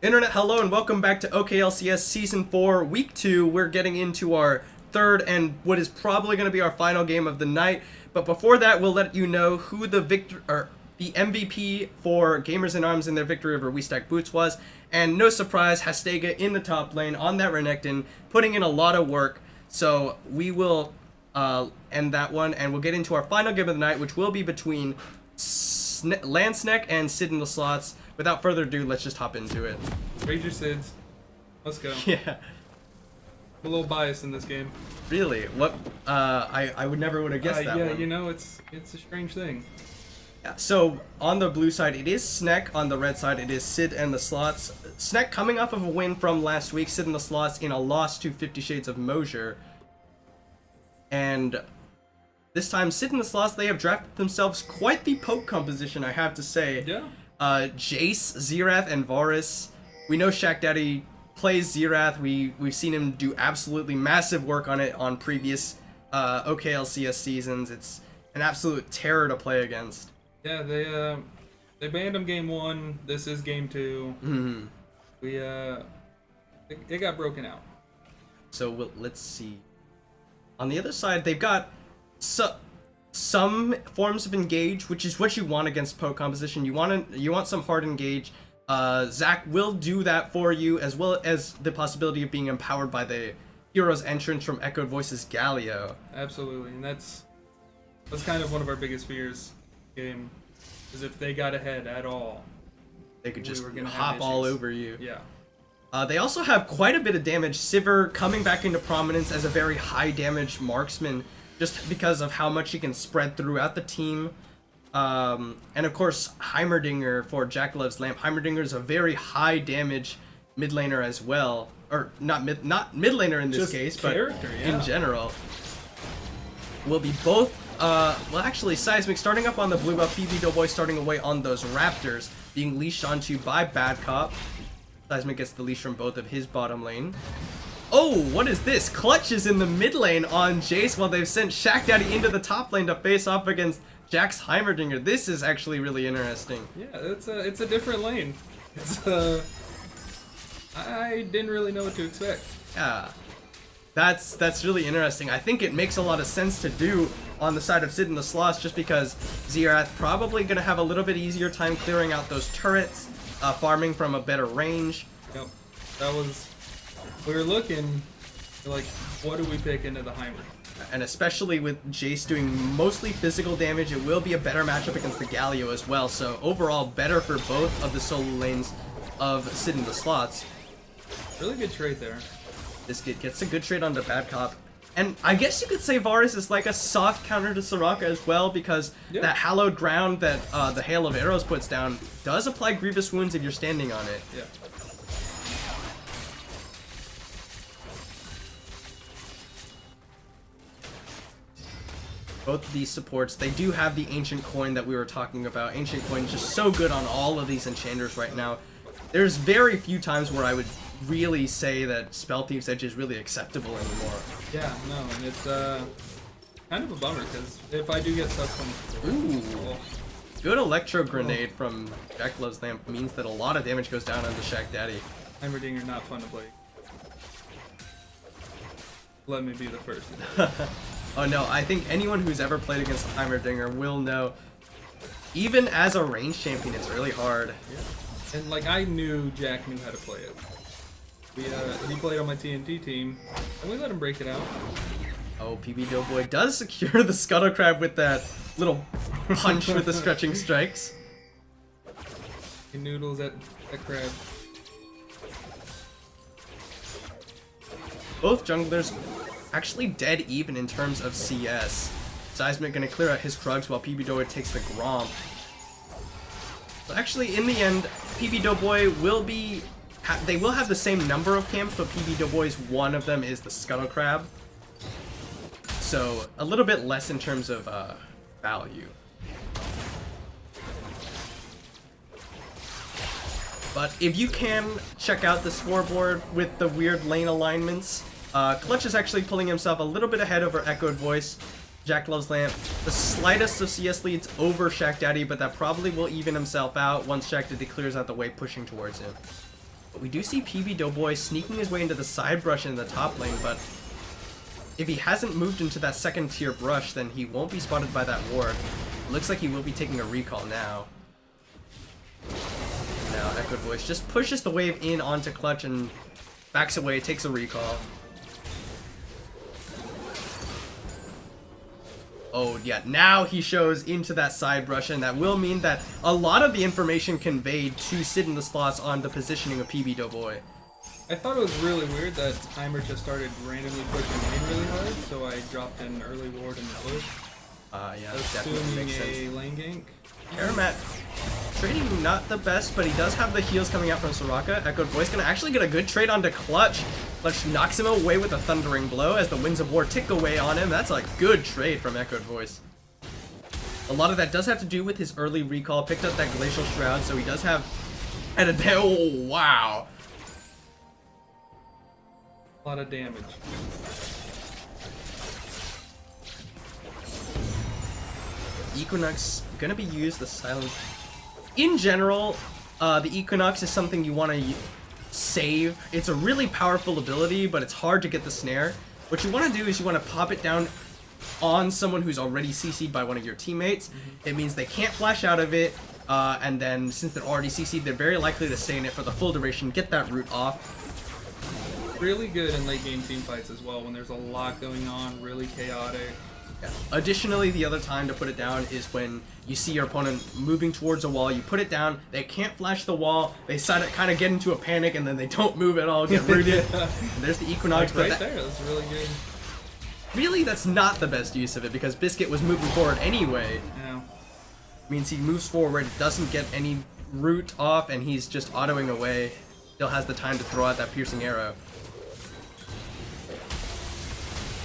Speaker 1: Internet, hello and welcome back to OKLCS Season 4, Week 2. We're getting into our third and what is probably going to be our final game of the night. But before that, we'll let you know who the MVP for Gamers in Arms in their victory over We Stack Boots was. And no surprise, Hastega in the top lane on that Renekton, putting in a lot of work. So we will end that one, and we'll get into our final game of the night, which will be between Lansneck and Sid in the Slots. Without further ado, let's just hop into it.
Speaker 2: Raise your Sids. Let's go.
Speaker 1: Yeah.
Speaker 2: I'm a little biased in this game.
Speaker 1: Really? What? I would never would have guessed that
Speaker 2: yeah,
Speaker 1: one.
Speaker 2: you know, it's a strange thing.
Speaker 1: Yeah, so on the blue side, it is Sneck. On the red side, it is Sid and the Slots. Sneck coming off of a win from last week. Sid and the Slots in a loss to 50 Shades of Mosier. And this time, Sid and the Slots, they have drafted themselves quite the poke composition, I have to say.
Speaker 2: Yeah.
Speaker 1: Jace, Xerath, and Varus. We know Shaq Daddy plays Xerath. We've seen him do absolutely massive work on it on previous OKLCS seasons. It's an absolute terror to play against.
Speaker 2: Yeah, they banned him game 1. This is game 2.
Speaker 1: Mm-hmm.
Speaker 2: It got broken out.
Speaker 1: So let's see. On the other side, they've got some forms of engage, which is what you want against poke composition. You want some hard engage. Zach will do that for you, as well as the possibility of being empowered by the hero's entrance from Echoed Voices Galio.
Speaker 2: Absolutely, and that's kind of one of our biggest fears game, is if they got ahead at all,
Speaker 1: They could just
Speaker 2: gonna
Speaker 1: hop
Speaker 2: have
Speaker 1: all
Speaker 2: issues.
Speaker 1: over you.
Speaker 2: Yeah.
Speaker 1: They also have quite a bit of damage. Sivir coming back into prominence as a very high damage marksman, just because of how much he can spread throughout the team. And of course, Heimerdinger for Jackalove's Lamp. Heimerdinger is a very high damage mid laner as well. Or not mid laner in this
Speaker 2: Just
Speaker 1: case, but
Speaker 2: character, yeah.
Speaker 1: in general. Will be both, well actually, Seismic starting up on the blue buff, PB Doughboy starting away on those Raptors, being leashed onto by Bad Cop. Seismic gets the leash from both of his bottom lane. Oh, what is this? Clutch is in the mid lane on Jace while they've sent Shaq Daddy into the top lane to face off against Jack's Heimerdinger. This is actually really interesting.
Speaker 2: Yeah, it's a different lane. I didn't really know what to expect.
Speaker 1: Yeah, that's really interesting. I think it makes a lot of sense to do on the side of Sid and the Slots, just because Xerath probably gonna have a little bit easier time clearing out those turrets, farming from a better range.
Speaker 2: Yep, we were looking, like, what do we pick into the Heimer?
Speaker 1: And especially with Jace doing mostly physical damage, it will be a better matchup against the Galio as well. So overall, better for both of the solo lanes of Sid and the Slots.
Speaker 2: Really good trade there.
Speaker 1: This kid gets a good trade onto Bad Cop. And I guess you could say Varus is like a soft counter to Soraka as well, because that hallowed ground that the Hail of Arrows puts down does apply grievous wounds if you're standing on it.
Speaker 2: Yeah.
Speaker 1: Both of these supports, they do have the Ancient Coin that we were talking about. Ancient Coin is just so good on all of these enchanters right now. There's very few times where I would really say that Spell Thief's Edge is really acceptable anymore.
Speaker 2: Yeah, no, and it's kind of a bummer, because if I do get stuck from...
Speaker 1: Ooh. Good Electro Grenade from Jackalove's Lamp means that a lot of damage goes down onto Shaq Daddy.
Speaker 2: Heimerdinger not fun to play. Let me be the first.
Speaker 1: Oh no, I think anyone who's ever played against Heimerdinger will know, even as a range champion, it's really hard.
Speaker 2: Yeah. And like, I knew Jack knew how to play it. He played on my TNT team, and we let him break it out.
Speaker 1: Oh, PB Doughboy does secure the Scuttle Crab with that little punch with the stretching strikes.
Speaker 2: He noodles that crab.
Speaker 1: Both junglers actually dead even in terms of CS. Seismic gonna clear out his Krugs while PB Doughboy takes the Gromp. So actually, in the end, PB Doughboy will be... they will have the same number of camps, but PB Doughboy's one of them is the Scuttle Crab. So, a little bit less in terms of value. But if you can check out the scoreboard with the weird lane alignments, Clutch is actually pulling himself a little bit ahead over Echoed Voice, Jackalove's Lamp. The slightest of CS leads over Shaq Daddy, but that probably will even himself out once Shaq Daddy clears out the way, pushing towards him. We do see PB Doughboy sneaking his way into the side brush in the top lane, but if he hasn't moved into that second tier brush, then he won't be spotted by that ward. Looks like he will be taking a recall now. Now Echoed Voice just pushes the wave in onto Clutch and backs away, takes a recall. Oh yeah, now he shows into that side brush, and that will mean that a lot of the information conveyed to Sid and the Sloths on the positioning of PB Doughboy.
Speaker 2: I thought it was really weird that Heimer just started randomly pushing lane really hard, so I dropped an early ward in the push.
Speaker 1: Yeah, definitely makes sense.
Speaker 2: A lane gank.
Speaker 1: Karamat trading not the best, but he does have the heals coming out from Soraka. Echoed Voice gonna actually get a good trade onto Clutch. Clutch knocks him away with a Thundering Blow as the Winds of War tick away on him. That's a good trade from Echoed Voice. A lot of that does have to do with his early recall. Picked up that Glacial Shroud, so he does have... And oh, wow.
Speaker 2: A lot of damage.
Speaker 1: Equinox gonna be used the silence. In general, the Equinox is something you want to save. It's a really powerful ability, but it's hard to get the snare. What you want to do is you want to pop it down on someone who's already CC'd by one of your teammates. It means they can't flash out of it, and then since they're already CC'd, they're very likely to stay in it for the full duration, get that root off.
Speaker 2: Really good in late game team fights as well, when there's a lot going on, really chaotic.
Speaker 1: Yeah. Additionally, the other time to put it down is when you see your opponent moving towards a wall, you put it down, they can't flash the wall, they kind of get into a panic, and then they don't move at all, get rooted. There's the Equinox.
Speaker 2: Like right there, that's really good.
Speaker 1: Really, that's not the best use of it, because Biscuit was moving forward anyway.
Speaker 2: Yeah.
Speaker 1: Means he moves forward, doesn't get any root off, and he's just autoing away. Still has the time to throw out that piercing arrow.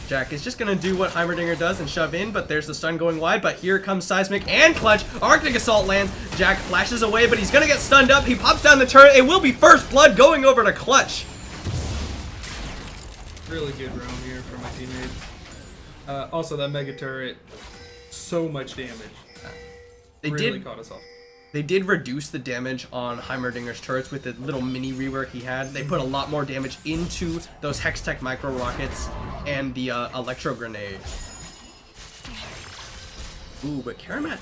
Speaker 1: Jack is just gonna do what Heimerdinger does and shove in, but there's the stun going wide, but here comes Seismic and Clutch. Arctic Assault lands. Jack flashes away, but he's gonna get stunned up. He pops down the turret. It will be first blood going over to Clutch.
Speaker 2: Really good roam here for my teammates. Also, that Mega Turret, so much damage.
Speaker 1: They
Speaker 2: really
Speaker 1: did
Speaker 2: caught us off.
Speaker 1: They did reduce the damage on Heimerdinger's turrets with the little mini rework he had. They put a lot more damage into those Hextech micro rockets and the Electro Grenade. Ooh, but Karamat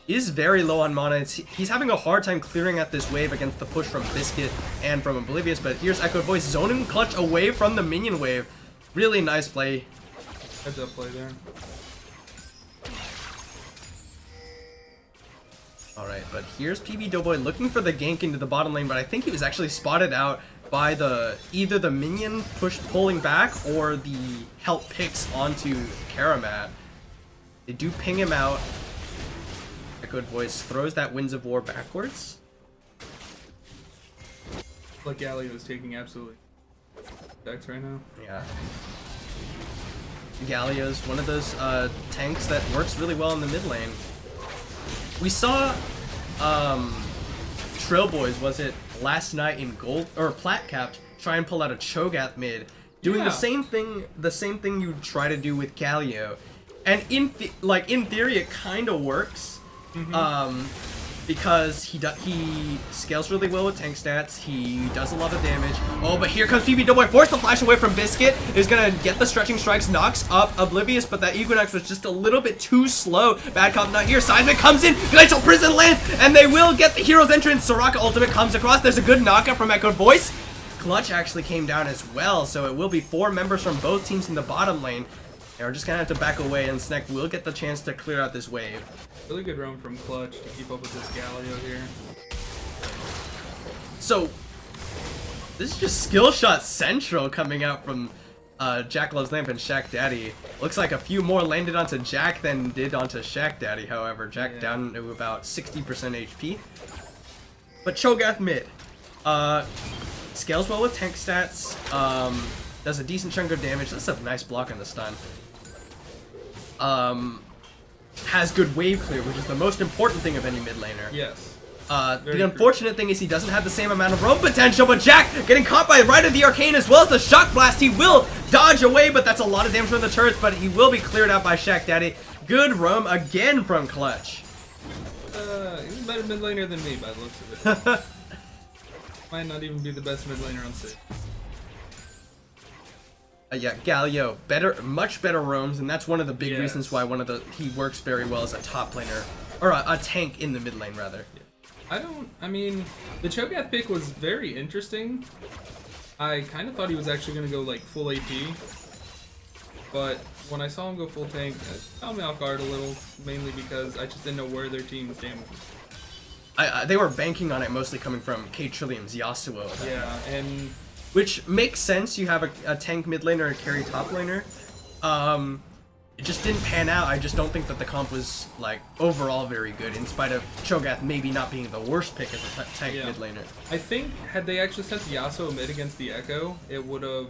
Speaker 1: is very low on mana. He's having a hard time clearing out this wave against the push from Biscuit and from Oblivious, but here's Echoed Voice zoning Clutch away from the minion wave. Really nice play.
Speaker 2: Heads up play there.
Speaker 1: Alright, but here's PB Doughboy looking for the gank into the bottom lane, but I think he was actually spotted out by either the minion pulling back or the help picks onto Karamat. They do ping him out. Echoed Voice throws that Winds of War backwards.
Speaker 2: Like Galio is taking absolutely decks right now.
Speaker 1: Yeah. Galio's one of those tanks that works really well in the mid lane. We saw Trill Boys, was it last night in gold or plat capped, try and pull out a Cho'Gath mid, doing the same thing you try to do with Galio, and in theory it kind of works, because he scales really well with tank stats. He does a lot of damage. Oh, but here comes PB Doughboy, forced the flash away from Biscuit. Is gonna get the stretching strikes, knocks up Oblivious, but that Equinox was just a little bit too slow. Bad cop not here. Seismic comes in, Glacial Prison lands, and they will get the hero's entrance. Soraka ultimate comes across. There's a good knockup from Echoed Voice. Clutch actually came down as well, so it will be 4 members from both teams in the bottom lane. And we're just gonna have to back away, and Snek will get the chance to clear out this wave.
Speaker 2: Really good roam from Clutch to keep up with this Galio here.
Speaker 1: So, this is just skill shot central coming out from Jack Loves Lamp and Shack Daddy. Looks like a few more landed onto Jack than did onto Shack Daddy, however. Jack down to about 60% HP. But Cho'Gath mid. Scales well with tank stats. Does a decent chunk of damage. That's a nice block on the stun. Has good wave clear, which is the most important thing of any mid laner.
Speaker 2: Yes.
Speaker 1: The unfortunate thing is he doesn't have the same amount of roam potential, but Jack getting caught by Rite of the Arcane as well as the Shock Blast. He will dodge away, but that's a lot of damage from the turrets, but he will be cleared out by Shack Daddy. Good roam again from Clutch.
Speaker 2: He's a better mid laner than me by the looks of it. Might not even be the best mid laner on stage.
Speaker 1: Yeah, Galio, much better roams, and that's one of the big
Speaker 2: Yes.
Speaker 1: reasons why he works very well as a top laner, or a tank in the mid lane rather.
Speaker 2: I mean, the Cho'Gath pick was very interesting. I kind of thought he was actually going to go like full AP, but when I saw him go full tank, it caught me off guard a little, mainly because I just didn't know where their team's damage was.
Speaker 1: They were banking on it mostly coming from K Trillium's Yasuo.
Speaker 2: Yeah, and
Speaker 1: Which makes sense. You have a tank mid laner, a carry top laner. It just didn't pan out. I just don't think that the comp was like overall very good, in spite of Cho'Gath maybe not being the worst pick as a tank mid laner.
Speaker 2: I think had they actually sent Yasuo mid against the Echo, it would have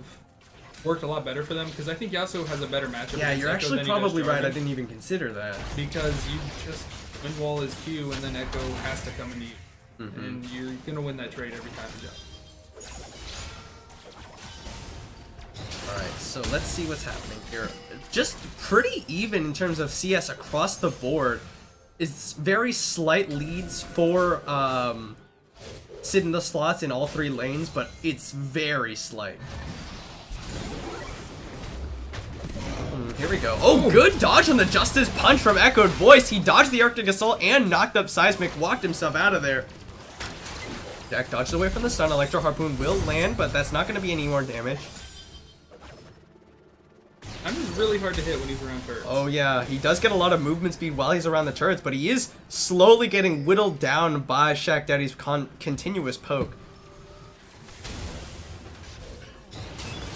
Speaker 2: worked a lot better for them, because I think Yasuo has a better matchup.
Speaker 1: Yeah,
Speaker 2: against
Speaker 1: you're
Speaker 2: Echo
Speaker 1: actually
Speaker 2: than he does
Speaker 1: probably right. I
Speaker 2: Jarvan,
Speaker 1: didn't even consider that.
Speaker 2: because you just wind wall his Q and then Echo has to come into you, and you're gonna win that trade every time you jump.
Speaker 1: Alright, so let's see what's happening here. Just pretty even in terms of CS across the board. It's very slight leads for Sid in the slots in all three lanes, but it's very slight. Here we go. Oh, good dodge on the Justice Punch from Echoed Voice. He dodged the Arctic Assault and knocked up Seismic, walked himself out of there. Jack dodged away from the stun. Electro Harpoon will land, but that's not going to be any more damage.
Speaker 2: I'm just really hard to hit when he's around turrets.
Speaker 1: Oh yeah, he does get a lot of movement speed while he's around the turrets, but he is slowly getting whittled down by Shaq Daddy's continuous poke.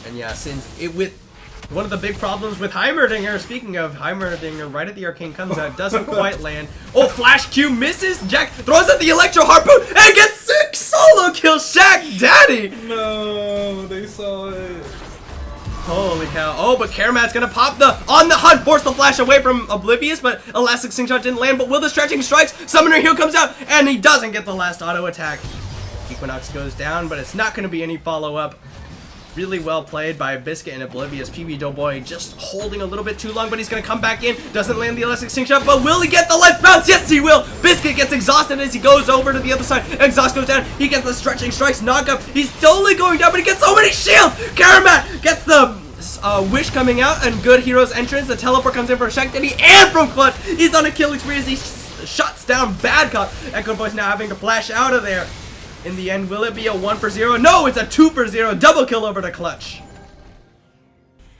Speaker 1: And yeah, since it with one of the big problems with Heimerdinger, speaking of Heimerdinger, right at the arcane comes out, doesn't quite land. Oh, flash Q misses. Jack throws out the Electro Harpoon and gets 6 solo kills. Shaq Daddy.
Speaker 2: No, they saw it.
Speaker 1: Holy cow. Oh, but Karamat's gonna pop on the hunt, force the flash away from Oblivious, but Elastic Slingshot didn't land, but will the stretching strikes? Summoner Heal comes out, and he doesn't get the last auto attack. Equinox goes down, but it's not gonna be any follow-up. Really well played by Biscuit and Oblivious. PB Doughboy just holding a little bit too long, but he's gonna come back in. Doesn't land the Elastic Slingshot, but will he get the Let's Bounce? Yes, he will! Biscuit gets exhausted as he goes over to the other side. Exhaust goes down. He gets the stretching strikes, knock up. He's totally going down, but he gets so many shields! Karamat gets the Wish coming out, and good Hero's Entrance. The teleport comes in for Shaq Daddy and from Clutch. He's on a killing spree as he shuts down Bad Cop. Echo Voice now having to flash out of there. In the end, will it be a 1-for-0? No, it's a 2-for-0. Double kill over to Clutch.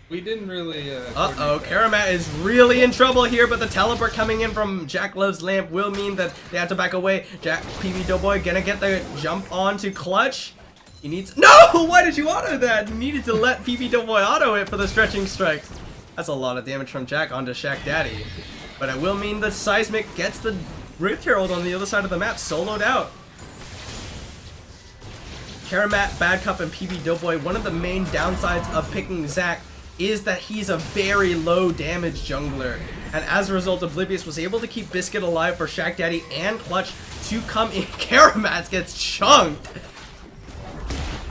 Speaker 2: We didn't really.
Speaker 1: Uh-oh, Karamat is really in trouble here, but the teleport coming in from Jack Love's Lamp will mean that they have to back away. Jack, PB Doughboy gonna get the jump on to Clutch. He needs. No! Why did you auto that? You needed to let PB Doughboy auto it for the stretching strikes. That's a lot of damage from Jack onto Shaq Daddy. But it will mean that Seismic gets the Rift Herald on the other side of the map, soloed out. Karamat, Bad Cup, and PB Doughboy, one of the main downsides of picking Zac is that he's a very low damage jungler. And as a result, Oblivious was able to keep Biscuit alive for Shaq Daddy and Clutch to come in. Karamat gets chunked.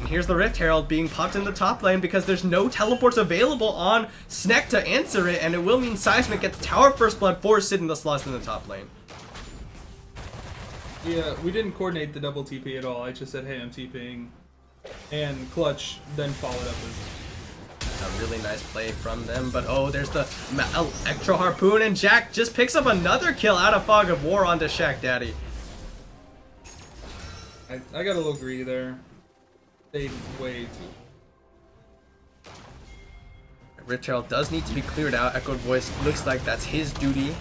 Speaker 1: And here's the Rift Herald being popped in the top lane because there's no teleports available on Sneck to answer it, and it will mean Seismic gets Tower First Blood for Sid in the slots in the top lane.
Speaker 2: Yeah, we didn't coordinate the double TP at all. I just said, hey, I'm TPing. And Clutch then followed up with
Speaker 1: a really nice play from them, but oh, there's the Electro Harpoon, and Jack just picks up another kill out of Fog of War onto Shaq Daddy.
Speaker 2: I got a little greedy there. Stayed way too.
Speaker 1: Rift Herald does need to be cleared out. Echoed Voice looks like that's his duty.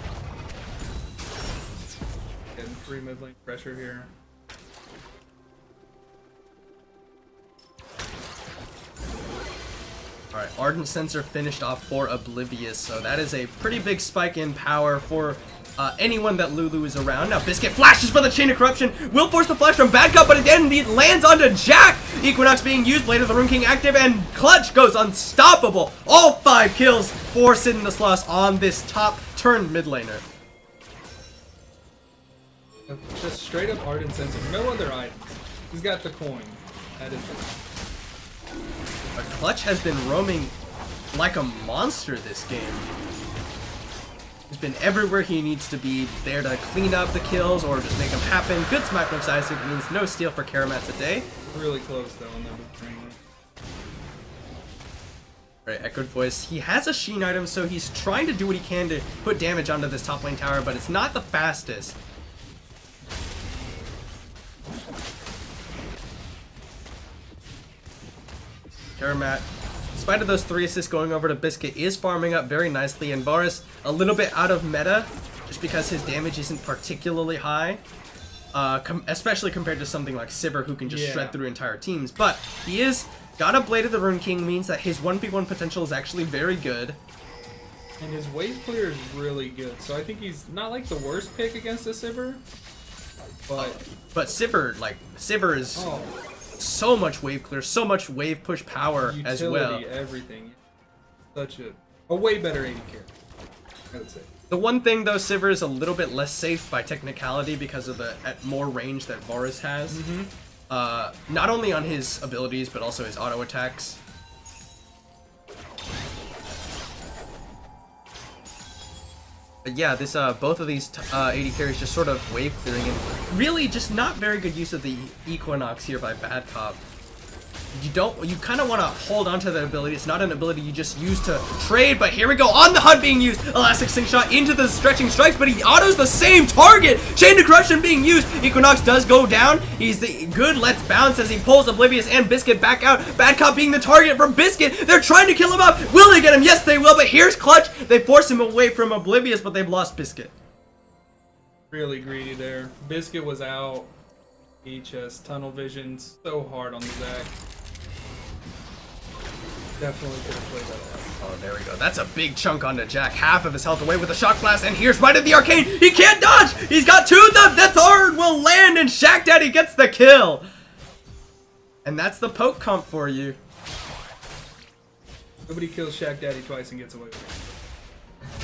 Speaker 2: Getting free mid lane pressure here.
Speaker 1: Alright, Ardent Sensor finished off for Oblivious, so that is a pretty big spike in power for anyone that Lulu is around. Now Biscuit flashes for the Chain of Corruption, will force the flash from Bad Cup, but again it lands onto Jack! Equinox being used, Blade of the Rune King active, and Clutch goes unstoppable! All 5 kills for Sid in the Sloss on this top turn mid laner.
Speaker 2: Just straight up Ardent Sensor, no other items. He's got the coin. That is it.
Speaker 1: But Clutch has been roaming like a monster this game. He's been everywhere he needs to be, there to clean up the kills or just make them happen. Good smack from Seismic means no steal for Karamat today.
Speaker 2: Really close though on number 3.
Speaker 1: Right, Echoed Voice. He has a Sheen item, so he's trying to do what he can to put damage onto this top lane tower, but it's not the fastest. Karamat, in spite of those 3 assists going over to Biscuit, is farming up very nicely, and Varus a little bit out of meta, just because his damage isn't particularly high, especially compared to something like Sivir, who can just shred through entire teams. But he is got a Blade of the Rune King, means that his 1v1 potential is actually very good.
Speaker 2: And his wave clear is really good, so I think he's not like the worst pick against a Sivir.
Speaker 1: But Sivir is so much wave clear, so much wave push power as well.
Speaker 2: Everything. Such a way better AD character, I would say.
Speaker 1: The one thing though, Sivir is a little bit less safe by technicality because of the more range that Varus has. Not only on his abilities, but also his auto attacks. But yeah, this both of these AD carries just sort of wave clearing, and really just not very good use of the Equinox here by Bad Cop. You kind of want to hold on to that ability. It's not an ability you just use to trade, but here we go, on the HUD being used. Elastic Slingshot into the stretching strikes, but he autos the same target. Chain to Corruption being used. Equinox does go down. He's the good Let's Bounce as he pulls Oblivious and Biscuit back out. Bad Cop being the target for Biscuit. They're trying to kill him up. Will they get him? Yes, they will, but here's Clutch. They force him away from Oblivious, but they've lost Biscuit.
Speaker 2: Really greedy there. Biscuit was out. HS, tunnel vision, so hard on the Zac. Definitely could have played that off.
Speaker 1: Oh, there we go. That's a big chunk onto Jack. Half of his health away with a Shock Blast, and here's right at the Arcane. He can't dodge! He's got 2 of them! The third will land, and Shaq Daddy gets the kill! And that's the poke comp for you.
Speaker 2: Nobody kills Shaq Daddy twice and gets away with it.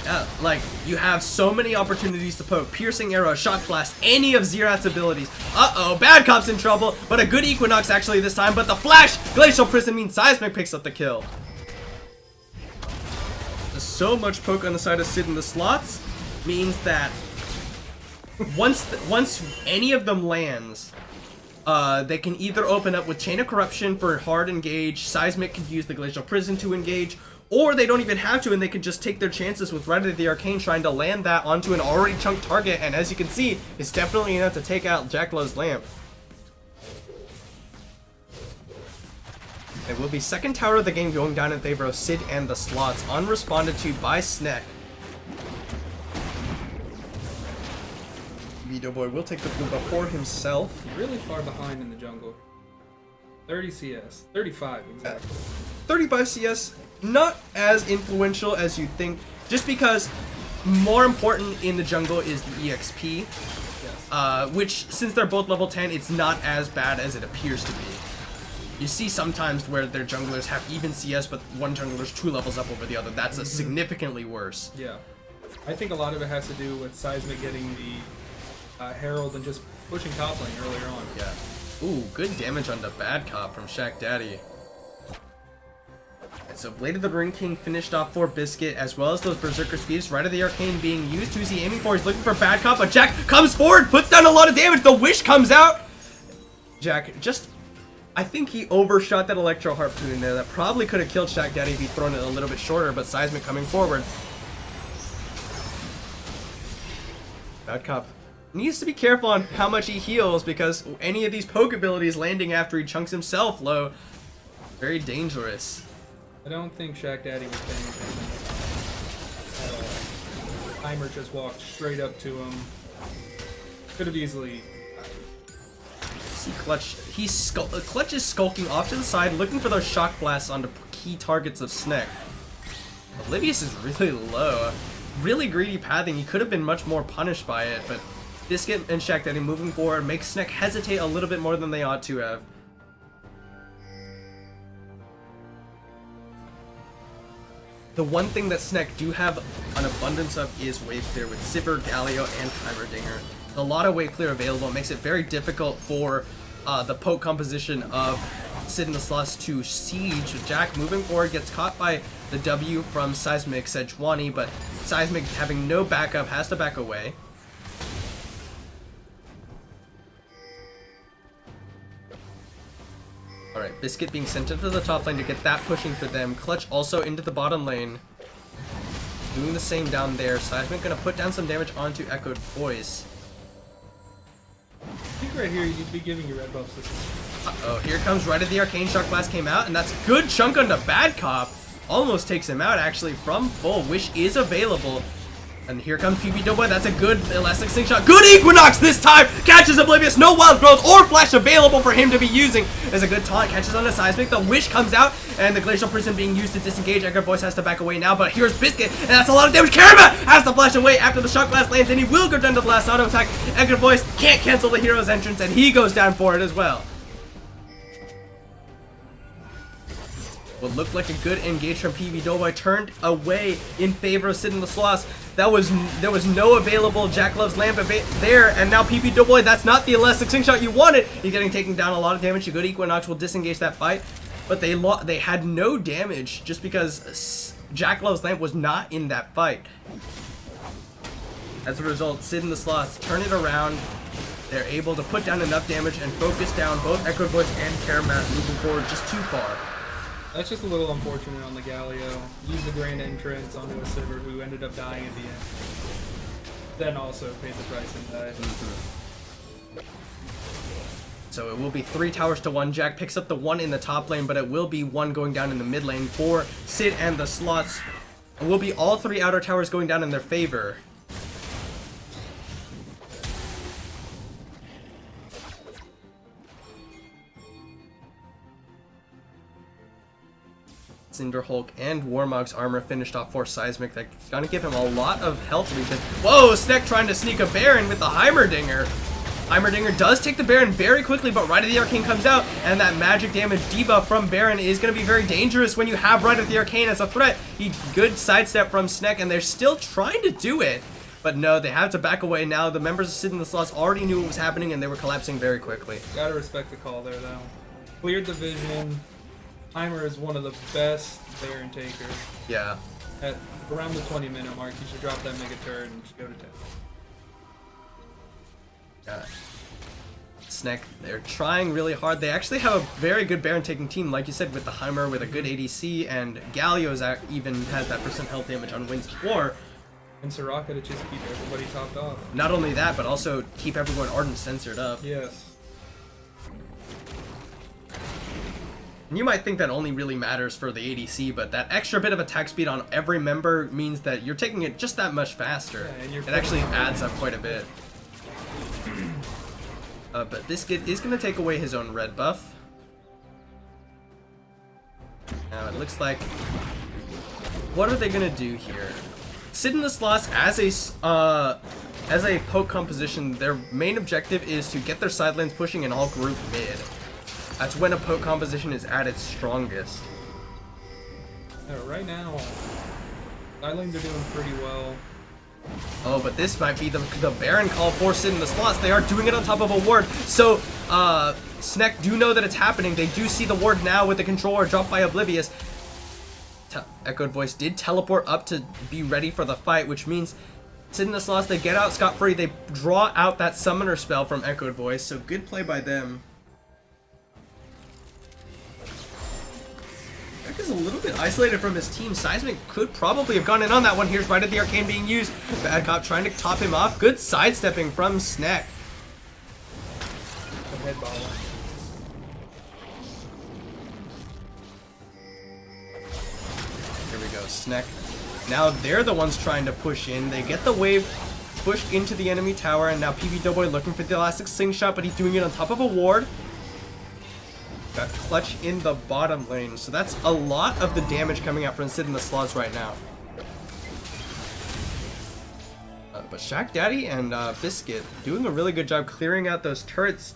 Speaker 1: Yeah, like, you have so many opportunities to poke. Piercing Arrow, Shock Blast, any of Zerat's abilities. Uh-oh, Bad Cop's in trouble, but a good Equinox actually this time, but the Flash! Glacial Prison means Seismic picks up the kill. There's so much poke on the side of Sid in the slots, means that once any of them lands, they can either open up with Chain of Corruption for hard engage, Seismic can use the Glacial Prison to engage, or they don't even have to, and they can just take their chances with Rite of the Arcane trying to land that onto an already chunked target, and as you can see, it's definitely enough to take out Jacklow's Lamp. It will be second tower of the game going down in favor of Sid and the slots, unresponded to by Snek. Vito Boy will take the blue buff for himself.
Speaker 2: Really far behind in the jungle. 30 CS. 35, exactly.
Speaker 1: 35 CS, not as influential as you think, just because more important in the jungle is the EXP, which, since they're both level 10, it's not as bad as it appears to be. You see sometimes where their junglers have even CS, but one jungler's 2 levels up over the other. That's a significantly worse.
Speaker 2: Yeah. I think a lot of it has to do with Seismic getting the Herald and just pushing top lane earlier on.
Speaker 1: Yeah. Ooh, good damage on the Bad Cop from Shaq Daddy. And so Blade of the Ring King finished off for Biscuit, as well as those Berserker Speeds. Rite of the Arcane being used. Who's he aiming for? He's looking for Bad Cop, but Jack comes forward, puts down a lot of damage. The Wish comes out. Jack just... I think he overshot that Electro Harpoon in there. That probably could have killed Shaq Daddy if he'd thrown it a little bit shorter, but Seismic coming forward. Bad Cop needs to be careful on how much he heals, because any of these poke abilities landing after he chunks himself low, very dangerous.
Speaker 2: I don't think Shaq Daddy was paying attention. Timer just walked straight up to him. Could have easily...
Speaker 1: See Clutch, Clutch is skulking off to the side, looking for those shock blasts onto key targets of Snek. Oblivious is really low. Really greedy pathing. He could have been much more punished by it, but Biscuit and Shaq Daddy moving forward makes Snek hesitate a little bit more than they ought to have. The one thing that Snek do have an abundance of is wave clear with Sivir, Galio, and Heimerdinger. A lot of wave clear available. It makes it very difficult for the poke composition of Sid and the Sloths to siege. Jack moving forward, gets caught by the W from Seismic Sejuani, but Seismic, having no backup, has to back away. Alright, Biscuit being sent into the top lane to get that pushing for them. Clutch also into the bottom lane. Doing the same down there. Seismic gonna put down some damage onto Echoed Voice.
Speaker 2: I think right here you'd be giving your red buffs this.
Speaker 1: Uh-oh, here comes right as the Arcane Shock Blast came out, and that's good chunk onto Bad Cop. Almost takes him out, actually, from full. Wish is available. And here comes PB Doughboy. That's a good Elastic Slingshot. Good Equinox this time! Catches Oblivious. No Wild Growth or Flash available for him to be using. There's a good taunt. Catches on the Seismic. The Wish comes out, and the Glacial Prison being used to disengage. Echoed Voice has to back away now, but here's Biscuit, and that's a lot of damage. Karama has to flash away after the Shock Blast lands, and he will go down to the last auto attack. Echoed Voice can't cancel the hero's entrance, and he goes down for it as well. What looked like a good engage from PB Doughboy turned away in favor of Sid and the Sloths. There was no available Jack Loves Lamp there, and now PB Doughboy, that's not the Elastic Slingshot you wanted. He's getting taken down a lot of damage. A good Equinox will disengage that fight, but they had no damage just because Jack Loves Lamp was not in that fight. As a result, Sid and the Sloths turn it around. They're able to put down enough damage and focus down both Echoed Voice and Karamat, moving forward just too far.
Speaker 2: That's just a little unfortunate on the Galio. Used the Grand Entrance onto a Sivir who ended up dying at the end. Then also paid the price and died.
Speaker 1: So it will be 3 towers to 1. Jack picks up the 1 in the top lane, but it will be 1 going down in the mid lane for Sid and the Sloths. It will be all 3 outer towers going down in their favor. Cinderhulk and Warmog's armor finished off for Seismic. That's gonna give him a lot of health regen. Whoa, Sneck trying to sneak a Baron with the Heimerdinger. Heimerdinger does take the Baron very quickly, but Rite of the Arcane comes out, and that magic damage debuff from Baron is gonna be very dangerous when you have Rite of the Arcane as a threat. Good sidestep from Sneck, and they're still trying to do it. But no, they have to back away now. The members of Sid and the Sloths already knew what was happening, and they were collapsing very quickly.
Speaker 2: Gotta respect the call there, though. Cleared the vision. Heimer is one of the best Baron takers.
Speaker 1: Yeah.
Speaker 2: At around the 20-minute mark, you should drop that Mega Turret and just go to 10.
Speaker 1: Sneck, they're trying really hard. They actually have a very good Baron taking team, like you said, with the Heimer, with a good ADC, and Galio's even has that % health damage on Winds of War.
Speaker 2: And Soraka to just keep everybody topped off.
Speaker 1: Not only that, but also keep everyone Ardent censored up.
Speaker 2: Yes.
Speaker 1: You might think that only really matters for the ADC, but that extra bit of attack speed on every member means that you're taking it just that much faster.
Speaker 2: Yeah, and
Speaker 1: it actually adds up quite a bit. But Biscuit is going to take away his own red buff. Now it looks like... What are they going to do here? Sid and the Sloths, as a poke composition, their main objective is to get their side lanes pushing and all group mid. That's when a poke composition is at its strongest.
Speaker 2: Right now, side lanes are doing pretty well.
Speaker 1: Oh, but this might be the Baron call for Sid and the Sloths. They are doing it on top of a ward. So, Sneck do know that it's happening. They do see the ward now with the controller dropped by Oblivious. Echoed Voice did teleport up to be ready for the fight, which means Sid and the Sloths, they get out scot-free. They draw out that summoner spell from Echoed Voice, so good play by them. Jack is a little bit isolated from his team. Seismic could probably have gone in on that one. Here's Rite of the Arcane being used. Bad Cop trying to top him off. Good sidestepping from Sneck. Here we go, Sneck. Now they're the ones trying to push in. They get the wave pushed into the enemy tower, and now PB Doughboy looking for the Elastic Slingshot, but he's doing it on top of a ward. Got Clutch in the bottom lane, so that's a lot of the damage coming out from Sid and the Sloths right now. But Shack Daddy and Biscuit doing a really good job clearing out those turrets.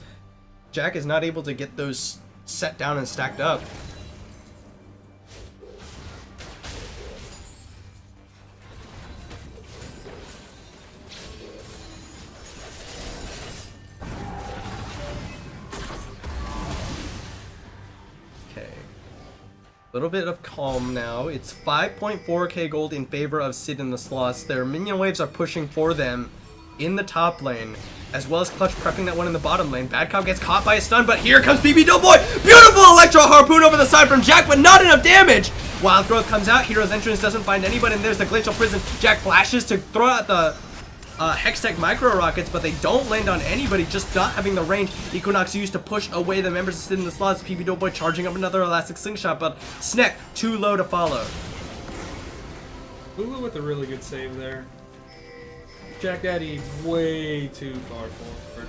Speaker 1: Jack is not able to get those set down and stacked up. Little bit of calm now. It's 5.4k gold in favor of Sid in the slots. Their minion waves are pushing for them in the top lane, as well as Clutch prepping that one in the bottom lane. Bad Cop gets caught by a stun, but here comes BB Doughboy. Beautiful Electro Harpoon over the side from Jack, but not enough damage. Wild Growth comes out. Hero's Entrance doesn't find anybody, and there's the Glacial Prison. Jack flashes to throw out the Hextech Micro Rockets, but they don't land on anybody, just not having the range. Equinox used to push away the members that sit in the slots. PB Doughboy charging up another Elastic Slingshot, but Sneck too low to follow.
Speaker 2: Lulu with a really good save there. Jack Daddy way too far forward.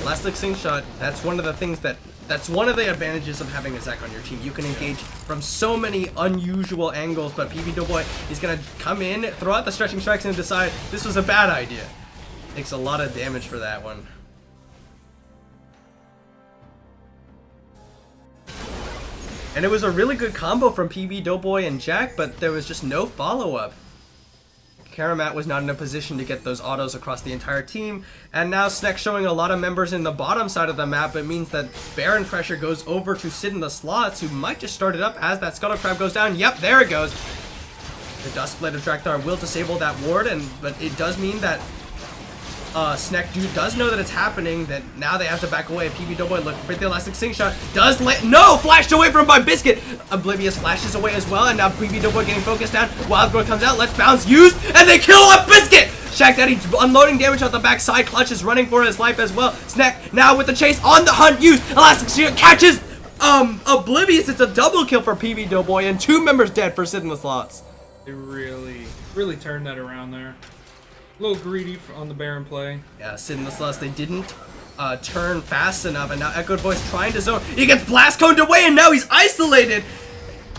Speaker 1: Elastic Slingshot, that's one of the things that's one of the advantages of having a Zac on your team. You can engage from so many unusual angles, but PB Doughboy is going to come in, throw out the stretching strikes, and decide this was a bad idea. Takes a lot of damage for that one. And it was a really good combo from PB Doughboy and Jack, but there was just no follow-up. Karamat was not in a position to get those autos across the entire team, and now Sneck showing a lot of members in the bottom side of the map. It means that Baron pressure goes over to Sid in the slots, who might just start it up as that Scuttle Crab goes down. Yep, there it goes. The Dust Blade of Drakthar will disable that ward, but it does mean that Sneck does know that it's happening, that now they have to back away. PB Doughboy look with the Elastic Slingshot does no, flashed away from by Biscuit. Oblivious flashes away as well, and now PB Doughboy getting focused down. Wild Growth comes out, Let's Bounce used, and they kill off Biscuit. Shack Daddy unloading damage off the backside. Clutch is running for his life as well. Sneck now with the chase on the hunt used. Elastic Shield catches Oblivious. It's a double kill for PB Doughboy, and 2 members dead for Sid in the slots.
Speaker 2: They really turned that around there. A little greedy on the Baron play.
Speaker 1: Yeah, Sid in the slots, they didn't turn fast enough, and now Echoed Voice trying to zone. He gets blast coned away, and now he's isolated.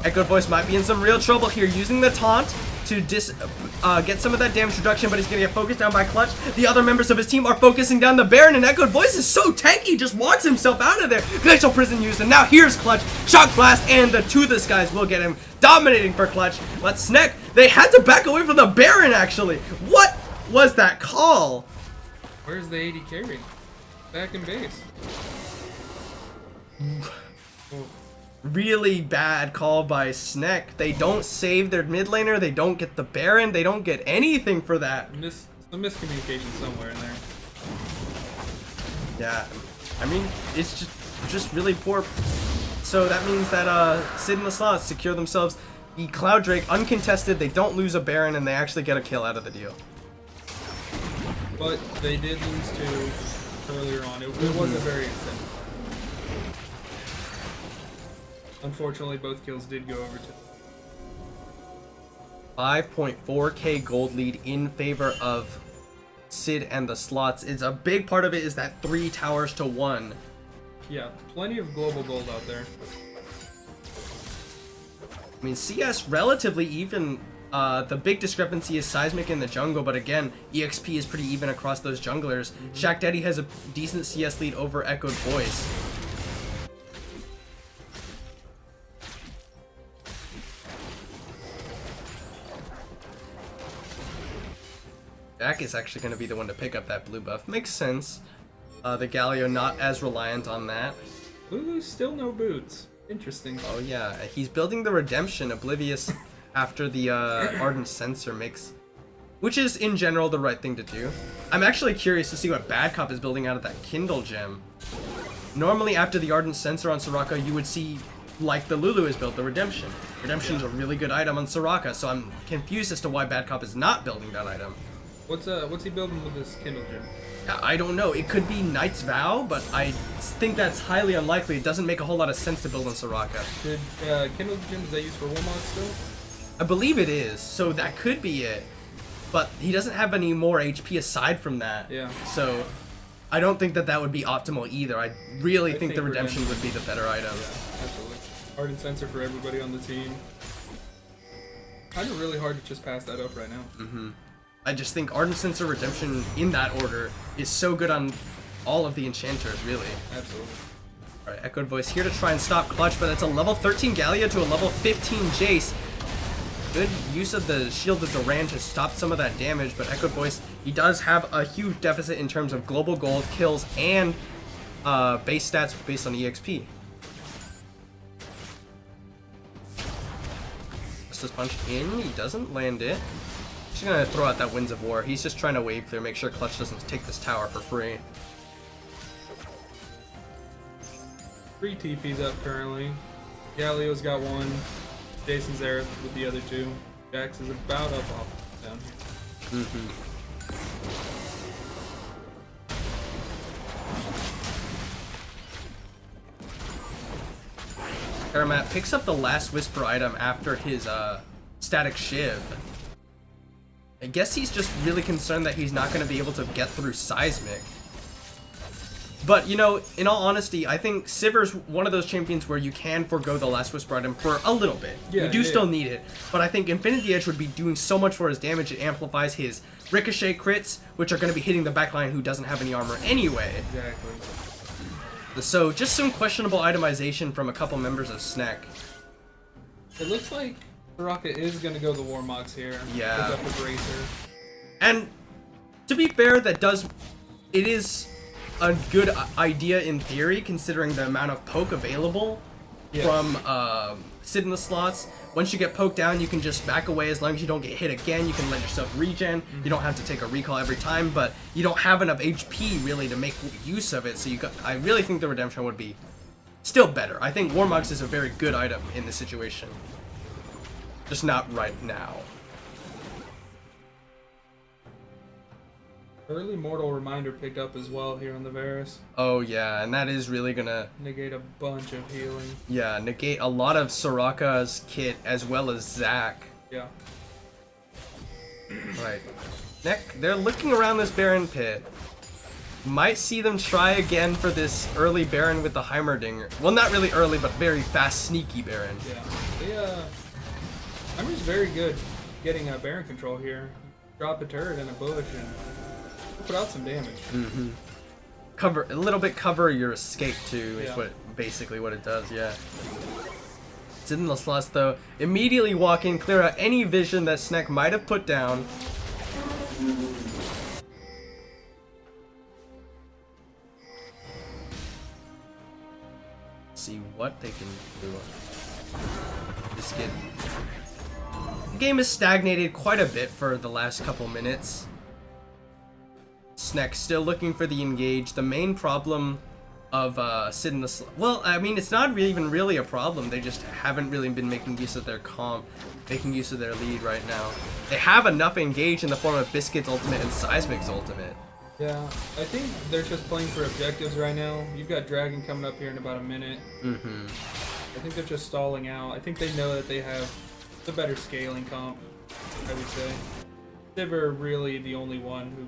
Speaker 1: Echoed Voice might be in some real trouble here, using the taunt to get some of that damage reduction, but he's gonna get focused down by Clutch. The other members of his team are focusing down the Baron, and Echoed Voice is so tanky, just wants himself out of there. Glacial Prison used, and now here's Clutch. Shock Blast, and the Toothless guys will get him, dominating for Clutch. But Sneck, they had to back away from the Baron, actually. What was that call?
Speaker 2: Where's the AD carry? Back in base.
Speaker 1: Really bad call by Sneck. They don't save their mid laner, they don't get the Baron, they don't get anything for that.
Speaker 2: Some miscommunication somewhere in there.
Speaker 1: Yeah, I mean, it's just really poor. So that means that Sid in the slots secure themselves the Cloud Drake uncontested. They don't lose a Baron, and they actually get a kill out of the deal.
Speaker 2: But they did lose 2 earlier on. It wasn't very extended. Unfortunately, both kills did go over to
Speaker 1: 5.4k gold lead in favor of Sid and the slots. It's a big part of it is that 3 towers to 1.
Speaker 2: Yeah, plenty of global gold out there.
Speaker 1: I mean, CS relatively even. The big discrepancy is Seismic in the jungle, but again, EXP is pretty even across those junglers. Shack Daddy has a decent CS lead over Echoed Voice. Jack is actually going to be the one to pick up that blue buff. Makes sense. The Galio not as reliant on that.
Speaker 2: Lulu's still no boots. Interesting.
Speaker 1: Oh yeah, he's building the Redemption Oblivious after the Ardent Sensor mix, which is in general the right thing to do. I'm actually curious to see what Bad Cop is building out of that Kindle gem. Normally after the Ardent Sensor on Soraka, you would see, like the Lulu is built, the Redemption. Redemption's a really good item on Soraka, so I'm confused as to why Bad Cop is not building that item.
Speaker 2: What's he building with this Kindle gem?
Speaker 1: I don't know. It could be Knight's Vow, but I think that's highly unlikely. It doesn't make a whole lot of sense to build on Soraka.
Speaker 2: Did Kindle gem, is that used for Warmog still?
Speaker 1: I believe it is, so that could be it. But he doesn't have any more HP aside from that.
Speaker 2: Yeah.
Speaker 1: So I don't think that that would be optimal either. I really think the Redemption would be the better item.
Speaker 2: Yeah, absolutely. Ardent Sensor for everybody on the team. Kind of really hard to just pass that up right now.
Speaker 1: Mm-hmm. I just think Ardent Sensor Redemption in that order is so good on all of the enchanters, really.
Speaker 2: Absolutely.
Speaker 1: Alright, Echoed Voice here to try and stop Clutch, but it's a level 13 Gallia to a level 15 Jace. Good use of the Shield of Duran to stop some of that damage, but Echoed Voice, he does have a huge deficit in terms of global gold, kills, and base stats based on EXP. Justice Punch in. He doesn't land it. He's gonna throw out that Winds of War. He's just trying to wave clear, make sure Clutch doesn't take this tower for free.
Speaker 2: 3 TPs up currently. Galio's got 1. Jason's there with the other 2. Jax is about up off down here.
Speaker 1: Karamat picks up the last Whisper item after his Static Shiv. I guess he's just really concerned that he's not going to be able to get through Seismic. But, you know, in all honesty, I think Sivir's one of those champions where you can forego the last Whisper item for a little bit.
Speaker 2: Yeah,
Speaker 1: you do still need it. But I think Infinity Edge would be doing so much for his damage. It amplifies his Ricochet crits, which are going to be hitting the backline who doesn't have any armor anyway.
Speaker 2: Exactly.
Speaker 1: So, just some questionable itemization from a couple members of SNEC.
Speaker 2: It looks like Soraka is going to go the Warmogs here.
Speaker 1: Yeah.
Speaker 2: Pick up the Bracer.
Speaker 1: And, to be fair, it is a good idea in theory, considering the amount of poke available from Sid in the slots. Once you get poked down, you can just back away as long as you don't get hit again. You can let yourself regen. You don't have to take a recall every time, but you don't have enough HP really to make use of it. So I really think the Redemption would be still better. I think Warmogs is a very good item in this situation. Just not right now.
Speaker 2: Early Mortal Reminder picked up as well here on the Varus.
Speaker 1: Oh yeah, and that is really gonna
Speaker 2: negate a bunch of healing.
Speaker 1: Yeah, negate a lot of Soraka's kit as well as Zac.
Speaker 2: Yeah.
Speaker 1: Right. They're looking around this Baron pit. Might see them try again for this early Baron with the Heimerdinger. Well, not really early, but very fast, sneaky Baron.
Speaker 2: Yeah. Heimer's very good getting a Baron control here. Drop a turret in a bush and put out some damage.
Speaker 1: Cover a little bit. Cover your escape too. Is basically what it does. Yeah. Sid in the slots though immediately walk in, clear out any vision that SNEC might have put down. See what they can do. The game has stagnated quite a bit for the last couple minutes. SNEC still looking for the engage. The main problem of Sid in the well, I mean, it's not even really a problem. They just haven't really been making use of their comp, making use of their lead right now. They have enough engage in the form of Biscuit's ultimate and Seismic's ultimate.
Speaker 2: Yeah, I think they're just playing for objectives right now. You've got Dragon coming up here in about a minute. I think they're just stalling out. I think they know that they have the better scaling comp, I would say. Sivir really the only one who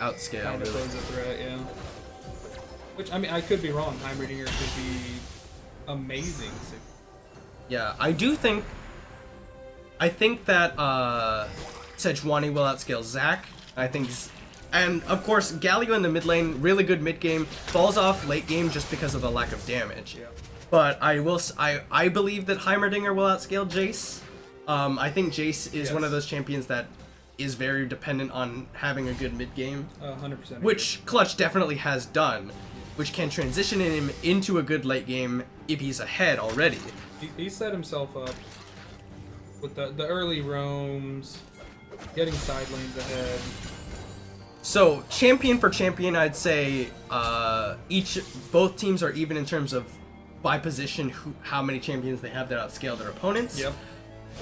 Speaker 1: outscale
Speaker 2: kind of poses a threat, yeah. Which, I mean, I could be wrong. Heimerdinger could be amazing.
Speaker 1: Yeah, I think that Sejuani will outscale Zac. And of course, Galio in the mid lane, really good mid game, falls off late game just because of the lack of damage.
Speaker 2: Yeah.
Speaker 1: But I believe that Heimerdinger will outscale Jace. I think Jace is one of those champions that is very dependent on having a good mid game.
Speaker 2: 100%.
Speaker 1: Which Clutch definitely has done, which can transition him into a good late game if he's ahead already.
Speaker 2: He set himself up with the early roams, getting side lanes ahead.
Speaker 1: So champion for champion, I'd say both teams are even in terms of by position how many champions they have that outscale their opponents.
Speaker 2: Yep.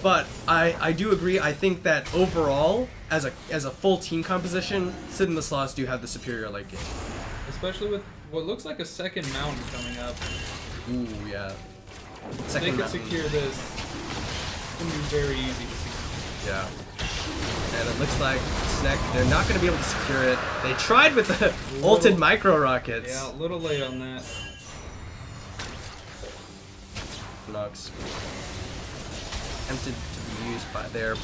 Speaker 1: But I do agree. I think that overall, as a full team composition, Sid and the Sloths do have the superior late game.
Speaker 2: Especially with what looks like a second mountain coming up.
Speaker 1: Ooh, yeah.
Speaker 2: They could secure this. It's going to be very easy to secure.
Speaker 1: Yeah. And it looks like SNEC, they're not going to be able to secure it. They tried with the ulted micro rockets.
Speaker 2: Yeah, a little late on that.
Speaker 1: Nux. Tempted to be used by the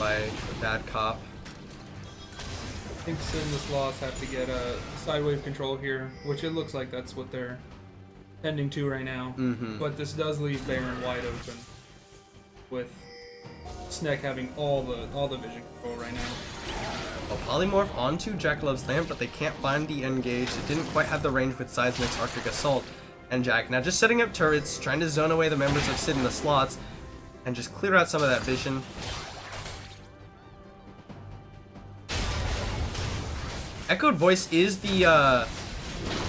Speaker 1: bad cop.
Speaker 2: I think Sid and the Sloths have to get a sidewave control here, which it looks like that's what they're tending to right now. But this does leave Baron wide open, with SNEC having all the vision control right now.
Speaker 1: A polymorph onto Jackalov's lamp, but they can't find the engage. It didn't quite have the range with Seismic's Arctic Assault and Jack. Now just setting up turrets, trying to zone away the members of Sid and the Sloths. and just clear out some of that vision. Echoed Voice is the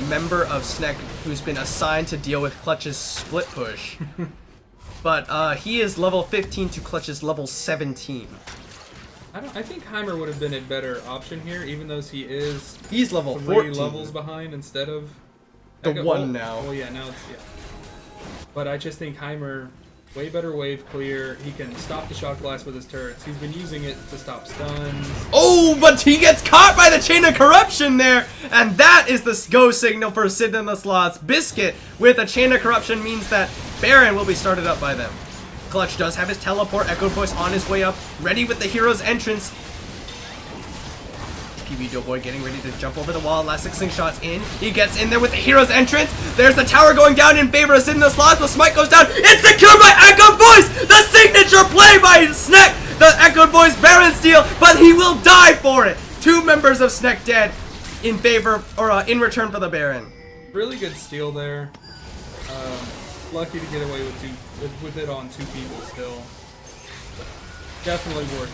Speaker 1: member of Snek who's been assigned to deal with Clutch's split push. But he is level 15 to Clutch's level 17.
Speaker 2: I think Heimer would have been a better option here, even though
Speaker 1: he's level
Speaker 2: 3
Speaker 1: 14.
Speaker 2: levels behind instead of
Speaker 1: the one now.
Speaker 2: Well, yeah, now it's But I just think Heimer, way better wave clear. He can stop the shock blast with his turrets. He's been using it to stop stuns.
Speaker 1: Oh, but he gets caught by the Chain of Corruption there, and that is the go signal for Sid in the Slots. Biscuit with a Chain of Corruption means that Baron will be started up by them. Clutch does have his teleport, Echoed Voice on his way up, ready with the hero's entrance. PB Doughboy getting ready to jump over the wall. Elastic Slingshot's in. He gets in there with the hero's entrance. There's the tower going down in favor of Sid in the Slots. The smite goes down. It's secured by Echoed Voice! The signature play by Snek! The Echoed Voice Baron steal, but he will die for it! 2 members of Snek dead in favor, or in return for the Baron.
Speaker 2: Really good steal there. Lucky to get away with it on 2 people still. Definitely worth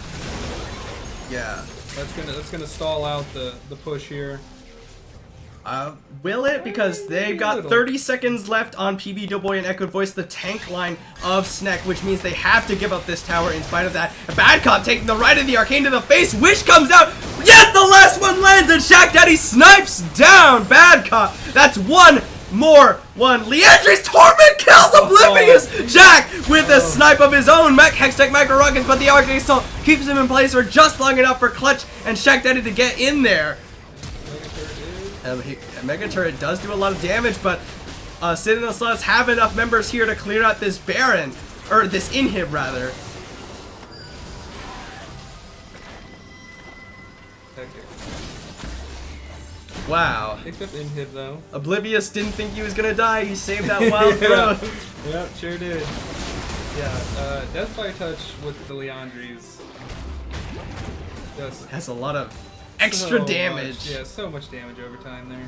Speaker 2: it.
Speaker 1: Yeah.
Speaker 2: That's gonna stall out the push here.
Speaker 1: Will it? Because they've got 30 seconds left on PB Doughboy and Echoed Voice, the tank line of Snek, which means they have to give up this tower in spite of that. Bad Cop taking the right of the arcane to the face. Wish comes out. Yes, the last one lands, and Shaq Daddy snipes down Bad Cop. That's one. Leandri's Torment kills Oblivious Jack with a snipe of his own Hextech Micro Rockets, but the Arcane Assault keeps him in place for just long enough for Clutch and Shaq Daddy to get in there. Mega Turret does do a lot of damage, but Sid and the Sluts have enough members here to clear out this Baron, or this inhib rather. Wow.
Speaker 2: Picked up inhib though.
Speaker 1: Oblivious didn't think he was gonna die. He saved that wild throw.
Speaker 2: Yep, sure did. Yeah, Deathfire Touch with the Leandries. Just
Speaker 1: has a lot of extra damage.
Speaker 2: Yeah, so much damage over time there.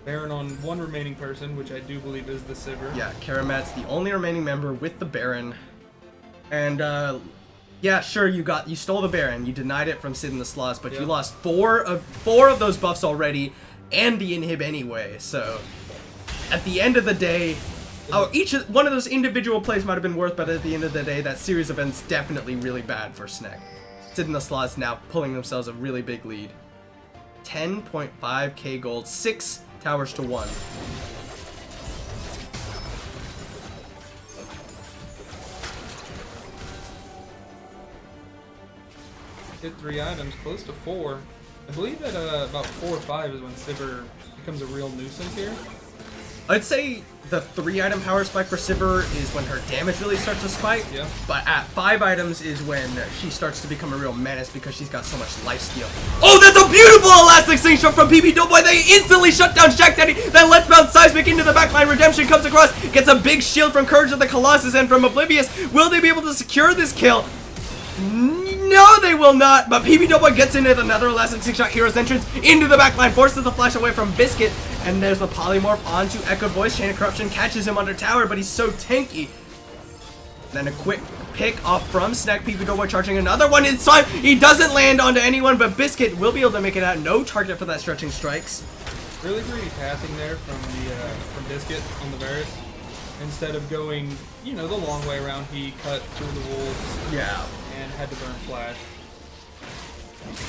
Speaker 2: Baron on one remaining person, which I do believe is the Sivir.
Speaker 1: Yeah, Karamat's the only remaining member with the Baron. And yeah, sure, you stole the Baron. You denied it from Sid in the Slots, but you lost four of those buffs already, and the inhib anyway. So, at the end of the day, one of those individual plays might have been worth, but at the end of the day, that series of events definitely really bad for Snek. Sid in the Slots now pulling themselves a really big lead. 10.5k gold, 6 towers to 1.
Speaker 2: Hit 3 items, close to 4. I believe that about 4 or 5 is when Sivir becomes a real nuisance here.
Speaker 1: I'd say the 3-item power spike for Sivir is when her damage really starts to spike.
Speaker 2: Yeah.
Speaker 1: But at 5 items is when she starts to become a real menace because she's got so much lifesteal. Oh, that's a beautiful elastic slingshot from PB Doughboy. They instantly shut down Shaq Daddy. Then Let's Bounce Seismic into the backline. Redemption comes across, gets a big shield from Courage of the Colossus and from Oblivious. Will they be able to secure this kill? No, they will not, but PB Doughboy gets in with another elastic slingshot hero's entrance into the backline, forces the flash away from Biscuit, and there's the polymorph onto Echoed Voice. Chain of Corruption catches him under tower, but he's so tanky. Then a quick pick off from Snek. PB Doughboy charging another one in time. He doesn't land onto anyone, but Biscuit will be able to make it out. No target for that stretching strikes.
Speaker 2: Really greedy pathing there from Biscuit on the Varus. Instead of going, you know, the long way around, he cut through the wolves.
Speaker 1: Yeah.
Speaker 2: And had to burn flash.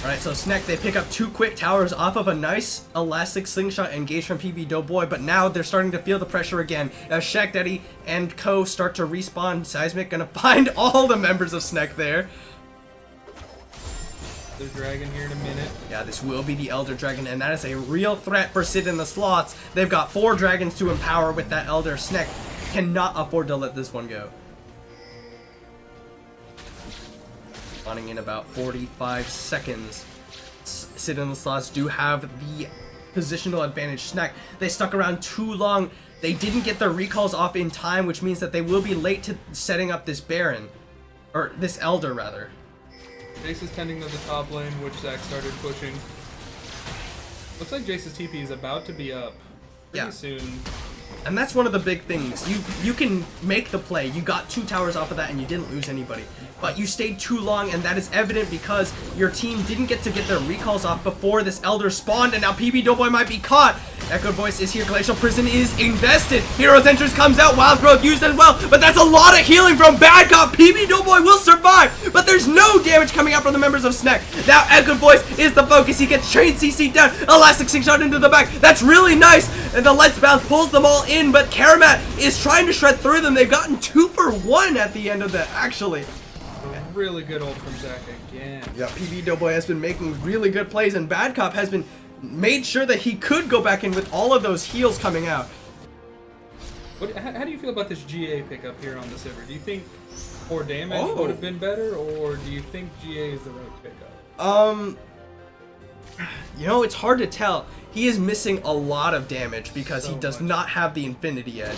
Speaker 1: Alright, so Snek, they pick up 2 quick towers off of a nice elastic slingshot engage from PB Doughboy, but now they're starting to feel the pressure again. As Shaq Daddy and Co start to respawn, Seismic gonna find all the members of Snek there.
Speaker 2: The dragon here in a minute.
Speaker 1: Yeah, this will be the Elder Dragon, and that is a real threat for Sid in the Slots. They've got 4 dragons to empower with that Elder. Snek cannot afford to let this one go. Spawning in about 45 seconds. Sid and the Slots do have the positional advantage. Snek, they stuck around too long. They didn't get their recalls off in time, which means that they will be late to setting up this Baron. Or this Elder, rather.
Speaker 2: Jace is tending to the top lane, which Zach started pushing. Looks like Jace's TP is about to be up pretty soon.
Speaker 1: And that's one of the big things. You can make the play. You got 2 towers off of that and you didn't lose anybody. But you stayed too long, and that is evident because your team didn't get to get their recalls off before this Elder spawned, and now PB Doughboy might be caught. Echo Voice is here. Glacial Prison is invested. Hero's Entrance comes out. Wild Growth used as well, but that's a lot of healing from Bad Cop. PB Doughboy will survive, but there's no damage coming out from the members of Snack. Now Echo Voice is the focus. He gets Chain CC down. Elastic Slingshot into the back. That's really nice. And the Let's Bounce pulls them all in, but Karamat is trying to shred through them. They've gotten 2 for 1 at the end of that, actually.
Speaker 2: Really good ult from Zach again.
Speaker 1: Yeah, PB Doughboy has been making really good plays, and Bad Cop has been made sure that he could go back in with all of those heals coming out.
Speaker 2: How do you feel about this GA pickup here on the Sivir? Do you think more damage would have been better, or do you think GA is the right pickup?
Speaker 1: You know, it's hard to tell. He is missing a lot of damage because he does not have the Infinity Edge,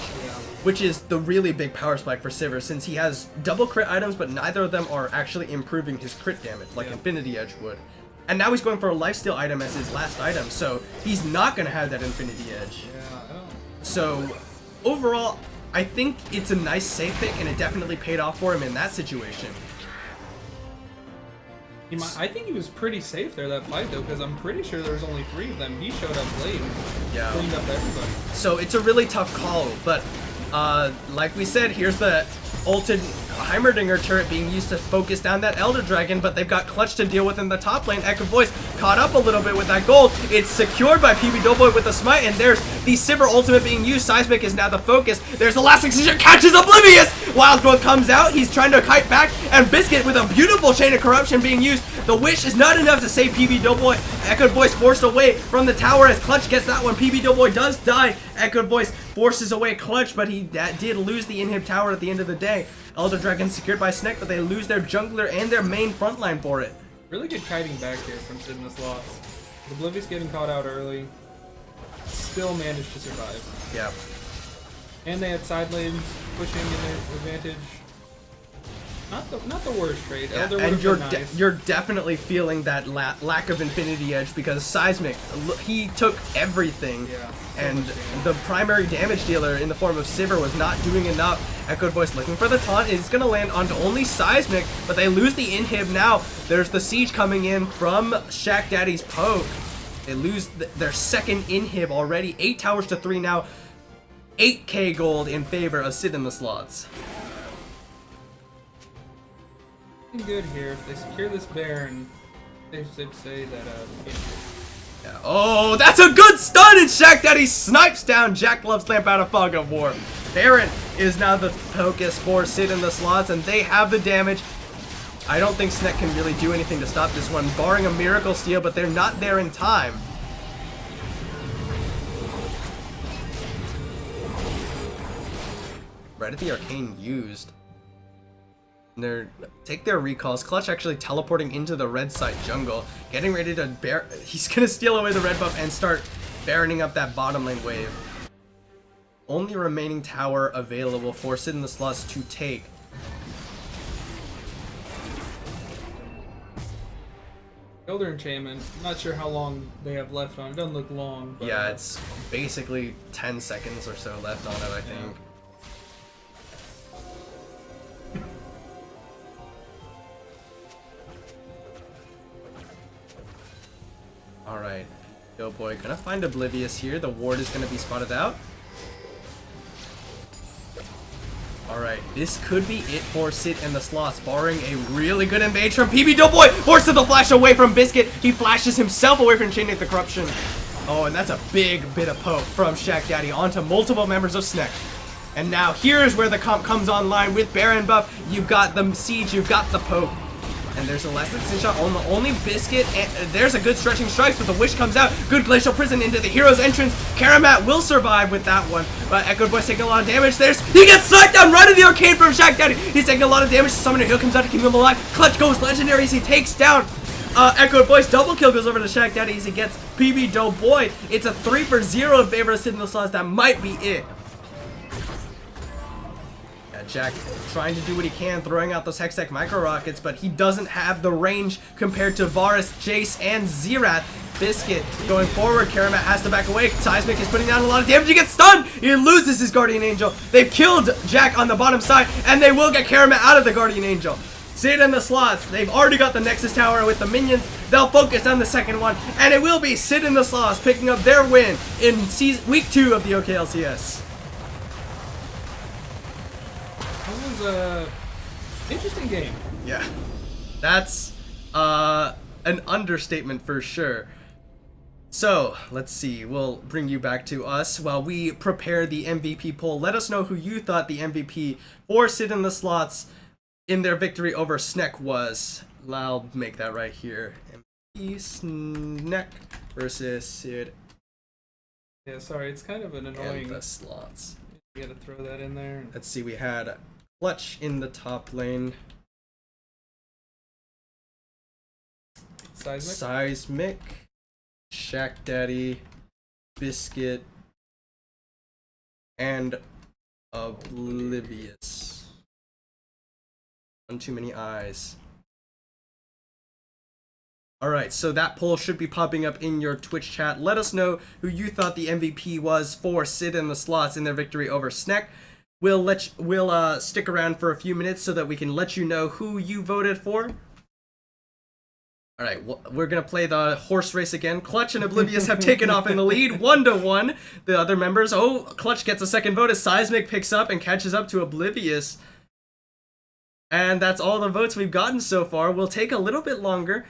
Speaker 1: which is the really big power spike for Sivir, since he has double crit items, but neither of them are actually improving his crit damage like Infinity Edge would. And now he's going for a lifesteal item as his last item, so he's not going to have that Infinity Edge. So overall, I think it's a nice safe pick, and it definitely paid off for him in that situation.
Speaker 2: I think he was pretty safe there that fight though, because I'm pretty sure there was only 3 of them. He showed up late and cleaned up everybody.
Speaker 1: So it's a really tough call, but like we said, here's the ulted Heimerdinger turret being used to focus down that Elder Dragon, but they've got Clutch to deal with in the top lane. Echo Voice caught up a little bit with that gold. It's secured by PB Doughboy with the smite, and there's the Sivir ultimate being used. Seismic is now the focus. There's Elastic Slingshot, catches Oblivious! Wild Growth comes out, he's trying to kite back, and Biscuit with a beautiful Chain of Corruption being used. The Wish is not enough to save PB Doughboy. Echo Voice forced away from the tower as Clutch gets that one. PB Doughboy does die. Echo Voice forces away Clutch, but he did lose the inhib tower at the end of the day. Elder Dragon secured by Sneck, but they lose their jungler and their main frontline for it.
Speaker 2: Really good kiting back here from Sid in this loss. Oblivious getting caught out early. Still managed to survive.
Speaker 1: Yeah.
Speaker 2: And they had side lanes pushing in their advantage. Not the worst trade.
Speaker 1: Yeah,
Speaker 2: Elder
Speaker 1: and
Speaker 2: nice.
Speaker 1: you're definitely feeling that lack of Infinity Edge because Seismic, he took everything, and the primary damage dealer in the form of Sivir was not doing enough. Echo Voice looking for the taunt. It's going to land onto only Seismic, but they lose the inhib now. There's the siege coming in from Shack Daddy's poke. They lose their second inhib already. 8 towers to 3 now. 8k gold in favor of Sid in the slots.
Speaker 2: Good here. If they secure this Baron, they say that
Speaker 1: yeah. Oh, that's a good stun, and Shack Daddy snipes down Jack Love's Lamp out of Fog of War. Baron is now the focus for Sid in the slots, and they have the damage. I don't think Sneck can really do anything to stop this one, barring a Miracle Steal, but they're not there in time. Right at the arcane used. Take their recalls. Clutch actually teleporting into the red side jungle, getting ready to he's gonna steal away the red buff and start baroning up that bottom lane wave. Only remaining tower available for Sid in the slots to take.
Speaker 2: Elder Enchantment. Not sure how long they have left on. It doesn't look long. But
Speaker 1: yeah, it's basically 10 seconds or so left on it, I think. Alright, Doughboy gonna find Oblivious here. The ward is gonna be spotted out. Alright, this could be it for Sid and the slots, barring a really good invade from PB Doughboy. Forces the flash away from Biscuit. He flashes himself away from Chain of the Corruption. Oh, and that's a big bit of poke from Shack Daddy onto multiple members of Sneck. And now here's where the comp comes online with Baron buff. You've got the siege, you've got the poke. And there's a Elastic Slingshot on the only Biscuit, and there's a good stretching strikes, but the Wish comes out. Good Glacial Prison into the hero's entrance. Karamat will survive with that one, but Echo Voice taking a lot of damage. He gets sniped down right in the arcane from Shack Daddy. He's taking a lot of damage. Summoner Hill comes out to keep him alive. Clutch goes legendary as he takes down Echo Voice. Double kill goes over to Shack Daddy as he gets PB Doughboy. It's a 3-for-0 in favor of Sid in the slots. That might be it. Jack trying to do what he can, throwing out those Hextech micro rockets, but he doesn't have the range compared to Varus, Jace, and Xerath. Biscuit going forward. Karamat has to back away. Seismic is putting down a lot of damage. He gets stunned. He loses his Guardian Angel. They've killed Jack on the bottom side, and they will get Karamat out of the Guardian Angel. Sid in the slots. They've already got the Nexus Tower with the minions. They'll focus on the second one, and it will be Sid in the slots picking up their win in week 2 of the OKLCS.
Speaker 2: That was a interesting game.
Speaker 1: Yeah, that's an understatement for sure. So let's see, we'll bring you back to us while we prepare the MVP poll. Let us know who you thought the MVP for Sid in the slots in their victory over Snek was. I'll make that right here. MVP Snek versus Sid
Speaker 2: Yeah, sorry, it's kind of an
Speaker 1: in
Speaker 2: annoying.
Speaker 1: the slots.
Speaker 2: You gotta throw that in there.
Speaker 1: Let's see, we had Clutch in the top lane. Seismic, Shack Daddy, Biscuit, and Oblivious. One too many eyes. Alright, so that poll should be popping up in your Twitch chat. Let us know who you thought the MVP was for Sid in the slots in their victory over Snek. We'll stick around for a few minutes so that we can let you know who you voted for. Alright, we're going to play the horse race again. Clutch and Oblivious have taken off in the lead, 1-1. The other members, Clutch gets a second vote as Seismic picks up and catches up to Oblivious. And that's all the votes we've gotten so far. We'll take a little bit longer.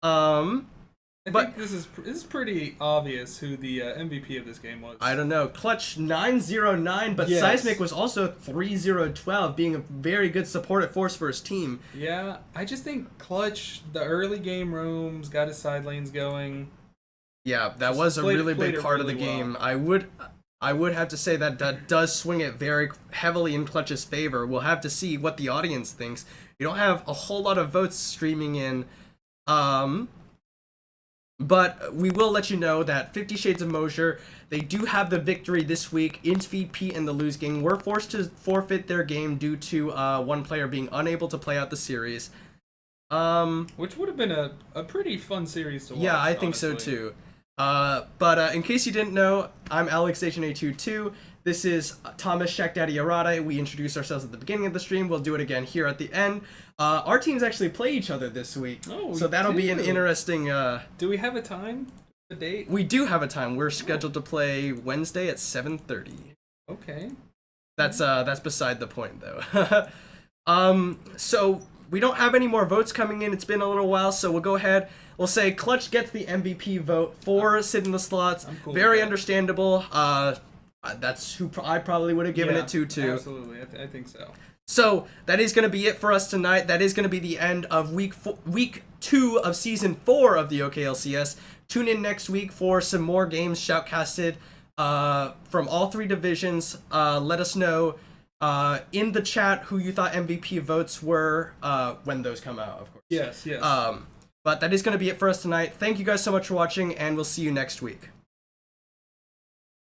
Speaker 2: I think this is pretty obvious who the MVP of this game was.
Speaker 1: I don't know. Clutch 909, but
Speaker 2: Yes.
Speaker 1: Seismic was also 3012, being a very good supportive force for his team.
Speaker 2: Yeah, I just think Clutch, the early game roams, got his side lanes going.
Speaker 1: Yeah, that
Speaker 2: Just
Speaker 1: was a
Speaker 2: played
Speaker 1: really
Speaker 2: it
Speaker 1: big part of the
Speaker 2: really well.
Speaker 1: game. I would have to say that does swing it very heavily in Clutch's favor. We'll have to see what the audience thinks. We don't have a whole lot of votes streaming in. But we will let you know that 50 Shades of Mosier, they do have the victory this week. Infeed Pete and the Lose Gang were forced to forfeit their game due to one player being unable to play out the series.
Speaker 2: Which would have been a pretty fun series to watch.
Speaker 1: Yeah, I think so
Speaker 2: honestly.
Speaker 1: too. But in case you didn't know, I'm AlexStation822. This is Thomas Shack Daddy Arata. We introduced ourselves at the beginning of the stream. We'll do it again here at the end. Our teams actually play each other this week.
Speaker 2: Oh,
Speaker 1: so that'll be an
Speaker 2: do.
Speaker 1: interesting...
Speaker 2: Do we have a time? A date?
Speaker 1: We do have a time. We're scheduled to play Wednesday at 7:30.
Speaker 2: Okay.
Speaker 1: That's beside the point though. So we don't have any more votes coming in. It's been a little while, so we'll go ahead. We'll say Clutch gets the MVP vote for Sid in the slots.
Speaker 2: I'm cool
Speaker 1: Very
Speaker 2: with that.
Speaker 1: understandable. That's who I probably would have given it to too.
Speaker 2: Absolutely, I think so.
Speaker 1: So that is going to be it for us tonight. That is going to be the end of week 2 of season 4 of the OKLCS. Tune in next week for some more games shoutcasted from all 3 divisions. Let us know in the chat who you thought MVP votes were when those come out, of course.
Speaker 2: Yes.
Speaker 1: But that is going to be it for us tonight. Thank you guys so much for watching, and we'll see you next week.